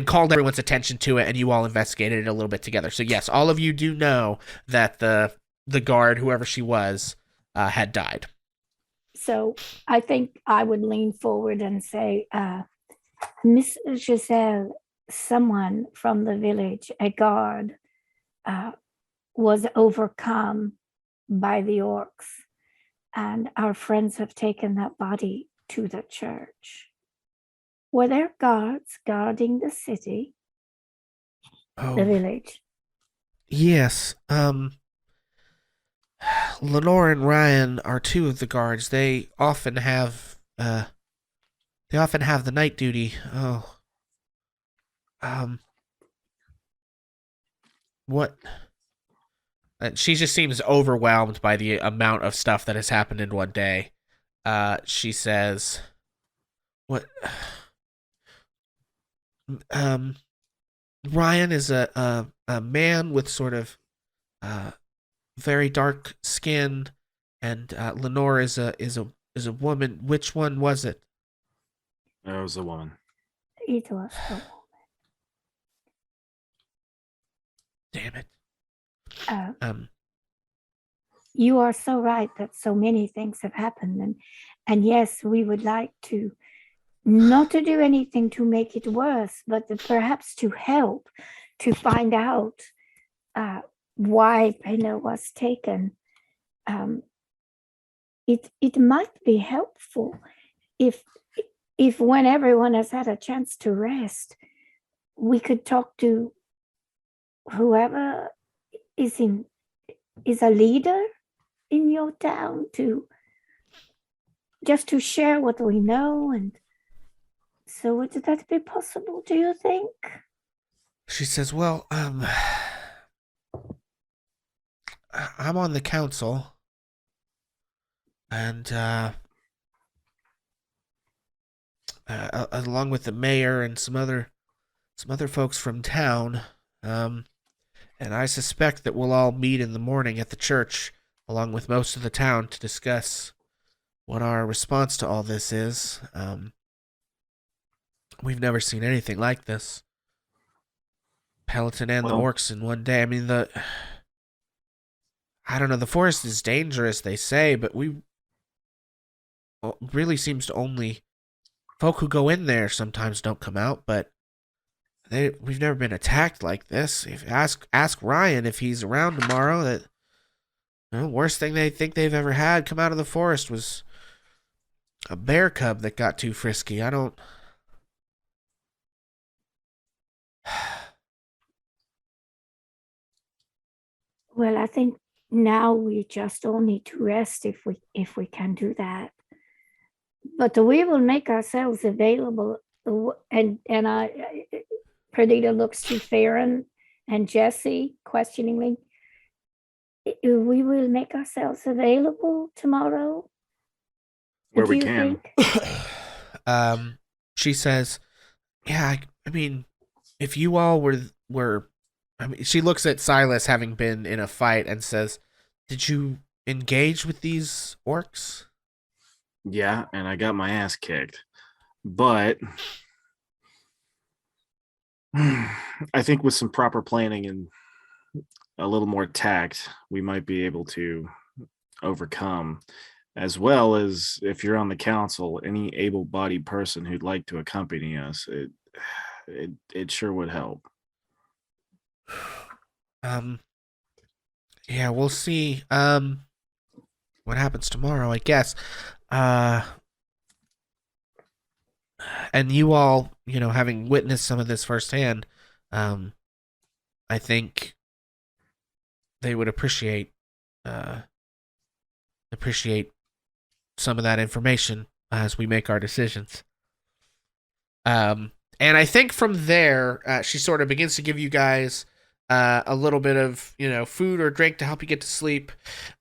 Speaker 1: called everyone's attention to it, and you all investigated it a little bit together. So yes, all of you do know that the guard, whoever she was, had died.
Speaker 2: So I think I would lean forward and say, Miss Giselle, someone from the village, a guard, was overcome by the orcs, and our friends have taken that body to the church. Were there guards guarding the city? The village?
Speaker 1: Yes. Lenore and Ryan are two of the guards. They often have the night duty. Oh. What? She just seems overwhelmed by the amount of stuff that has happened in one day. She says, "What? Ryan is a man with sort of very dark skin, and Lenore is a woman. Which one was it?"
Speaker 6: It was a woman.
Speaker 2: It was a woman.
Speaker 1: Damn it.
Speaker 2: You are so right that so many things have happened, and yes, we would like to not to do anything to make it worse, but perhaps to help to find out why Ainor was taken. It might be helpful if when everyone has had a chance to rest, we could talk to whoever is a leader in your town, to share what we know. And so would that be possible, do you think?
Speaker 1: She says, "Well, I'm on the council, and along with the mayor and some other folks from town, and I suspect that we'll all meet in the morning at the church, along with most of the town, to discuss what our response to all this is. We've never seen anything like this. Peloton and the orcs in one day. I mean, I don't know, the forest is dangerous, they say, but really seems to only folk who go in there sometimes don't come out, but we've never been attacked like this. If ask Ryan if he's around tomorrow. That worst thing they think they've ever had come out of the forest was a bear cub that got too frisky. I don't.
Speaker 2: Well, I think now we just all need to rest if we can do that. But we will make ourselves available. And Perdita looks to Farron and Jesse questioningly. We will make ourselves available tomorrow.
Speaker 6: Where we can.
Speaker 1: She says, "Yeah, I mean, if you all were." I mean, she looks at Silas having been in a fight and says, "Did you engage with these orcs?"
Speaker 6: Yeah, and I got my ass kicked. But I think with some proper planning and a little more tact, we might be able to overcome. as well as if you're on the council, any able-bodied person who'd like to accompany us. It sure would help.
Speaker 1: Yeah, we'll see. What happens tomorrow, I guess. And you all, having witnessed some of this firsthand, I think they would appreciate some of that information as we make our decisions. And I think from there, she sort of begins to give you guys a little bit of, food or drink to help you get to sleep.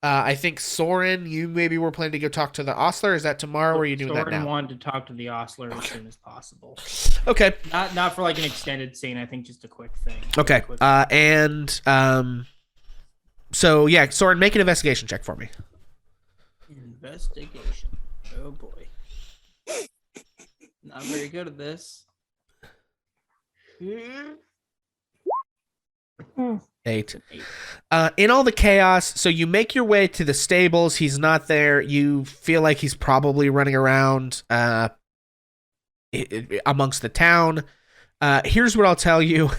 Speaker 1: I think Soren, you maybe were planning to go talk to the ostler. Is that tomorrow, or are you doing that now?
Speaker 3: Soren wanted to talk to the ostler as soon as possible.
Speaker 1: Okay.
Speaker 3: Not for like an extended scene. I think just a quick thing.
Speaker 1: Okay. So yeah, Soren, make an investigation check for me.
Speaker 3: Investigation. Oh boy. Not very good at this.
Speaker 1: 8. In all the chaos, so you make your way to the stables. He's not there. You feel like he's probably running around amongst the town. Here's what I'll tell you.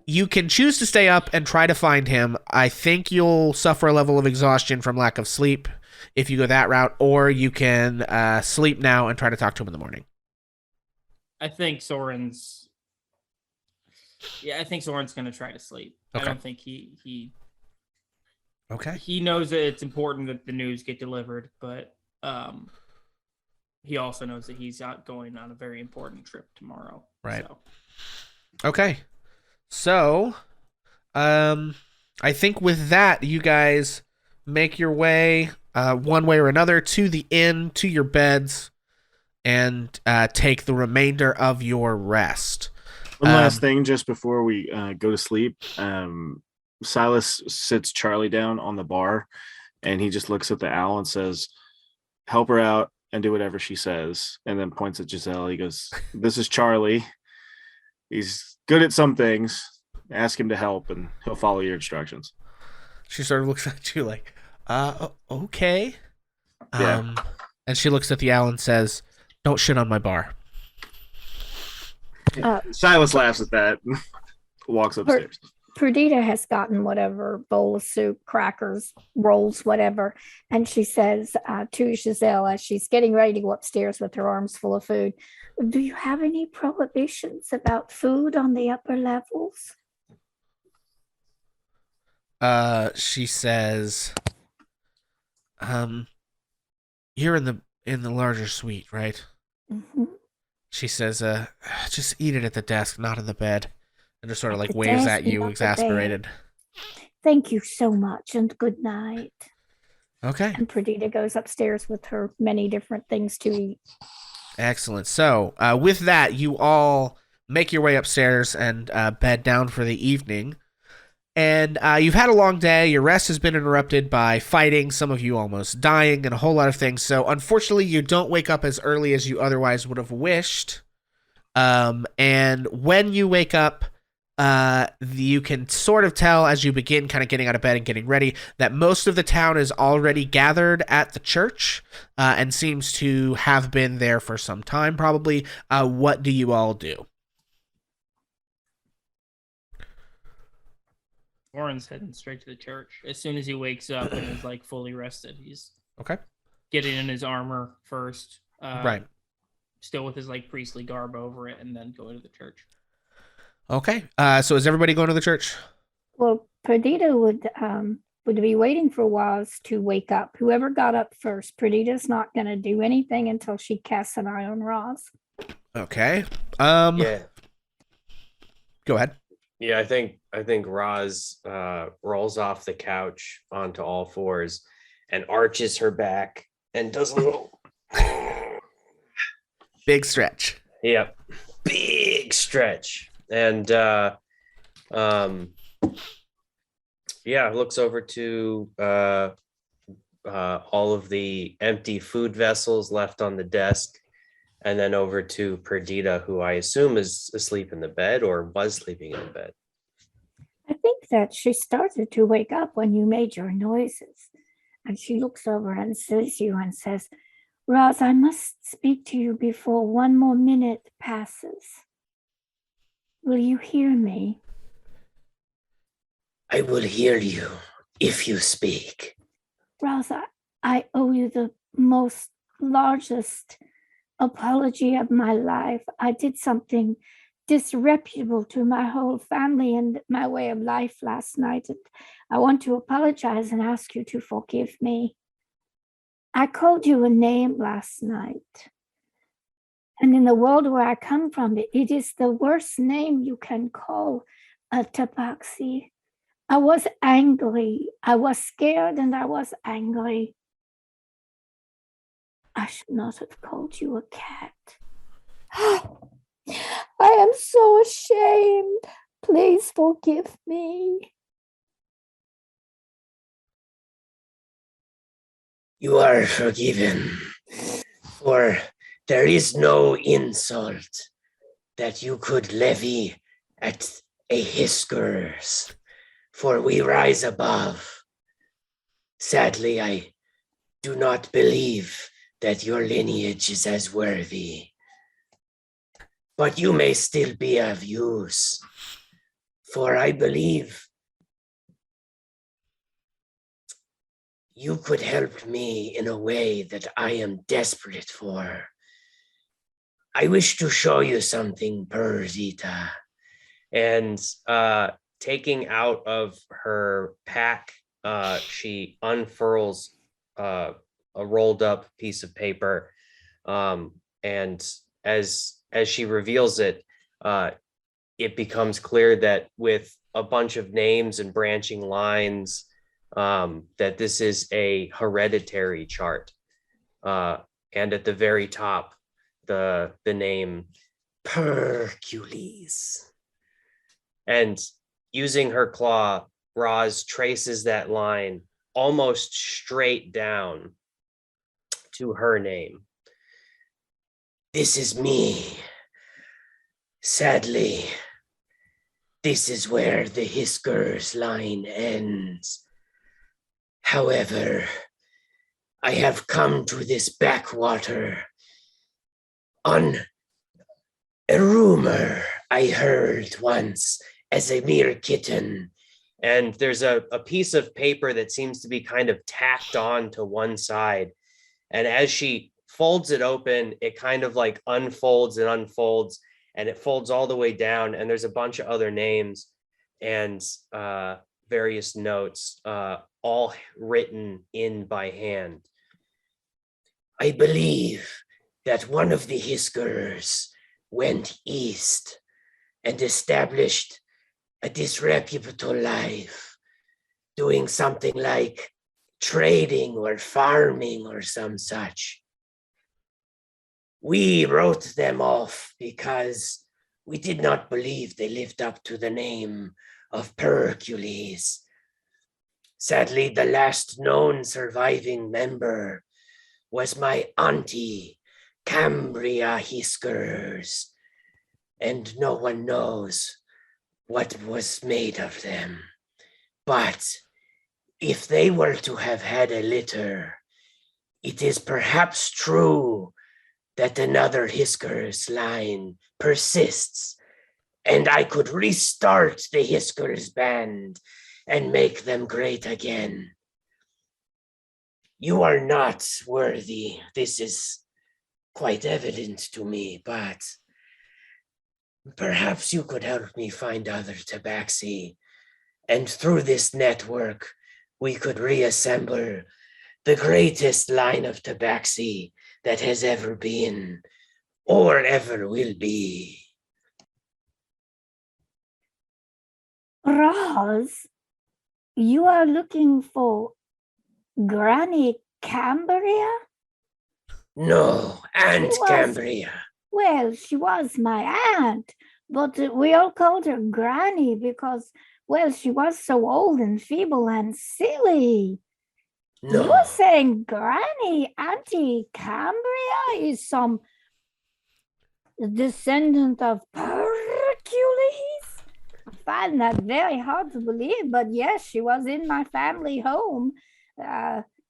Speaker 1: You can choose to stay up and try to find him. I think you'll suffer a level of exhaustion from lack of sleep if you go that route, or you can sleep now and try to talk to him in the morning.
Speaker 3: I think Soren's going to try to sleep.
Speaker 1: Okay.
Speaker 3: I don't think he
Speaker 1: Okay.
Speaker 3: He knows that it's important that the news get delivered, but he also knows that he's out going on a very important trip tomorrow.
Speaker 1: Right.
Speaker 3: So.
Speaker 1: Okay. So, I think with that, you guys make your way one way or another to the inn, to your beds, and take the remainder of your rest.
Speaker 6: One last thing just before we go to sleep. Silas sits Charlie down on the bar, and he just looks at the owl and says, "Help her out and do whatever she says," and then points at Giselle. He goes, "This is Charlie. He's good at some things. Ask him to help, and he'll follow your instructions."
Speaker 1: She sort of looks at you like, okay.
Speaker 6: Yeah.
Speaker 1: And she looks at the owl and says, "Don't shit on my bar."
Speaker 6: Silas laughs at that and walks upstairs.
Speaker 2: Perdita has gotten whatever bowl of soup, crackers, rolls, whatever. And she says to Giselle as she's getting ready to go upstairs with her arms full of food, "Do you have any prohibitions about food on the upper levels?"
Speaker 1: She says, "You're in the larger suite, right?"
Speaker 2: Mm-hmm.
Speaker 1: She says, "Just eat it at the desk, not in the bed." And just sort of
Speaker 2: At
Speaker 1: like
Speaker 2: the
Speaker 1: waves
Speaker 2: desk,
Speaker 1: at you,
Speaker 2: not the
Speaker 1: exasperated.
Speaker 2: "Thank you so much and good night."
Speaker 1: Okay.
Speaker 2: And Perdita goes upstairs with her many different things to eat.
Speaker 1: Excellent. So, with that, you all make your way upstairs and bed down for the evening. And you've had a long day. Your rest has been interrupted by fighting, some of you almost dying, and a whole lot of things. So, unfortunately, you don't wake up as early as you otherwise would have wished. And when you wake up, you can sort of tell as you begin kind of getting out of bed and getting ready that most of the town is already gathered at the church and seems to have been there for some time, probably. What do you all do?
Speaker 3: Warren's heading straight to the church. As soon as he wakes up and is like fully rested, he's
Speaker 1: Okay.
Speaker 3: getting in his armor first.
Speaker 1: Right.
Speaker 3: Still with his like priestly garb over it, and then going to the church.
Speaker 1: Okay. So is everybody going to the church?
Speaker 2: Well, Perdita would be waiting for Waz to wake up. Whoever got up first, Perdita's not going to do anything until she casts an eye on Roz.
Speaker 1: Okay.
Speaker 5: Yeah.
Speaker 1: Go ahead.
Speaker 5: Yeah, I think Roz rolls off the couch onto all fours and arches her back and does a little
Speaker 1: big stretch.
Speaker 5: Yep. Big stretch. And looks over to all of the empty food vessels left on the desk, and then over to Perdita, who I assume is asleep in the bed or was sleeping in the bed.
Speaker 2: I think that she started to wake up when you made your noises. And she looks over and sees you and says, Roz, I must speak to you before one more minute passes. Will you hear me?
Speaker 8: I will hear you if you speak.
Speaker 2: Roz, I owe you the most largest apology of my life. I did something disreputable to my whole family and my way of life last night. And I want to apologize and ask you to forgive me. I called you a name last night. And in the world where I come from, it is the worst name you can call a tabaxi. I was angry. I was scared and I was angry. I should not have called you a cat. I am so ashamed. Please forgive me.
Speaker 8: You are forgiven, for there is no insult that you could levy at a Hiskers, for we rise above. Sadly, I do not believe that your lineage is as worthy. But you may still be of use, for I believe you could help me in a way that I am desperate for. I wish to show you something, Perdita.
Speaker 5: And taking out of her pack, she unfurls a rolled up piece of paper. And as she reveals it, it becomes clear that with a bunch of names and branching lines, that this is a hereditary chart. And at the very top, the name
Speaker 8: Hercules.
Speaker 5: And using her claw, Roz traces that line almost straight down to her name.
Speaker 8: This is me. Sadly, this is where the Hiskers line ends. However, I have come to this backwater on a rumor I heard once as a mere kitten.
Speaker 5: And there's a piece of paper that seems to be kind of tacked on to one side. And as she folds it open, it kind of like unfolds and unfolds, and it folds all the way down. And there's a bunch of other names and various notes, all written in by hand.
Speaker 8: I believe that one of the Hiskers went east and established a disreputable life, doing something like trading or farming or some such. We wrote them off because we did not believe they lived up to the name of Hercules. Sadly, the last known surviving member was my auntie, Cambria Hiskers, and no one knows what was made of them. But if they were to have had a litter, it is perhaps true that another Hiskers line persists, and I could restart the Hiskers band and make them great again. You are not worthy. This is quite evident to me, but perhaps you could help me find other tabaxi, and through this network, we could reassemble the greatest line of tabaxi that has ever been or ever will be.
Speaker 2: Roz, you are looking for Granny Cambria?
Speaker 8: No, Aunt Cambria.
Speaker 2: Well, she was my aunt, but we all called her Granny because, well, she was so old and feeble and silly.
Speaker 8: No.
Speaker 2: You were saying Granny Auntie Cambria is some descendant of Hercules? I find that very hard to believe, but yes, she was in my family home.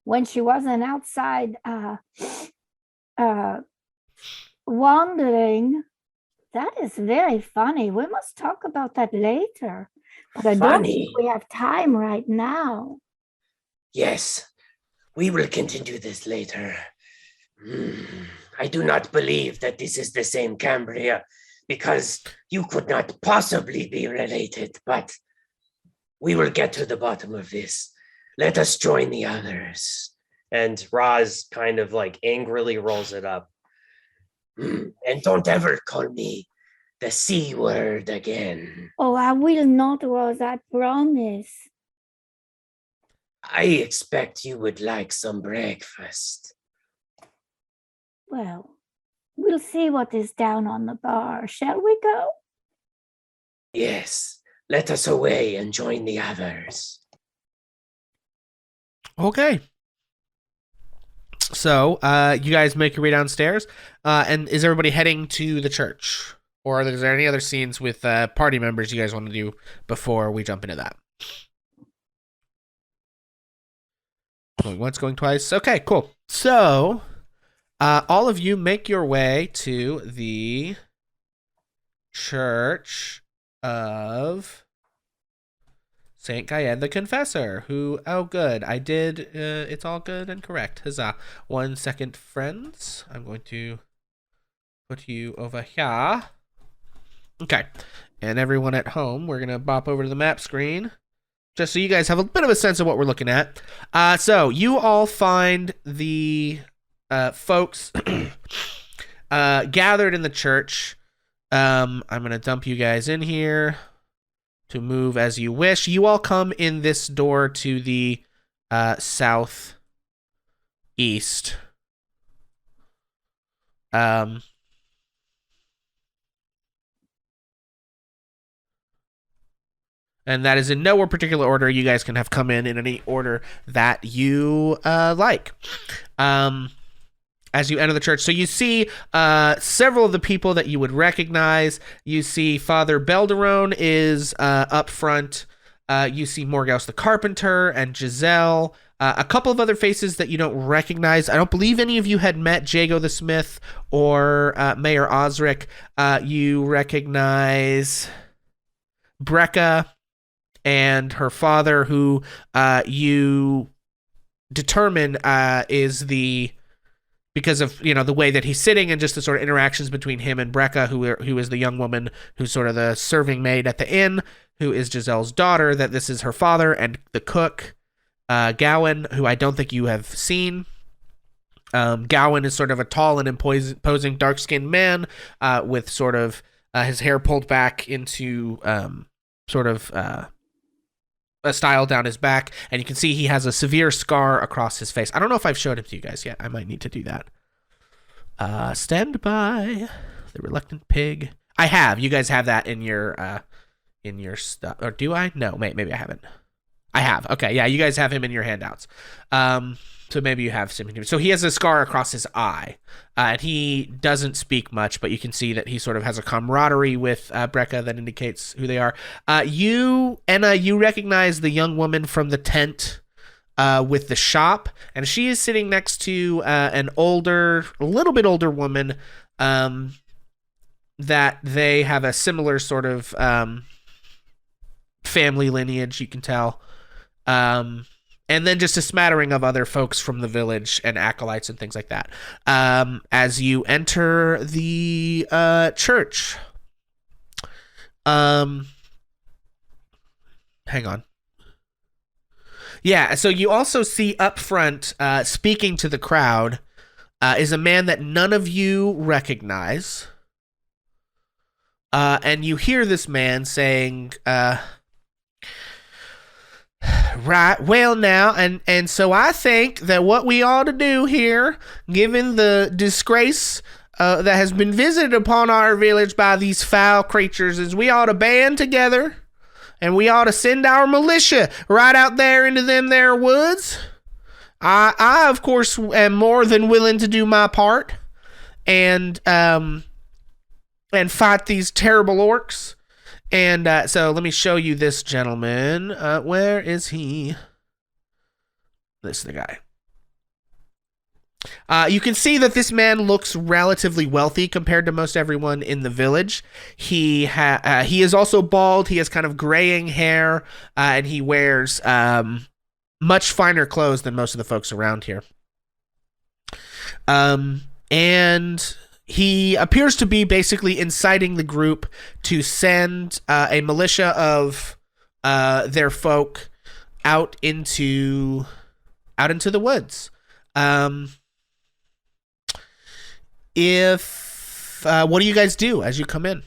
Speaker 2: when she wasn't outside wandering. That is very funny. We must talk about that later. But I don't think we have time right now.
Speaker 8: Yes, we will continue this later. I do not believe that this is the same Cambria, because you could not possibly be related, but we will get to the bottom of this. Let us join the others.
Speaker 5: And Roz kind of like angrily rolls it up.
Speaker 8: And don't ever call me the C word again.
Speaker 2: Oh, I will not, Rose, I promise.
Speaker 8: I expect you would like some breakfast.
Speaker 2: Well, we'll see what is down on the bar. Shall we go?
Speaker 8: Yes, let us away and join the others.
Speaker 1: Okay. So, you guys make your way downstairs, and is everybody heading to the church? Or is there any other scenes with party members you guys want to do before we jump into that? Going once, going twice. Okay, cool. So, all of you make your way to the Church of Saint Gayen the Confessor, who, oh good, I did, it's all good and correct, huzzah. 1 second, friends, I'm going to put you over here. Okay, and everyone at home, we're going to bop over to the map screen, just so you guys have a bit of a sense of what we're looking at. So, you all find the folks gathered in the church. I'm going to dump you guys in here to move as you wish. You all come in this door to the southeast. And that is in no particular order. You guys can have come in any order that you like. As you enter the church. So you see several of the people that you would recognize. You see Father Belderone is up front. You see Morgause the Carpenter and Giselle. A couple of other faces that you don't recognize. I don't believe any of you had met Jago the Smith or Mayor Osric. You recognize Brecca and her father, who you determine is the... because of, you know, the way that he's sitting and just the sort of interactions between him and Brecca, who is the young woman who's sort of the serving maid at the inn, who is Giselle's daughter, that this is her father, and the cook, Gowan, who I don't think you have seen. Gowan is sort of a tall and imposing dark-skinned man with sort of his hair pulled back into sort of a style down his back, and you can see he has a severe scar across his face. I don't know if I've showed him to you guys yet. I might need to do that. Stand by, the reluctant pig. I have. You guys have that in your stuff, or do I? No, maybe I haven't. I have. Okay, yeah, you guys have him in your handouts. So maybe you have something. So he has a scar across his eye, and he doesn't speak much, but you can see that he sort of has a camaraderie with Brecca that indicates who they are. You, Enna, you recognize the young woman from the tent with the shop, and she is sitting next to a little bit older woman that they have a similar sort of family lineage, you can tell. And then just a smattering of other folks from the village and acolytes and things like that. As you enter the church. Hang on. Yeah, so you also see up front, speaking to the crowd, is a man that none of you recognize. And you hear this man saying... Right, well now, and so I think that what we ought to do here, given the disgrace that has been visited upon our village by these foul creatures, is we ought to band together, and we ought to send our militia right out there into them there woods. I of course, am more than willing to do my part, and fight these terrible orcs. And so let me show you this gentleman. Where is he? This is the guy. You can see that this man looks relatively wealthy compared to most everyone in the village. He is also bald. He has kind of graying hair, and he wears much finer clothes than most of the folks around here. And he appears to be basically inciting the group to send a militia of their folk out into the woods. What do you guys do as you come in?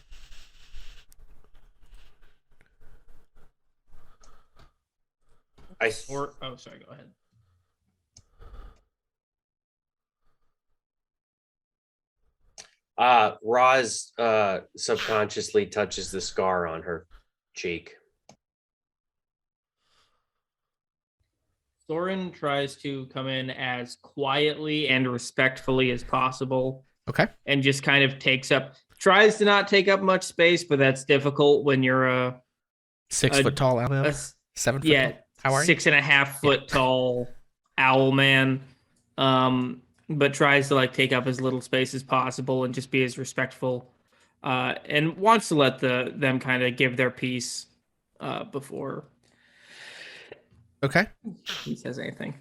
Speaker 3: Sorry, go ahead.
Speaker 5: Roz subconsciously touches the scar on her cheek.
Speaker 3: Soren tries to come in as quietly and respectfully as possible.
Speaker 1: Okay.
Speaker 3: And just kind of tries to not take up much space, but that's difficult when you're a
Speaker 1: 6 foot tall owl. 7 foot tall. How are you?
Speaker 3: 6.5 foot tall owl man. But tries to like take up as little space as possible and just be as respectful. And wants to let them kind of give their piece before
Speaker 1: Okay.
Speaker 3: he says anything.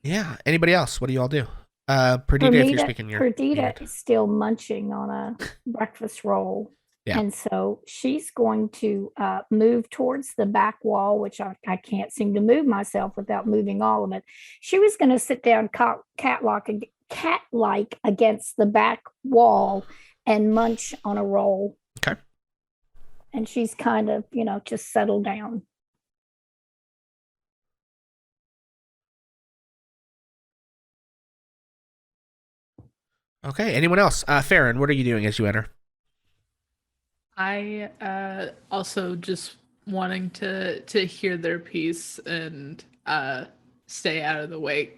Speaker 1: Yeah. Anybody else? What do you all do? Perdita, if you're speaking,
Speaker 2: Perdita is still munching on a breakfast roll.
Speaker 1: Yeah.
Speaker 2: And so she's going to move towards the back wall, which I can't seem to move myself without moving all of it. She was going to sit down cat-like against the back wall and munch on a roll.
Speaker 1: Okay.
Speaker 2: And she's kind of, just settled down.
Speaker 1: Okay. Anyone else? Farron, what are you doing as you enter?
Speaker 4: I also just wanting to hear their piece and stay out of the way.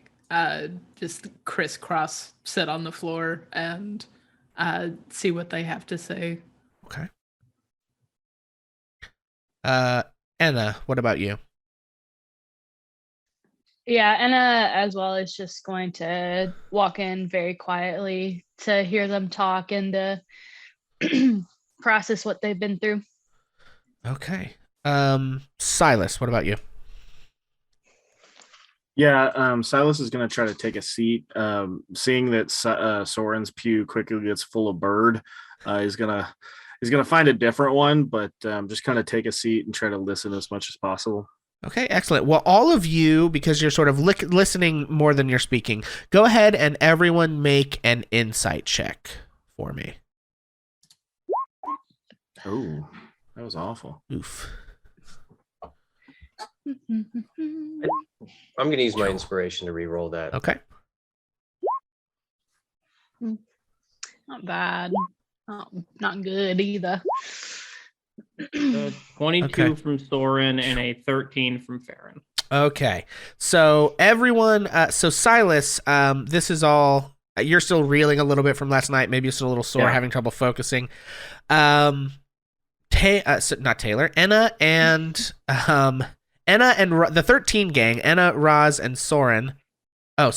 Speaker 4: Just crisscross, sit on the floor and see what they have to say.
Speaker 1: Okay. Anna, what about you?
Speaker 7: Yeah, Anna as well is just going to walk in very quietly to hear them talk and to process what they've been through.
Speaker 1: Okay. Silas, what about you?
Speaker 6: Yeah, Silas is going to try to take a seat. Seeing that Soren's pew quickly gets full of bird, he's gonna find a different one, but just kind of take a seat and try to listen as much as possible.
Speaker 1: Okay, excellent. Well, all of you, because you're sort of listening more than you're speaking, go ahead and everyone make an insight check for me.
Speaker 6: Oh, that was awful.
Speaker 1: Oof.
Speaker 5: I'm going to use my inspiration to re-roll that.
Speaker 1: Okay.
Speaker 7: Not bad. Not good either.
Speaker 3: 22
Speaker 1: Okay.
Speaker 3: from Soren and a 13 from Farron.
Speaker 1: Okay. So everyone, so Silas, this is all, you're still reeling a little bit from last night. Maybe you're still a little sore, having trouble focusing. Not Taylor, Enna and the 13 gang, Enna, Roz, and Soren. Oh,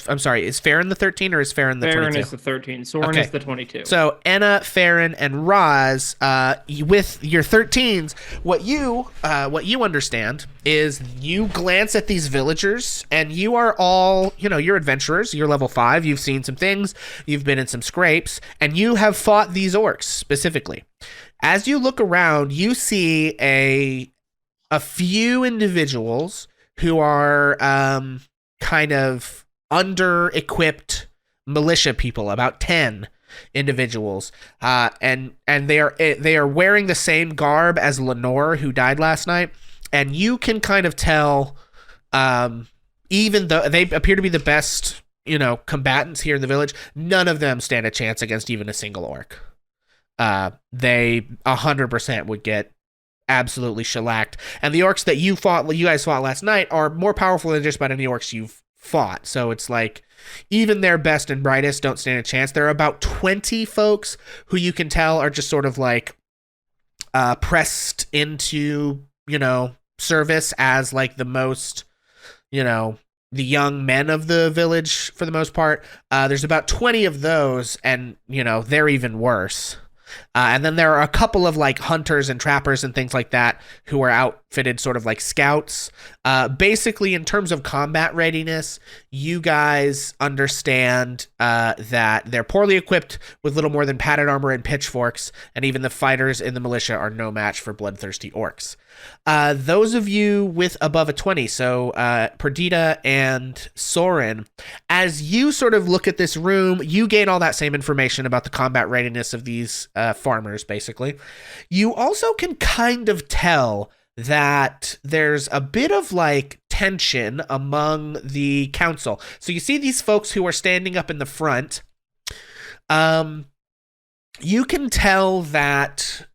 Speaker 1: I'm sorry. Is Farron the 13 or is Farron the 22?
Speaker 3: Farron is the 13. Soren is the 22.
Speaker 1: So Enna, Farron, and Roz, with your 13s, what you understand is you glance at these villagers, and you are all, you're adventurers. You're level 5. You've seen some things. You've been in some scrapes, and you have fought these orcs specifically. As you look around, you see a few individuals who are kind of under-equipped militia people, about 10 individuals, and they are wearing the same garb as Lenore, who died last night, and you can kind of tell, even though they appear to be the best, combatants here in the village, none of them stand a chance against even a single orc. They 100% would get absolutely shellacked. And the orcs that you guys fought last night are more powerful than just about any orcs you've fought. So it's like even their best and brightest don't stand a chance. There are about 20 folks who you can tell are just sort of like pressed into, service as like the most, the young men of the village for the most part. There's about 20 of those, and they're even worse. And then there are a couple of like hunters and trappers and things like that who are outfitted sort of like scouts. Basically, in terms of combat readiness, you guys understand that they're poorly equipped with little more than padded armor and pitchforks, and even the fighters in the militia are no match for bloodthirsty orcs. Those of you with above a 20, so Perdita and Soren, as you sort of look at this room, you gain all that same information about the combat readiness of these farmers, basically. You also can kind of tell that there's a bit of like tension among the council. So you see these folks who are standing up in the front. You can tell that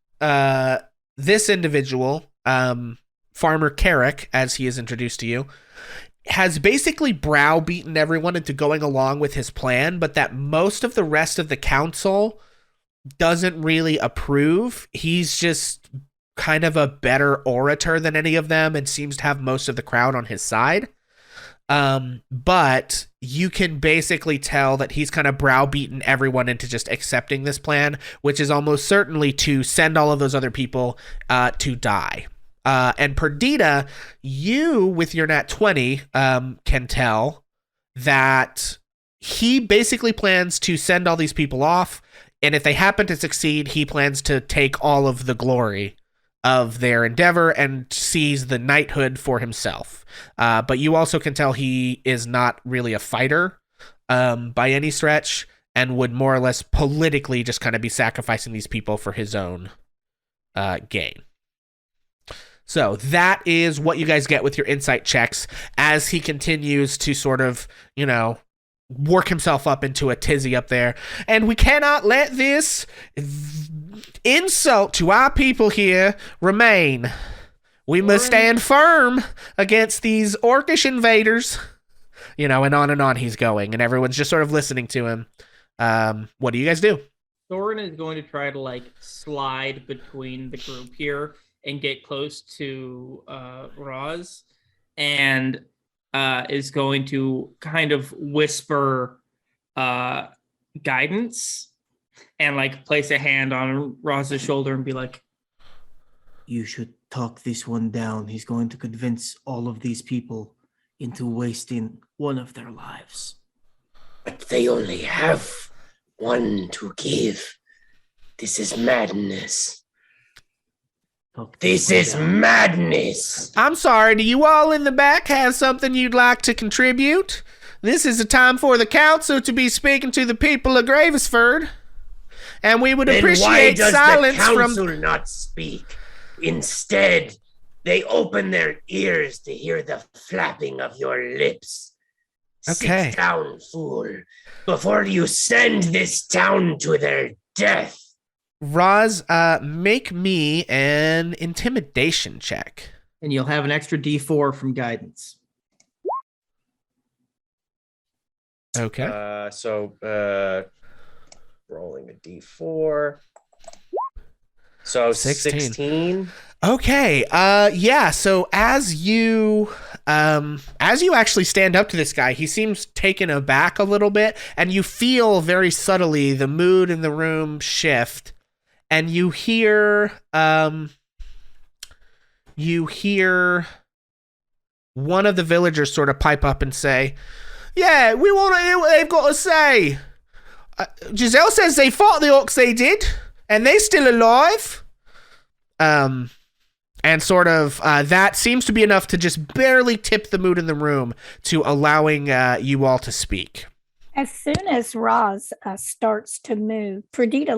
Speaker 1: this individual, Farmer Carrick, as he is introduced to you, has basically browbeaten everyone into going along with his plan, but that most of the rest of the council doesn't really approve. He's just kind of a better orator than any of them and seems to have most of the crowd on his side. But you can basically tell that he's kind of browbeaten everyone into just accepting this plan, which is almost certainly to send all of those other people to die. And Perdita, you with your nat 20 can tell that he basically plans to send all these people off, and if they happen to succeed, he plans to take all of the glory of their endeavor and seize the knighthood for himself. But you also can tell he is not really a fighter by any stretch, and would more or less politically just kind of be sacrificing these people for his own gain. So that is what you guys get with your insight checks as he continues to sort of, work himself up into a tizzy up there. And we cannot let this insult to our people here remain. We must stand firm against these orcish invaders. And on he's going, and everyone's just sort of listening to him. What do you guys do?
Speaker 3: Thorin is going to try to slide between the group here and get close to Roz, and is going to kind of whisper guidance and place a hand on Roz's shoulder and be like,
Speaker 9: "You should talk this one down. He's going to convince all of these people into wasting one of their lives."
Speaker 8: But they only have one to give. This is madness. This is madness.
Speaker 1: I'm sorry, do you all in the back have something you'd like to contribute? This is a time for the council to be speaking to the people of Gravesford, and we would appreciate silence
Speaker 8: from... Why does the council
Speaker 1: from...
Speaker 8: not speak? Instead, they open their ears to hear the flapping of your lips.
Speaker 1: Okay.
Speaker 8: Sit down, fool, before you send this town to their death.
Speaker 1: Roz, make me an intimidation check.
Speaker 3: and you'll have an extra D4 from guidance.
Speaker 1: Okay.
Speaker 5: Rolling a D4. So 16.
Speaker 1: Okay. Yeah. So as you actually stand up to this guy, he seems taken aback a little bit, and you feel very subtly the mood in the room shift, and you hear one of the villagers sort of pipe up and say, "Yeah, we want to hear what they've got to say. Giselle says they fought the orcs, they did, and they're still alive." And sort of that seems to be enough to just barely tip the mood in the room to allowing you all to speak.
Speaker 2: As soon as Roz starts to move, Perdita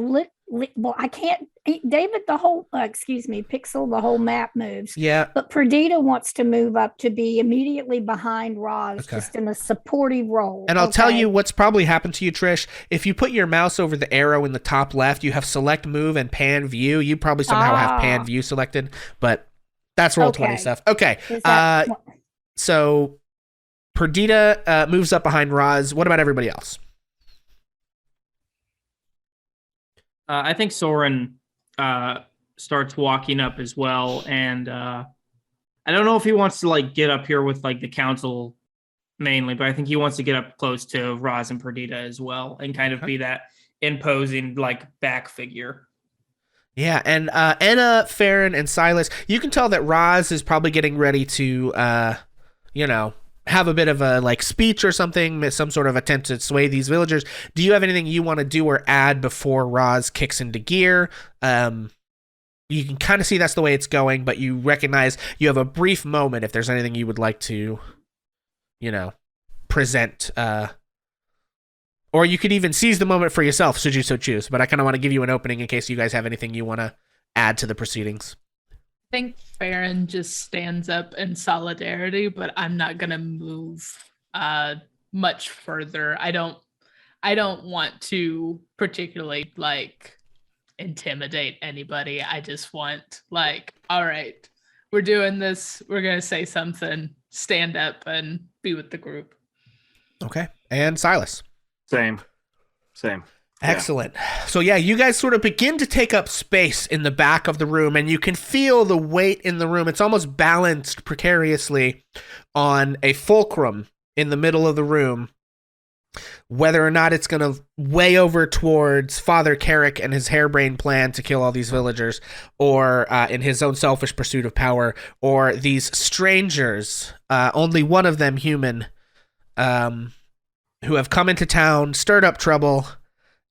Speaker 2: well, I can't, David, Pixel, the whole map moves.
Speaker 1: Yeah.
Speaker 2: But Perdita wants to move up to be immediately behind Roz, just in a supportive role.
Speaker 1: And I'll tell you what's probably happened to you, Trish. If you put your mouse over the arrow in the top left, you have select move and pan view. You probably somehow have pan view selected, but that's roll 20 stuff. Okay. So Perdita moves up behind Roz. What about everybody else?
Speaker 3: I think Soren starts walking up as well, and I don't know if he wants to get up here with the council mainly, but I think he wants to get up close to Roz and Perdita as well, and kind of be that imposing like back figure.
Speaker 1: Yeah, and Anna, Farron, and Silas, you can tell that Roz is probably getting ready to, have a bit of a like speech or something, some sort of attempt to sway these villagers. Do you have anything you want to do or add before Roz kicks into gear? You can kind of see that's the way it's going, but you recognize you have a brief moment if there's anything you would like to, present. Or you could even seize the moment for yourself, should you so choose. But I kind of want to give you an opening in case you guys have anything you want to add to the proceedings.
Speaker 4: I think Farron just stands up in solidarity, but I'm not gonna move much further. I don't want to particularly like intimidate anybody. I just want like, all right, we're doing this. We're gonna say something, stand up, and be with the group.
Speaker 1: Okay, and Silas.
Speaker 6: Same.
Speaker 1: Excellent. So yeah, you guys sort of begin to take up space in the back of the room, and you can feel the weight in the room. It's almost balanced precariously on a fulcrum in the middle of the room. Whether or not it's going to weigh over towards Father Carrick and his harebrained plan to kill all these villagers, or in his own selfish pursuit of power, or these strangers, only one of them human, who have come into town, stirred up trouble,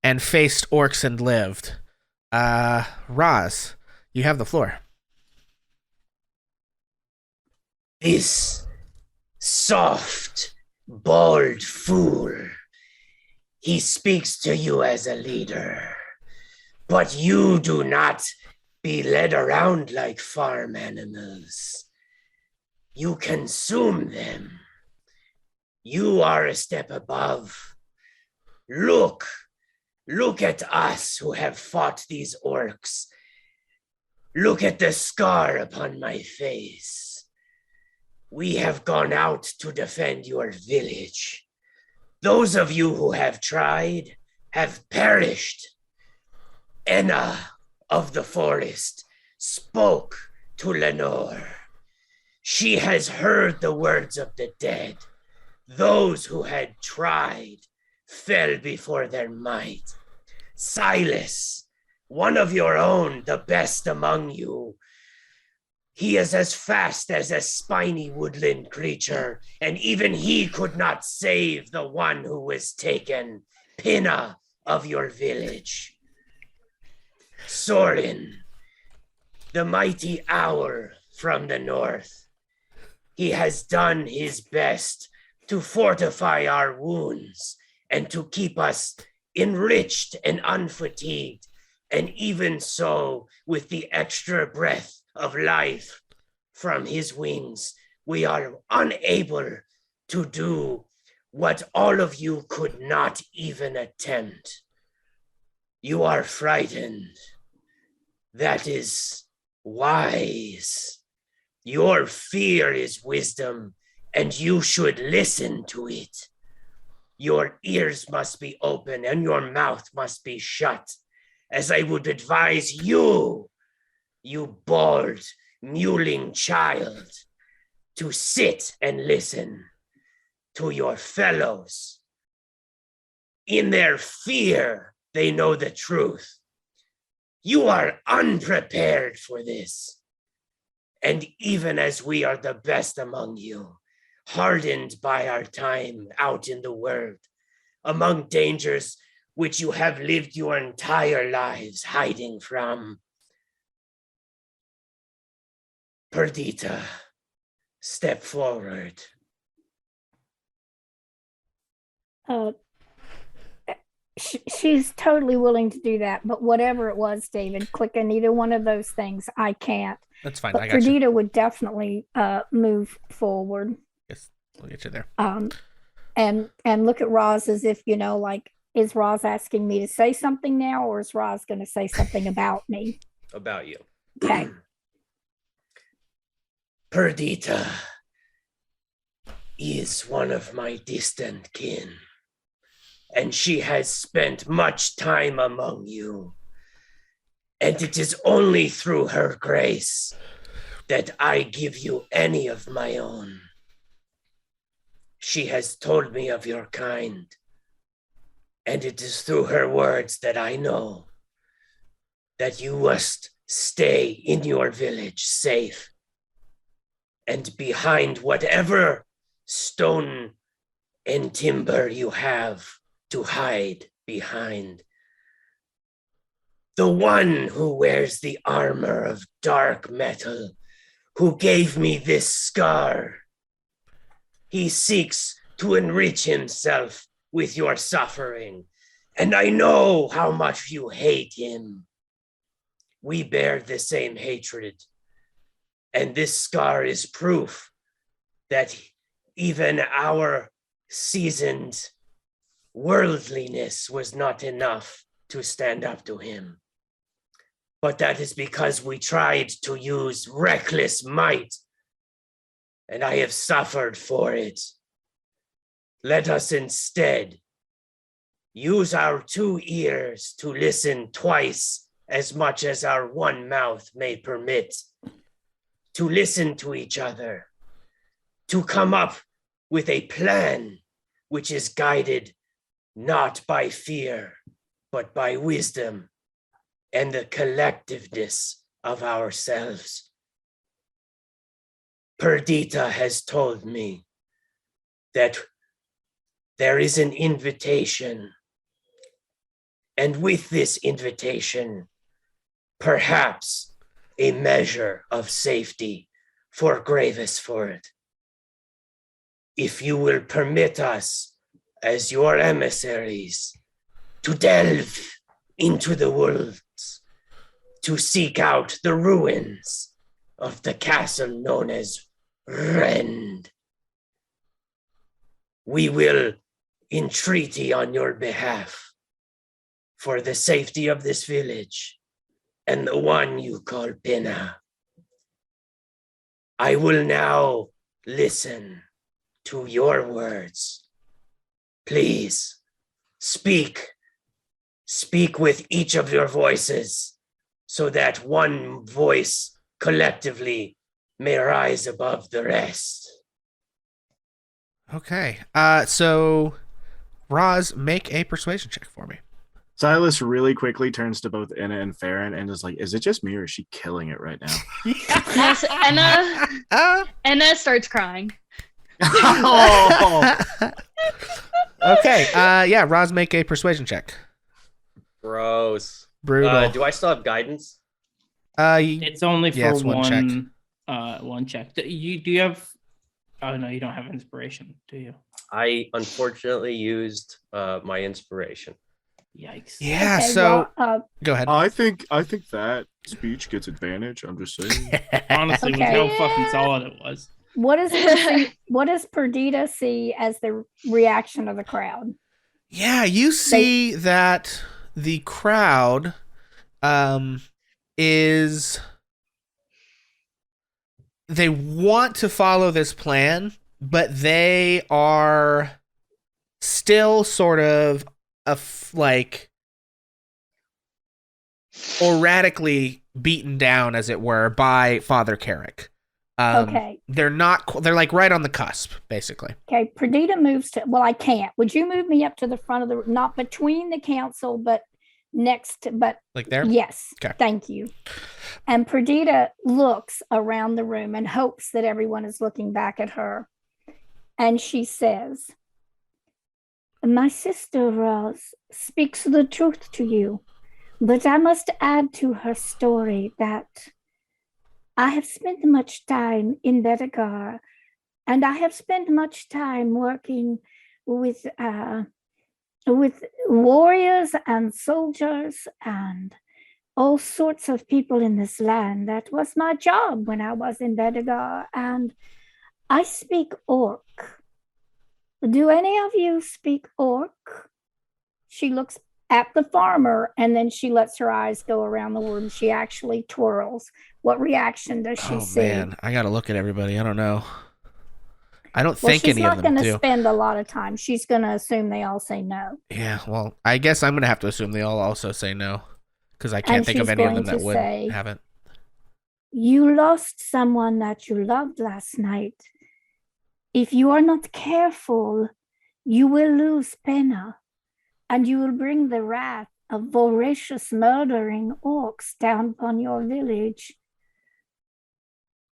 Speaker 1: and faced orcs and lived. Roz, you have the floor.
Speaker 8: This soft, bald fool. He speaks to you as a leader, but you do not be led around like farm animals. You consume them. You are a step above. Look at us who have fought these orcs. Look at the scar upon my face. We have gone out to defend your village. Those of you who have tried have perished. Enna of the forest spoke to Lenore. She has heard the words of the dead. Those who had tried fell before their might. Silas, one of your own, the best among you, he is as fast as a spiny woodland creature, and even he could not save the one who was taken, Pinna of your village. Sorin, the mighty owl from the north, he has done his best to fortify our wounds and to keep us enriched and unfatigued, and even so, with the extra breath of life from his wings, we are unable to do what all of you could not even attempt. You are frightened. That is wise. Your fear is wisdom, and you should listen to it. Your ears must be open and your mouth must be shut, as I would advise you, you bald, mewling child, to sit and listen to your fellows. In their fear, they know the truth. You are unprepared for this. And even as we are the best among you, hardened by our time out in the world, among dangers which you have lived your entire lives hiding from. Perdita, step forward.
Speaker 2: She's totally willing to do that, but whatever it was, David, clicking either one of those things, I can't.
Speaker 1: That's fine.
Speaker 2: But
Speaker 1: I got you.
Speaker 2: Perdita would definitely move forward.
Speaker 1: Yes, we'll get you there.
Speaker 2: And look at Roz as if, like, is Roz asking me to say something now, or is Roz going to say something about me?
Speaker 5: About you.
Speaker 2: Okay.
Speaker 8: Perdita is one of my distant kin, and she has spent much time among you. And it is only through her grace that I give you any of my own. She has told me of your kind, and it is through her words that I know that you must stay in your village safe and behind whatever stone and timber you have to hide behind. The one who wears the armor of dark metal, who gave me this scar, he seeks to enrich himself with your suffering, and I know how much you hate him. We bear the same hatred, and this scar is proof that even our seasoned worldliness was not enough to stand up to him. But that is because we tried to use reckless might, and I have suffered for it. Let us instead use our 2 ears to listen twice as much as our 1 mouth may permit, to listen to each other, to come up with a plan which is guided not by fear, but by wisdom and the collectiveness of ourselves. Perdita has told me that there is an invitation, and with this invitation, perhaps a measure of safety for Gravesford. If you will permit us, as your emissaries, to delve into the woods, to seek out the ruins of the castle known as Rend, we will entreaty on your behalf for the safety of this village and the one you call Pinna. I will now listen to your words. Please, speak with each of your voices so that one voice collectively may rise above the rest.
Speaker 1: Okay. So Roz, make a persuasion check for me.
Speaker 6: Silas really quickly turns to both Anna and Farron and is like, is it just me or is she killing it right now?
Speaker 7: Yes, Anna starts crying.
Speaker 6: Oh.
Speaker 1: Okay. Yeah, Roz, make a persuasion check.
Speaker 5: Gross.
Speaker 1: Brutal.
Speaker 5: Do I still have guidance?
Speaker 3: It's only for
Speaker 1: it's one check.
Speaker 3: one check. Do you have? Oh no, you don't have inspiration, do you?
Speaker 5: I unfortunately used my inspiration.
Speaker 3: Yikes.
Speaker 1: Yeah,
Speaker 2: Okay,
Speaker 1: so
Speaker 2: well,
Speaker 1: go ahead.
Speaker 6: I think that speech gets advantage. I'm just saying.
Speaker 3: Honestly,
Speaker 2: Okay.
Speaker 3: with how fucking solid it was.
Speaker 2: what does Perdita see as the reaction of the crowd?
Speaker 1: Yeah, you see that the crowd is they want to follow this plan, but they are still sort of like erratically beaten down, as it were, by Father Carrick.
Speaker 2: Okay.
Speaker 1: They're like right on the cusp, basically.
Speaker 2: Okay, Perdita moves to, well, I can't. Would you move me up to the front of the, not between the council, but next, but
Speaker 1: Like there?
Speaker 2: yes.
Speaker 1: Okay.
Speaker 2: Thank you. And Perdita looks around the room and hopes that everyone is looking back at her. And she says, my sister Roz speaks the truth to you, but I must add to her story that I have spent much time in Bedegar, and I have spent much time working with warriors and soldiers and all sorts of people in this land. That was my job when I was in Bedegar, and I speak orc. Do any of you speak orc? She looks at the farmer, and then she lets her eyes go around the room. She actually twirls. What reaction does she see?
Speaker 1: Oh man, I gotta look at everybody. I don't know. I don't think any of them do.
Speaker 2: She's not going to spend a lot of time. She's going to assume they all say no.
Speaker 1: Yeah, well, I guess I'm gonna have to assume they all also say no, because I can't
Speaker 2: And
Speaker 1: think of
Speaker 2: she's
Speaker 1: any of them
Speaker 2: going
Speaker 1: that
Speaker 2: to
Speaker 1: would
Speaker 2: say,
Speaker 1: haven't.
Speaker 2: you lost someone that you loved last night, If you are not careful, you will lose Penna, and you will bring the wrath of voracious murdering orcs down upon your village.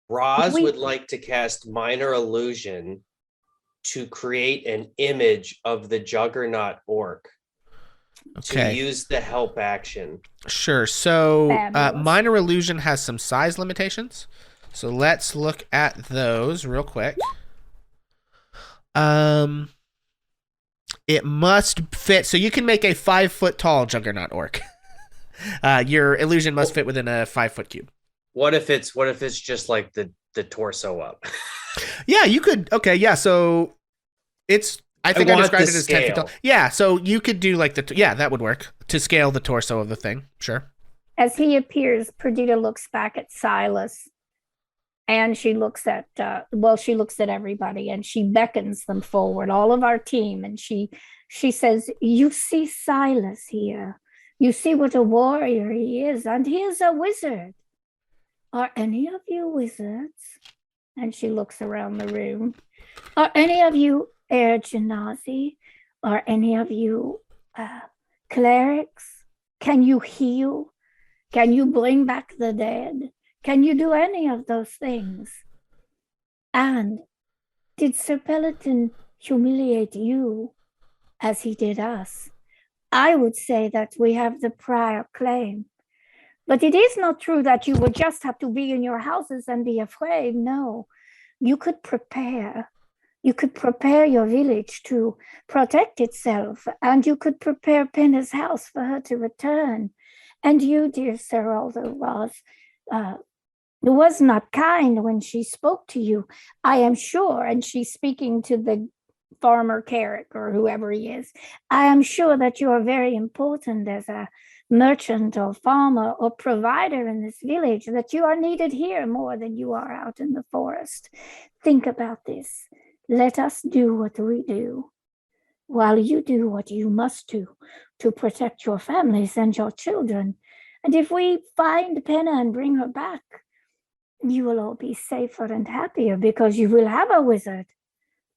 Speaker 5: Roz would like to cast Minor Illusion to create an image of the Juggernaut orc.
Speaker 1: Okay.
Speaker 5: To use the help action.
Speaker 1: Sure. So
Speaker 2: Fabulous.
Speaker 1: Minor Illusion has some size limitations. So let's look at those real quick. It must fit. So you can make a 5 foot tall Juggernaut orc. Your illusion must fit within a 5 foot cube.
Speaker 5: What if it's just like the torso up?
Speaker 1: Yeah, you could. Okay, yeah. So it's. I think I described it as 10 feet tall. Yeah, so you could do like that would work to scale the torso of the thing. Sure.
Speaker 2: As he appears, Perdita looks back at Silas, and she looks at everybody, and she beckons them forward, all of our team, and she says, "You see Silas here. You see what a warrior he is, and he is a wizard. Are any of you wizards?" And she looks around the room. "Are any of you Genasi? Are any of you clerics? Can you heal? Can you bring back the dead? Can you do any of those things? And did Sir Peloton humiliate you as he did us? I would say that we have the prior claim. But it is not true that you would just have to be in your houses and be afraid. No, you could prepare. You could prepare your village to protect itself, and you could prepare Penna's house for her to return. And you, dear Sir, although was not kind when she spoke to you, I am sure," and she's speaking to the farmer Carrick or whoever he is, "I am sure that you are very important as a merchant or farmer or provider in this village, that you are needed here more than you are out in the forest. Think about this. Let us do what we do, while you do what you must do to protect your families and your children. And if we find Penna and bring her back, you will all be safer and happier because you will have a wizard.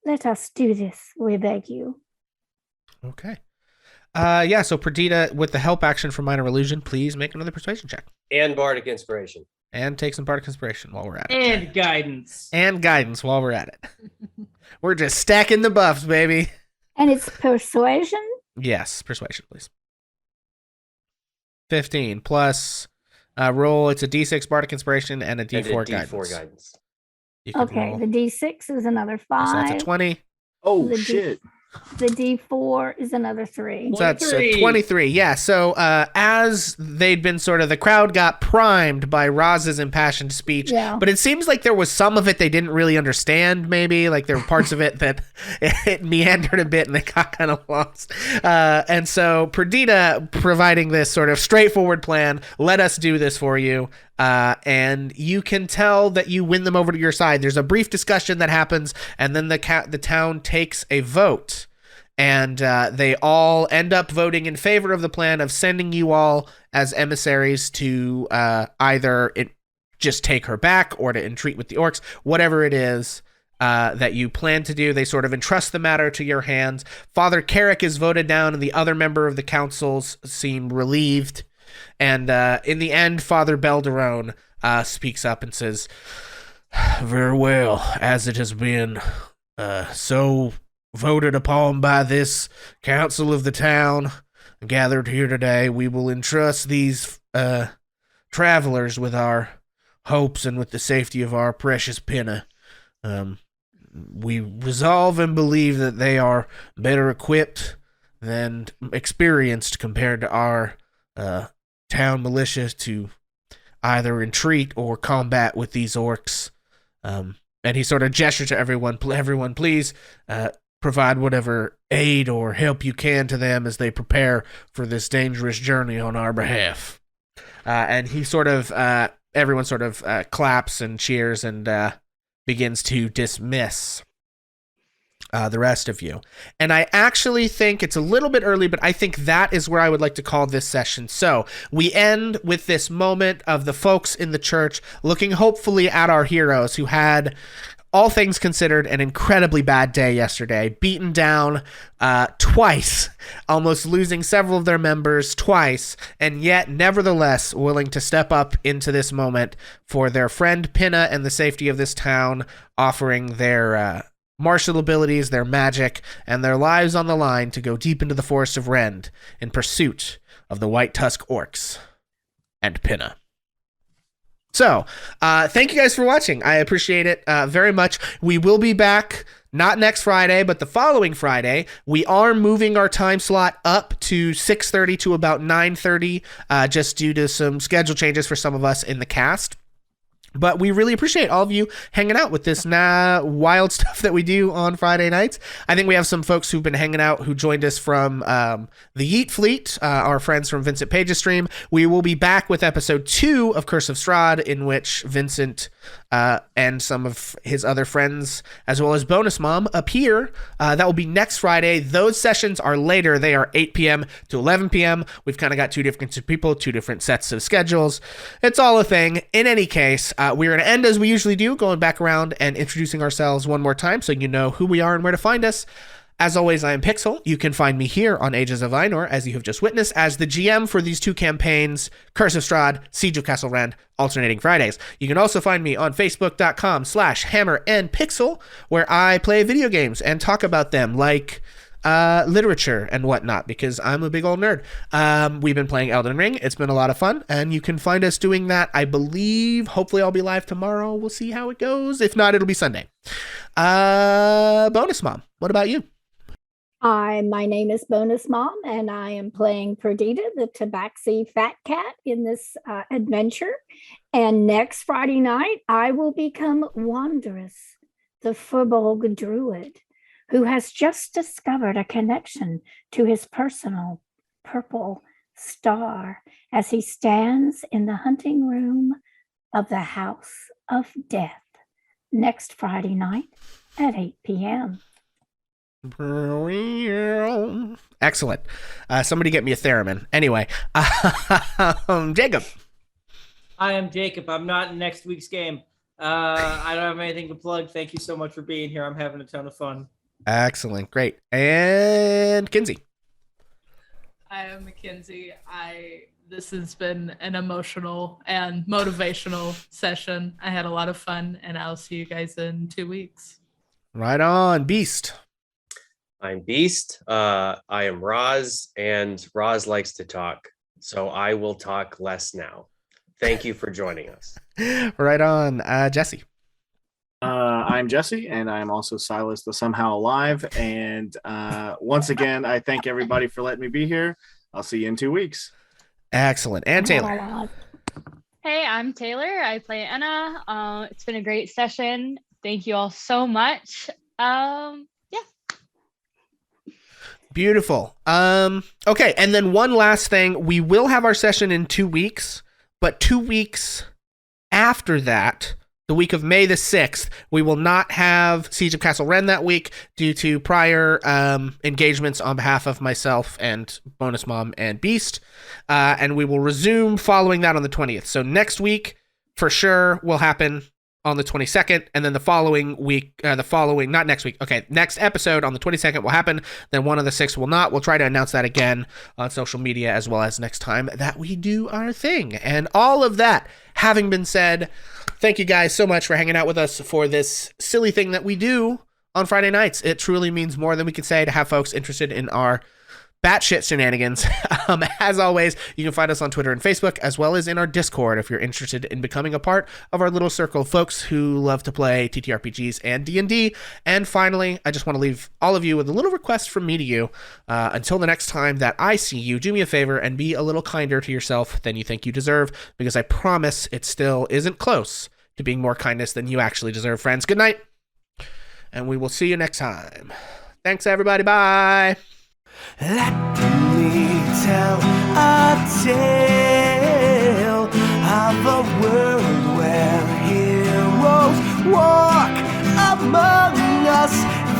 Speaker 2: Let us do this, we beg you."
Speaker 1: Okay. So Perdita, with the help action for Minor Illusion, please make another persuasion check.
Speaker 5: And Bardic Inspiration.
Speaker 1: And take some Bardic Inspiration while we're at it.
Speaker 3: And guidance.
Speaker 1: And guidance while we're at it. We're just stacking the buffs, baby.
Speaker 2: And it's persuasion?
Speaker 1: Yes, persuasion, please. 15 plus roll. It's a D6 Bardic Inspiration and a D4 guidance.
Speaker 2: Okay,
Speaker 1: roll.
Speaker 2: the D6 is another 5.
Speaker 1: So that's a 20.
Speaker 6: Oh, shit.
Speaker 2: The D4 is another 3.
Speaker 1: So that's 23. Yeah. So as they'd been the crowd got primed by Roz's impassioned speech, but it seems like there was some of it they didn't really understand, maybe. Like there were parts of it that it meandered a bit and they got kind of lost. And so Perdita providing this sort of straightforward plan, let us do this for you. And you can tell that you win them over to your side. There's a brief discussion that happens, and then the town takes a vote, and they all end up voting in favor of the plan of sending you all as emissaries to either just take her back or to entreat with the orcs, whatever it is that you plan to do. They sort of entrust the matter to your hands. Father Carrick is voted down, and the other member of the councils seem relieved. And in the end, Father Belderone speaks up and says, "Very well, as it has been so voted upon by this council of the town gathered here today, we will entrust these travelers with our hopes and with the safety of our precious Penna. We resolve and believe that they are better equipped than experienced compared to our town militia to either entreat or combat with these orcs." And he sort of gestures to everyone, please provide whatever aid or help you can to them as they prepare for this dangerous journey on our behalf. And he everyone claps and cheers and begins to dismiss the rest of you. And I actually think it's a little bit early, but I think that is where I would like to call this session. So we end with this moment of the folks in the church looking hopefully at our heroes who had all things considered, an incredibly bad day yesterday. Beaten down twice, almost losing several of their members twice, and yet nevertheless willing to step up into this moment for their friend Pinna and the safety of this town, offering their martial abilities, their magic, and their lives on the line to go deep into the Forest of Rend in pursuit of the White Tusk orcs and Pinna. So, thank you guys for watching. I appreciate it very much. We will be back, not next Friday, but the following Friday. We are moving our time slot up to 6:30 to about 9:30, just due to some schedule changes for some of us in the cast. But we really appreciate all of you hanging out with this wild stuff that we do on Friday nights. I think we have some folks who've been hanging out who joined us from the Yeet Fleet, our friends from Vincent Page's stream. We will be back with episode 2 of Curse of Strahd, in which Vincent and some of his other friends, as well as Bonus Mom, appear. That will be next Friday. Those sessions are later. They are 8 p.m. to 11 p.m. We've kind of got 2 different people, 2 different sets of schedules. It's all a thing. In any case, we're going to end as we usually do, going back around and introducing ourselves one more time so you know who we are and where to find us. As always, I am Pixel. You can find me here on Ages of Ainor, as you have just witnessed, as the GM for these 2 campaigns, Curse of Strahd, Siege of Castle Rend, alternating Fridays. You can also find me on Facebook.com/HammerandPixel, where I play video games and talk about them, like literature and whatnot, because I'm a big old nerd. We've been playing Elden Ring. It's been a lot of fun, and you can find us doing that, I believe. Hopefully I'll be live tomorrow. We'll see how it goes. If not, it'll be Sunday. Bonus Mom, what about you?
Speaker 2: Hi, my name is Bonus Mom, and I am playing Perdita, the Tabaxi Fat Cat, in this adventure. And next Friday night, I will become Wanderous, the Furbolg Druid, who has just discovered a connection to his personal purple star as he stands in the hunting room of the House of Death next Friday night at 8 p.m.
Speaker 1: Excellent. Somebody get me a theremin. Anyway, Jacob.
Speaker 9: I am Jacob. I'm not in next week's game. I don't have anything to plug. Thank you so much for being here. I'm having a ton of fun.
Speaker 1: Excellent. Great. And Kinsey.
Speaker 4: I am Mackenzie. This has been an emotional and motivational session. I had a lot of fun, and I'll see you guys in 2 weeks.
Speaker 1: Right on. Beast.
Speaker 5: I'm Beast. I am Roz, and Roz likes to talk, so I will talk less now. Thank you for joining us.
Speaker 1: Right on. Jesse.
Speaker 6: I'm Jesse, and I'm also Silas, the Somehow Alive. And once again, I thank everybody for letting me be here. I'll see you in 2 weeks.
Speaker 1: Excellent. And Taylor.
Speaker 7: Hey, I'm Taylor. I play Anna. It's been a great session. Thank you all so much.
Speaker 1: Beautiful. Okay, and then one last thing. We will have our session in 2 weeks, but 2 weeks after that, the week of May the 6th, we will not have Siege of Castle Rend that week due to prior engagements on behalf of myself and Bonus Mom and Beast. And we will resume following that on the 20th. So next week, for sure, will happen on the 22nd, and then the following week, not next week, okay, next episode on the 22nd will happen, then one of the 6 will not. We'll try to announce that again on social media, as well as next time that we do our thing. And all of that having been said, thank you guys so much for hanging out with us for this silly thing that we do on Friday nights. It truly means more than we could say to have folks interested in our batshit shenanigans. As always, you can find us on Twitter and Facebook, as well as in our Discord if you're interested in becoming a part of our little circle of folks who love to play TTRPGs and D&D. And finally, I just want to leave all of you with a little request from me to you. Until the next time that I see you, do me a favor and be a little kinder to yourself than you think you deserve, because I promise it still isn't close to being more kindness than you actually deserve, friends. Good night, and we will see you next time. Thanks, everybody. Bye. Let me tell a tale of a world where heroes walk among us,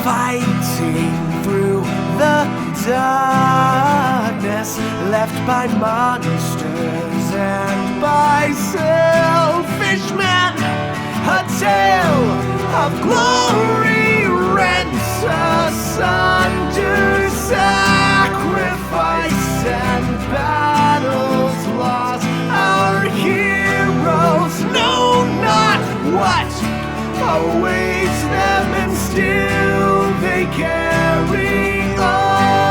Speaker 1: fighting through the darkness left by monsters and by selfish men. A tale of glory rent asunder, sacrifice and battles lost. Our heroes know not what awaits them, and still they carry on.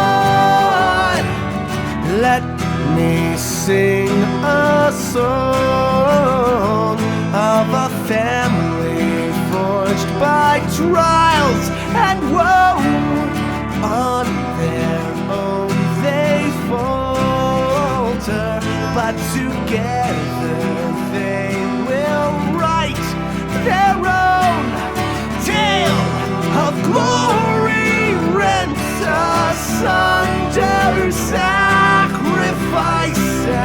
Speaker 1: Let me sing a song of a family forged by trials and woe. On their own they falter, but together they will write their own tale of glory rent asunder, sacrifice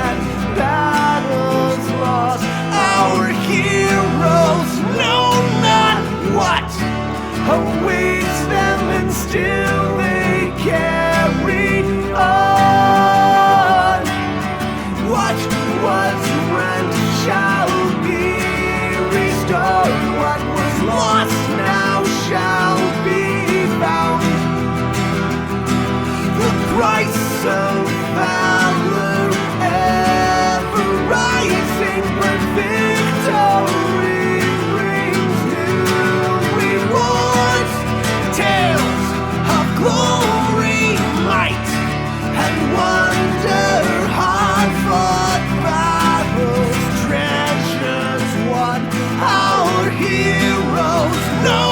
Speaker 1: and battles lost. Our heroes know not what awaits them, and still they carry on. What was rent shall be restored. What was lost now shall be found. The price of valor ever rising, but victory brings new rewards. Tales of glory, might, and wonder, hard-fought battles, treasures won. Our heroes know